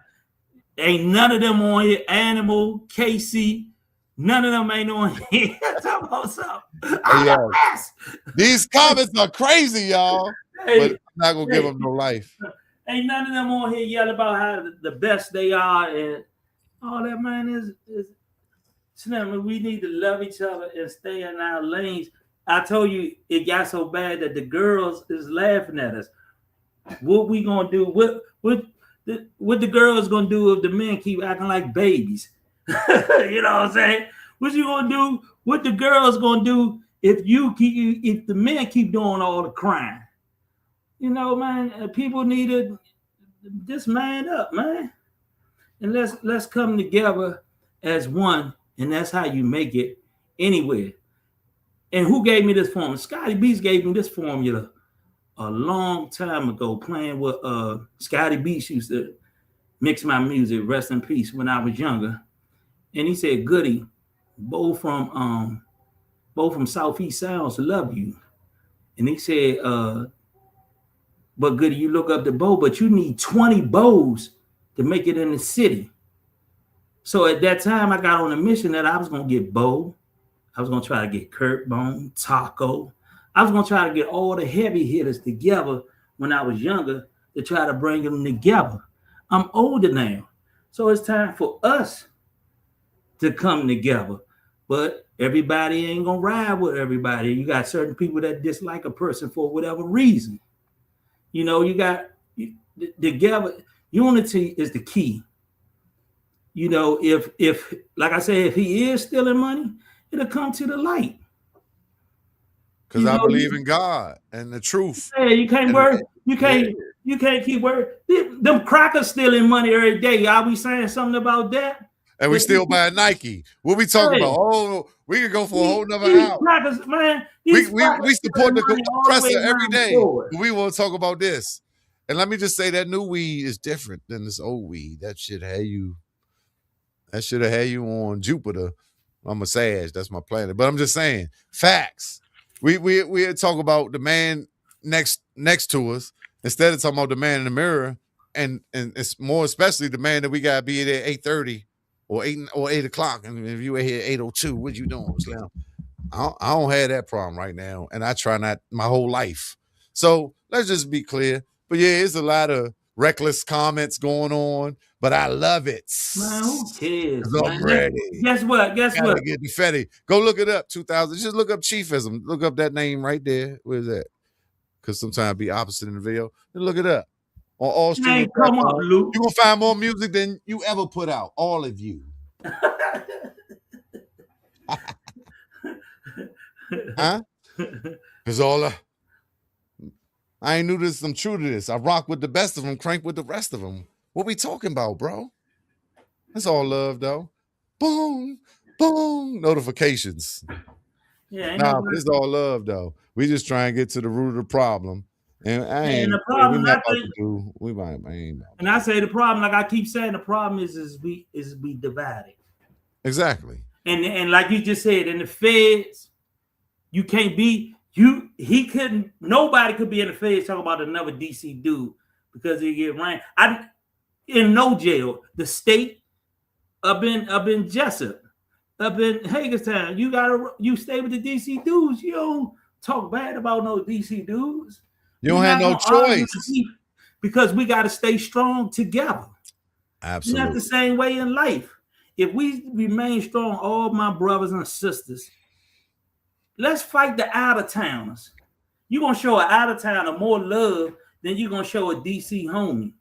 Ain't none of them on here. Animal, Casey, none of them ain't on here. Talk about something. These comments are crazy, y'all. But I'm not gonna give them no life. Ain't none of them on here yelling about how the best they are and all that, man. Is we need to love each other and stay in our lanes. I told you it got so bad that the girls is laughing at us. What we gonna do? What the girls gonna do if the men keep acting like babies? You know what I'm saying? What you gonna do? What the girls gonna do if the men keep doing all the crime? Man, people need to just man up, man, and let's come together as one, and that's how you make it anywhere. And who gave me this formula? Scotty Beats gave me this formula a long time ago, playing with Scotty Beats used to mix my music, rest in peace, when I was younger. And he said, Goody, Bo from Southeast Sounds love you. And he said, but Goody, you look up to Bo, but you need 20 Bows to make it in the city. So at that time, I got on a mission that I was going to get Bo. I was going to try to get Kurt Bone, Taco. I was going to try to get all the heavy hitters together when I was younger to try to bring them together. I'm older now. So it's time for us to come together. But everybody ain't going to ride with everybody. You got certain people that dislike a person for whatever reason. You got together. Unity is the key. If like I said, if he is stealing money, it'll come to the light. Because I believe in God and the truth. Yeah, you can't worry. You can't. You can't keep working. Them crackers stealing money every day. Are we saying something about that? And we still buy Nike. What we talking about? Oh, we could go for a whole nother these hour. crackers, man. We These crackers support the money all the way compressor every around day. forward. But we want to talk about this. And let me just say that new weed is different than this old weed. That should have you on Jupiter. I'm a Sag. That's my planet. But I'm just saying, facts. We talk about the man next to us instead of talking about the man in the mirror, and it's more especially the man that we gotta be there at 8:30 or 8 o'clock. And if you were here at 8:02, what you doing, Slim? I don't have that problem right now, and I try not my whole life. So let's just be clear. But yeah, there's a lot of reckless comments going on, but I love it. Man, who cares? I'm ready. Guess what? Guess Gotta what? get confetti. Go look it up. 2000. Just look up Chiefism. Look up that name right there. Where's that? Because sometimes be opposite in the video. Then look it up on all streaming come up, platforms. Luke. You gonna find more music than you ever put out. All of you. Huh? It's all I ain't new to this. I'm true to this. I rock with the best of them, crank with the rest of them. What we talking about, bro? That's all love, though. Boom, boom, notifications. Yeah, nah, but it's all love, though. We just try and get to the root of the problem. And I ain't. And the problem, we not about to do. We might. And I say the problem, like I keep saying, the problem is we divided. Exactly. And like you just said, in the feds, you can't be you. He couldn't. Nobody could be in the feds talking about another DC dude because he get ran. I in no jail. The state up in Jessup, up in Hagerstown. You stay with the DC dudes. You don't talk bad about no DC dudes. You don't have no choice because we got to stay strong together. Absolutely. Not the same way in life. If we remain strong, all my brothers and sisters, let's fight the out-of-towners. You're going to show an out-of-towner more love than you're going to show a DC homie.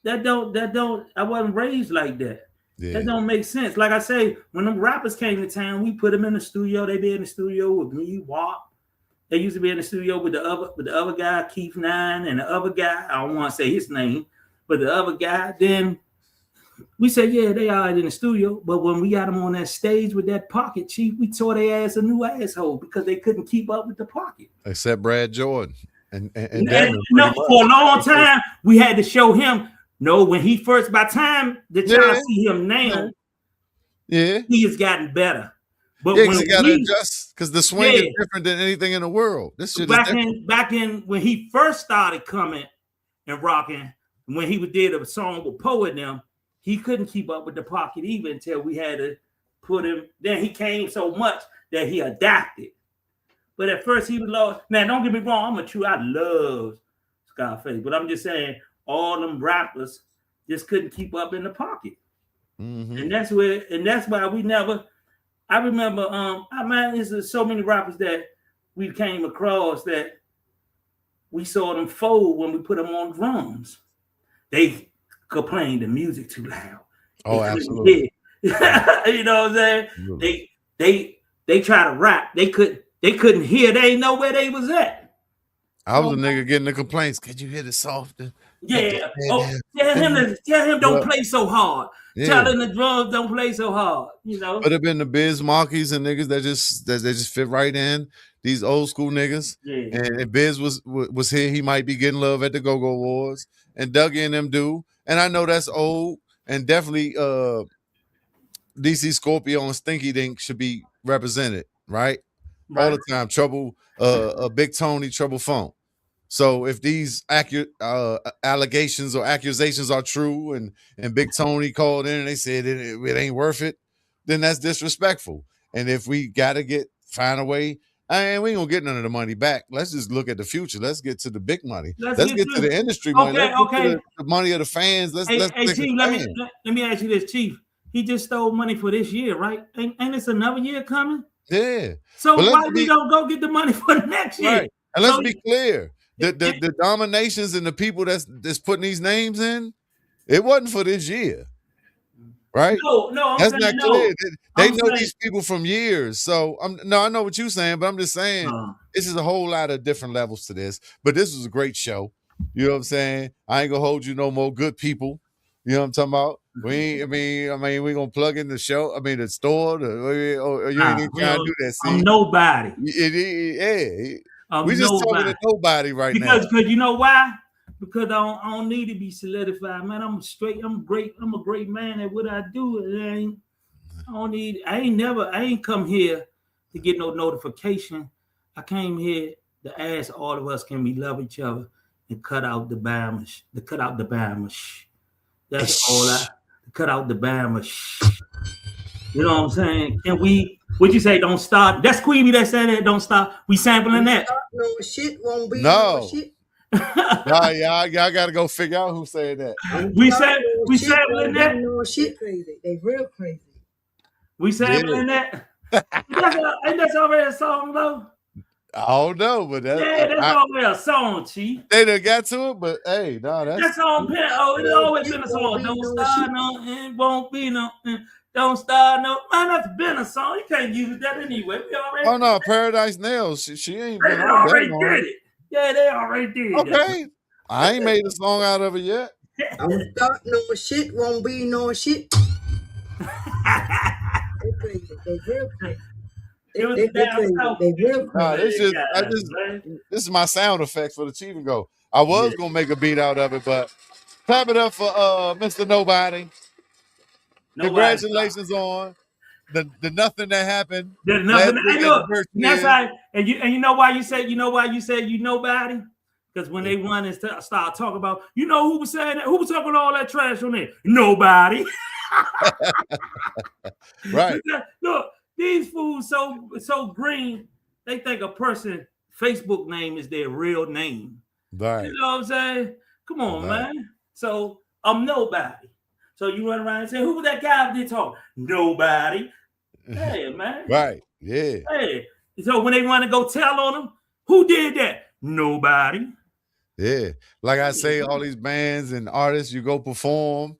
That don't, I wasn't raised like that. Yeah. That don't make sense. Like I say, when them rappers came to town, we put them in the studio. They be in the studio with me, WAP. They used to be in the studio with the other guy, Keith Nine, and the other guy, I don't want to say his name, but the other guy, then we said, yeah, they are in the studio. But when we got them on that stage with that pocket, Chief, we tore their ass a new asshole because they couldn't keep up with the pocket. Except Brad Jordan. And no, for a long time, we had to show him, no, when he first, by the time that y'all see him now, he has gotten better. But when he got to adjust because the swing is different than anything in the world. This shit back in when he first started coming and rocking, when he did a song with Poe and them, he couldn't keep up with the pocket even until we had to put him. Then he came so much that he adapted. But at first he was lost. Now, don't get me wrong, I love Scarface, but I'm just saying all them rappers just couldn't keep up in the pocket. Mm-hmm. And that's why we never. I remember, there's so many rappers that we came across that we saw them fold when we put them on drums. They complained the music too loud. Oh, absolutely. You know what I'm saying? Absolutely. They try to rap. They couldn't hear. They didn't know where they was at. I was a nigga getting the complaints. Could you hit it softer? Yeah. Tell him don't play so hard. Yeah. Tell him the drums don't play so hard. You know. Could have been the Biz Markies and niggas that just fit right in. These old school niggas. Yeah. And if Biz was here, he might be getting love at the Go-Go Awards. And Dougie and them do. And I know that's old. And definitely DC Scorpio and Stinky Dink should be represented, right? All the time. Trouble, Big Tony, Trouble Funk. So if these allegations or accusations are true and Big Tony called in and they said it ain't worth it, then that's disrespectful. And if we got to find a way, we ain't going to get none of the money back. Let's just look at the future. Let's get to the big money. Let's get to the industry money. Let's get to the money of the fans. Hey, Chief, let me ask you this, Chief. He just stole money for this year, right? Ain't it's another year coming? Yeah. So why we don't go get the money for next year? Right. And let's be clear. The dominations and the people that's putting these names in, it wasn't for this year, right? No, that's not clear. They know these people from years. So I know what you're saying, but I'm just saying this is a whole lot of different levels to this. But this was a great show. You know what I'm saying? I ain't gonna hold you no more, good people. You know what I'm talking about? We ain't, we gonna plug in the show. I mean, the store. Or you ain't Nah, even trying to do that. I'm See, nobody. yeah, we I'm just talking nobody. to nobody right now. Because you know why? Because I don't need to be solidified, man. I'm straight. I'm great. I'm a great man at what I do. I don't need. I ain't come here to get no notification. I came here to ask all of us, can we love each other and cut out the Bama, to cut out the Bama. That's all I. Cut out the Bama. You know what I'm saying? Can we? What you say? Don't stop. That's Queeby that said that. Don't stop. We sampling Don't that. start no shit, won't be no No, shit. nah, y'all got to go figure out who said that. Don't we start said no we shit, sampling won't that. be no shit. Crazy. They real crazy. We Yeah, sampling that. Ain't that already a song though? I don't know, but Yeah, that's already a song, Chief. they done got to it. But hey, no, That's that's on pen. Oh, it's No always shit, been a won't song. be Don't no start shit. no, it won't be no. Don't start no. Man, that's been a song. You can't use that anyway. oh no, Paradise Nails. She ain't They been out that already long. did it. Yeah, they already did that. Okay, I ain't made a song out of it yet. Don't start no shit, won't be no shit. They crazy. They real crazy. It was They down crazy. south. They real Nah, crazy. Man. this is my sound effects for the Cheef and Go. I was gonna make a beat out of it, but clap it up for Mr. Nobody. Nobody stopped. Congratulations on the nothing that happened There's last nothing. week Hey, at the look, and that's Berkshires. how. And you know why you said you nobody? Because when they run and start talking about, you know who was saying that? Who was talking all that trash on there? Nobody. Right. Look, these fools so green, they think a person Facebook name is their real name. Right. You know what I'm saying? Come on, Right. man. So I'm nobody. So you run around and say, who was that guy that talk? Nobody. Hey, man. Right. Yeah. Hey. So when they want to go tell on them, who did that? Nobody. Yeah. Like I say, all these bands and artists, you go perform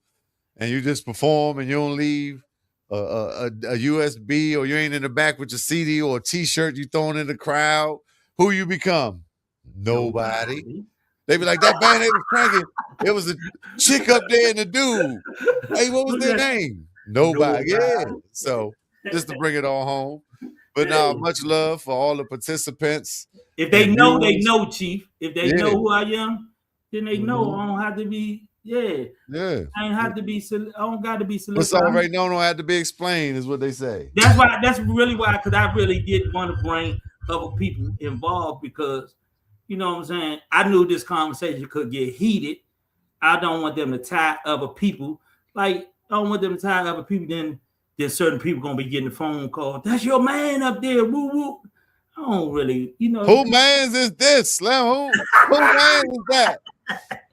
and you just perform and you don't leave a USB or you ain't in the back with your CD or a T-shirt you throwing in the crowd. Who you become? Nobody. They be like, that band they was cranking. It was a chick up there and a dude. Hey, what was their name? Nobody. Yeah. So just to bring it all home. But now, much love for all the participants. If they And know, they viewers. know, Chief. If they know who I am, then they know I don't have to be. Yeah, Yeah. I ain't have to be. I don't got to be What's solicited. already known don't have to be explained, is what they say. That's why. That's really why. Because I really did want to bring other people involved because, you know what I'm saying. I knew this conversation could get heated. I don't want them to tie other people. Like I don't want them to tie other people. Then certain people gonna be getting a phone call. That's your man up there. Woo woo. I don't really, Who man's is this, Slim? Who man is that?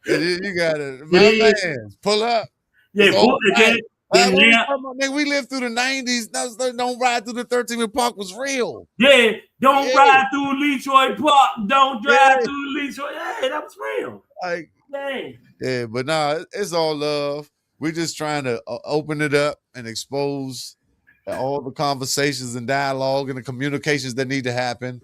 You got it. My man's. Pull up. Yeah, It's all right. then What we now, talking about? Nigga, we lived through the 90s. Don't ride through the 13th Park was real. yeah, don't Yeah. ride through Leroy Park. Don't drive Yeah. through Leroy. Yeah, that was real. Like, Yeah. yeah, but nah, it's all love. We're just trying to open it up and expose all the conversations and dialogue and the communications that need to happen.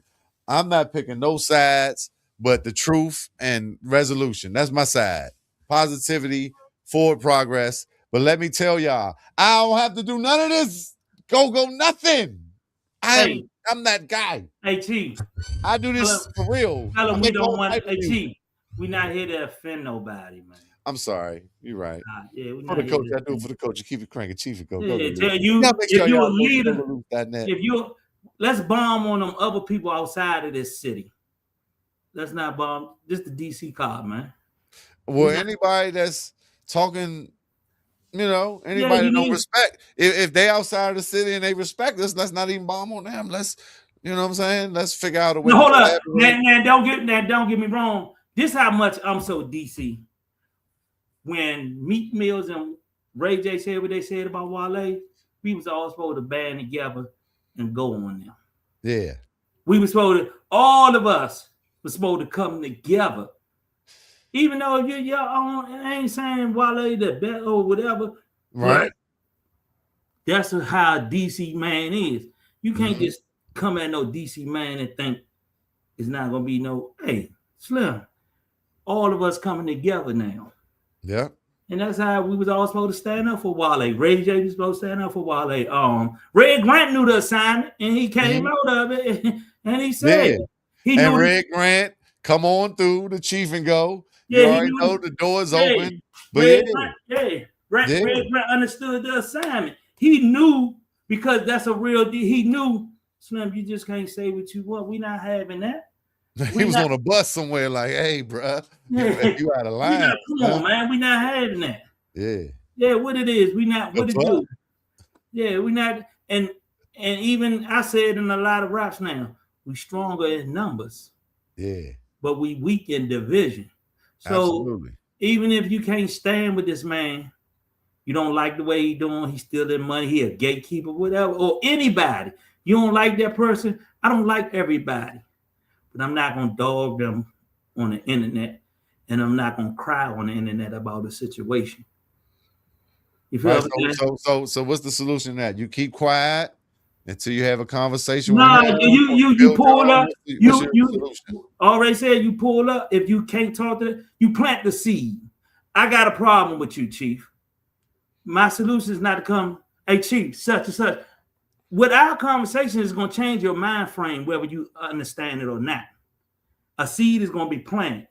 I'm not picking no sides, but the truth and resolution. That's my side. Positivity, forward progress. But let me tell y'all, I don't have to do none of this. Go, nothing. Hey, I'm that guy. hey, Chief. I do this for real. Tell I them we make don't all want. type of Hey, music. Chief. We not here to offend nobody, man. I'm sorry. You're right. Yeah, we For not the here coach, to I do it for the coach. You keep it cranking. Chief and Go. Yeah, Go. tell you Y'all make sure if you're a y'all go to leader, silverloop.net. if you let's bomb on them other people outside of this city. Let's not bomb. This the DC card, man. Well, anybody that's talking, anybody you that don't need- respect, if they outside of the city and they respect us, let's not even bomb on them. Let's, you know what I'm saying? Let's figure out a way No, to hold up. collaborate. Now, don't get me wrong. This how much I'm so DC. When Meat Mills and Ray J said what they said about Wale, we was all supposed to band together and go on them. Yeah. We was supposed to, all of us was supposed to come together. Even though I ain't saying Wale the best or whatever, Right. That's how a DC man is. You can't just come at no DC man and think it's not gonna be no, hey, Slim. all of us coming together now. Yeah. And that's how we was all supposed to stand up for Wale. Ray J was supposed to stand up for Wale. Red Grant knew the assignment, and he came out of it, and he said Yeah. he And knew. Red Grant, come on through the Cheef and Go. You Yeah, he already knew. know the door's Yeah, open. But Red Grant, Red Yeah. Grant understood the assignment. He knew because that's a real deal. He knew, Slim, you just can't say what you want. We not having that. He was on a bus somewhere like, hey, bruh, Yeah. you out of We line. not, come on, man. We not having that. Yeah. Yeah, what it is. We not what The it fuck? do. Yeah, we not and even I said in a lot of raps now, we stronger in numbers. Yeah. But we weak in division. So Absolutely. even if you can't stand with this man, you don't like the way he doing, he's stealing money, he a gatekeeper, whatever, or anybody. You don't like that person. I don't like everybody. But I'm not gonna dog them on the internet, and I'm not gonna cry on the internet about the situation. You feel Right. what I'm saying? So what's the solution to that? You keep quiet until you have a conversation with Nah, him. you pull up. What's your You solution? already said you pull up. If you can't talk to them, you plant the seed. I got a problem with you, Chief. My solution is not to come, hey, Chief, such and such. What our conversation is going to change your mind frame, whether you understand it or not. A seed is going to be planted.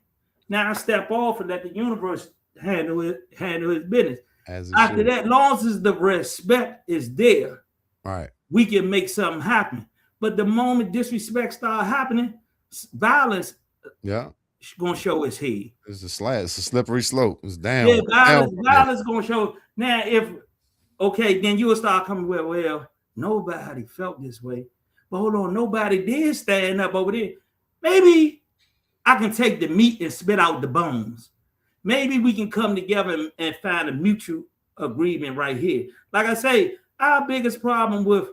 Now I step off and let the universe handle his business. After that, long as the respect is there, right, we can make something happen. But the moment disrespect start happening, violence, gonna show its head. It's a slippery slope. It's down. Yeah, violence gonna show. Now, if okay, then you will start coming well, nobody felt this way. But hold on, nobody did stand up over there. Maybe I can take the meat and spit out the bones. Maybe we can come together and find a mutual agreement right here. Like I say, our biggest problem with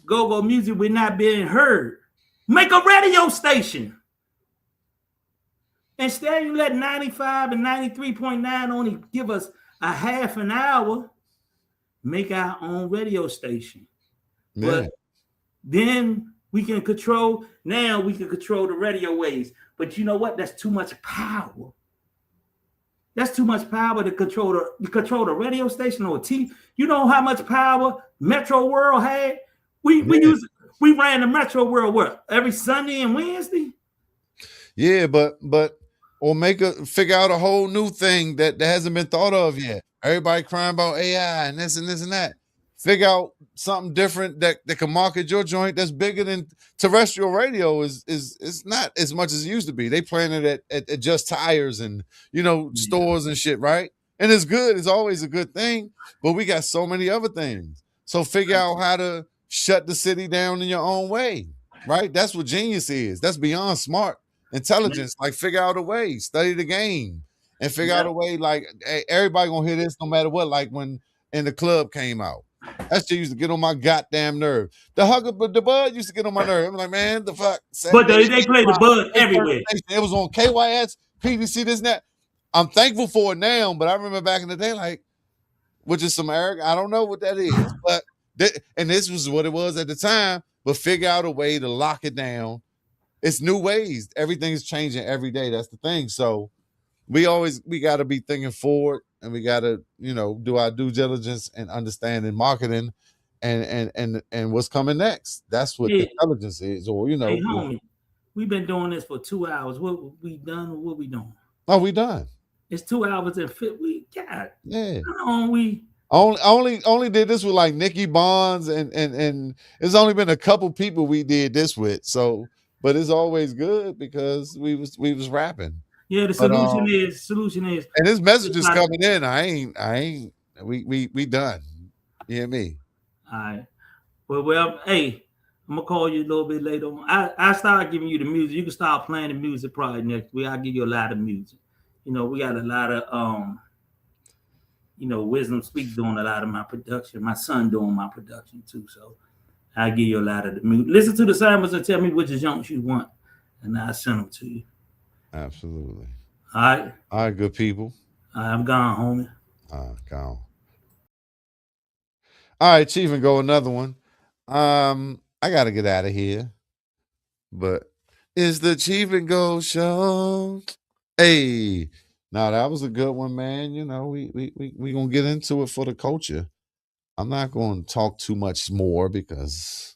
go-go music, we're not being heard. Make a radio station. Instead, you let 95 and 93.9 only give us a half an hour. Make our own radio station. Yeah. But then we can control, now we can control the radio waves. But you know what? That's too much power. That's too much power to control the radio station or TV. You know how much power Metro World had? We ran the Metro World what, every Sunday and Wednesday? Yeah, but or figure out a whole new thing that hasn't been thought of yet. Everybody crying about AI and this and this and that. Figure out something different that can market your joint that's bigger than terrestrial radio is not as much as it used to be. They playing it at Just Tires and stores and shit, right? And it's good. It's always a good thing. But we got so many other things. So figure out how to shut the city down in your own way, right? That's what genius is. That's beyond smart intelligence. Like figure out a way, study the game, and figure out a way. Like hey, everybody gonna hear this no matter what. Like when In the Club came out, that shit used to get on my goddamn nerve. The Bud used to get on my nerve. I'm like, man, the fuck. But they play the Bud everywhere. It was on KYS, PDC, this and that. I'm thankful for it now, but I remember back in the day, like, which is some arrogant. I don't know what that is, but and this was what it was at the time. But figure out a way to lock it down. It's new ways. Everything's changing every day. That's the thing. So we got to be thinking forward, and we got to do our due diligence and understanding marketing and what's coming next. That's what intelligence is, or Hey, homie, we've been doing this for 2 hours. What we done? Or what we doing? Oh, we done. It's 2 hours and we got. Yeah. How long we? Only did this with like Nikki Bonds and it's only been a couple people we did this with. So, but it's always good because we was rapping. Yeah, the solution is. And this message is coming in. I ain't. We done. You hear me? All right. Well, hey, I'm gonna call you a little bit later on. I start giving you the music. You can start playing the music probably next week. I'll give you a lot of music. We got a lot of Wisdom Speak doing a lot of my production. My son doing my production too. So I'll give you a lot of the music. Listen to the samples and tell me which songs you want, and I'll send them to you. Absolutely. All right. All right, good people. I'm gone, homie. Gone. All right, Cheef and Go, another one. I gotta get out of here. But it's the Cheef and Go show. Hey, now that was a good one, man. You know, we gonna get into it for the culture. I'm not gonna talk too much more because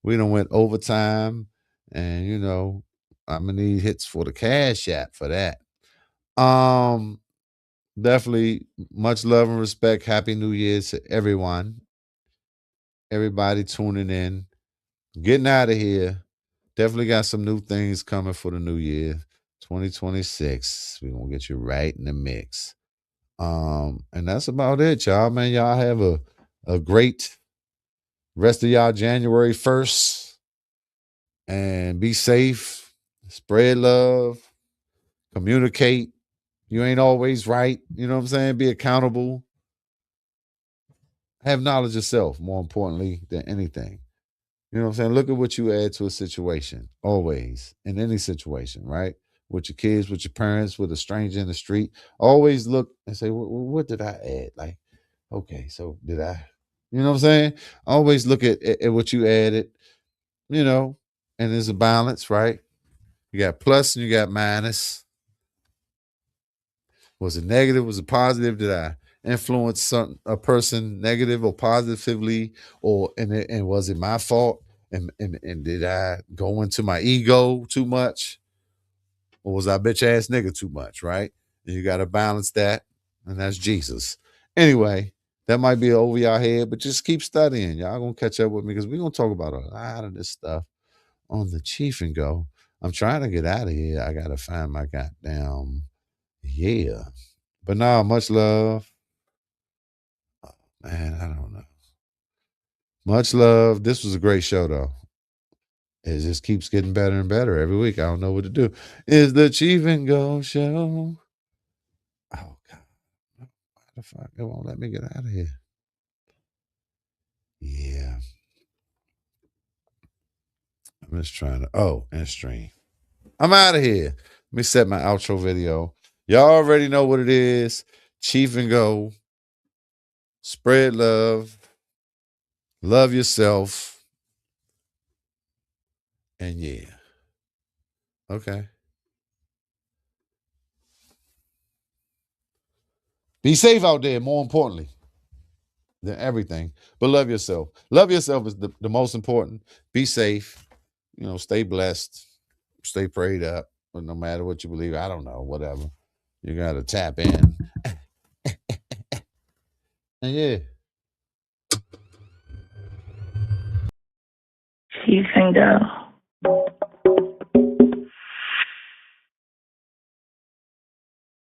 we done went overtime, and you know, I'm gonna need hits for the cash app for that. Um, Definitely much love and respect. Happy New Year to everyone. Everybody tuning in. Getting out of here. Definitely got some new things coming for the new year. 2026. We're gonna get you right in the mix. And that's about it, y'all. Man, y'all have a great rest of y'all January 1st. And be safe. Spread love. Communicate. You ain't always right. You know what I'm saying? Be accountable. Have knowledge of self, more importantly than anything. You know what I'm saying? Look at what you add to a situation, always, in any situation, right? With your kids, with your parents, with a stranger in the street. Always look and say, what did I add? Like, okay, so did I? You know what I'm saying? Always look at what you added, you know, and there's a balance, right? You got plus and you got minus. Was it negative? Was it positive? Did I influence a person negative or positively, and was it my fault? And did I go into my ego too much, or was I bitch ass nigga too much? Right? And you got to balance that, and that's Jesus. Anyway, that might be over your head, but just keep studying. Y'all gonna catch up with me because we're gonna talk about a lot of this stuff on the Cheef and Go. I'm trying to get out of here. I gotta find my goddamn yeah. But nah, much love. Man, I don't know. Much love. This was a great show, though. It just keeps getting better and better every week. I don't know what to do. Is the Cheef and Go show? Oh God, why the fuck? It won't let me get out of here. Yeah, I'm just trying to. Oh, and stream. I'm out of here. Let me set my outro video. Y'all already know what it is. Cheef and Go. Spread love. Love yourself. And yeah. Okay. Be safe out there, more importantly than everything. But love yourself. Love yourself is the most important. Be safe. You know, stay blessed. Stay prayed up. But no matter what you believe, I don't know, whatever. You got to tap in. And yeah. Cheef and Go.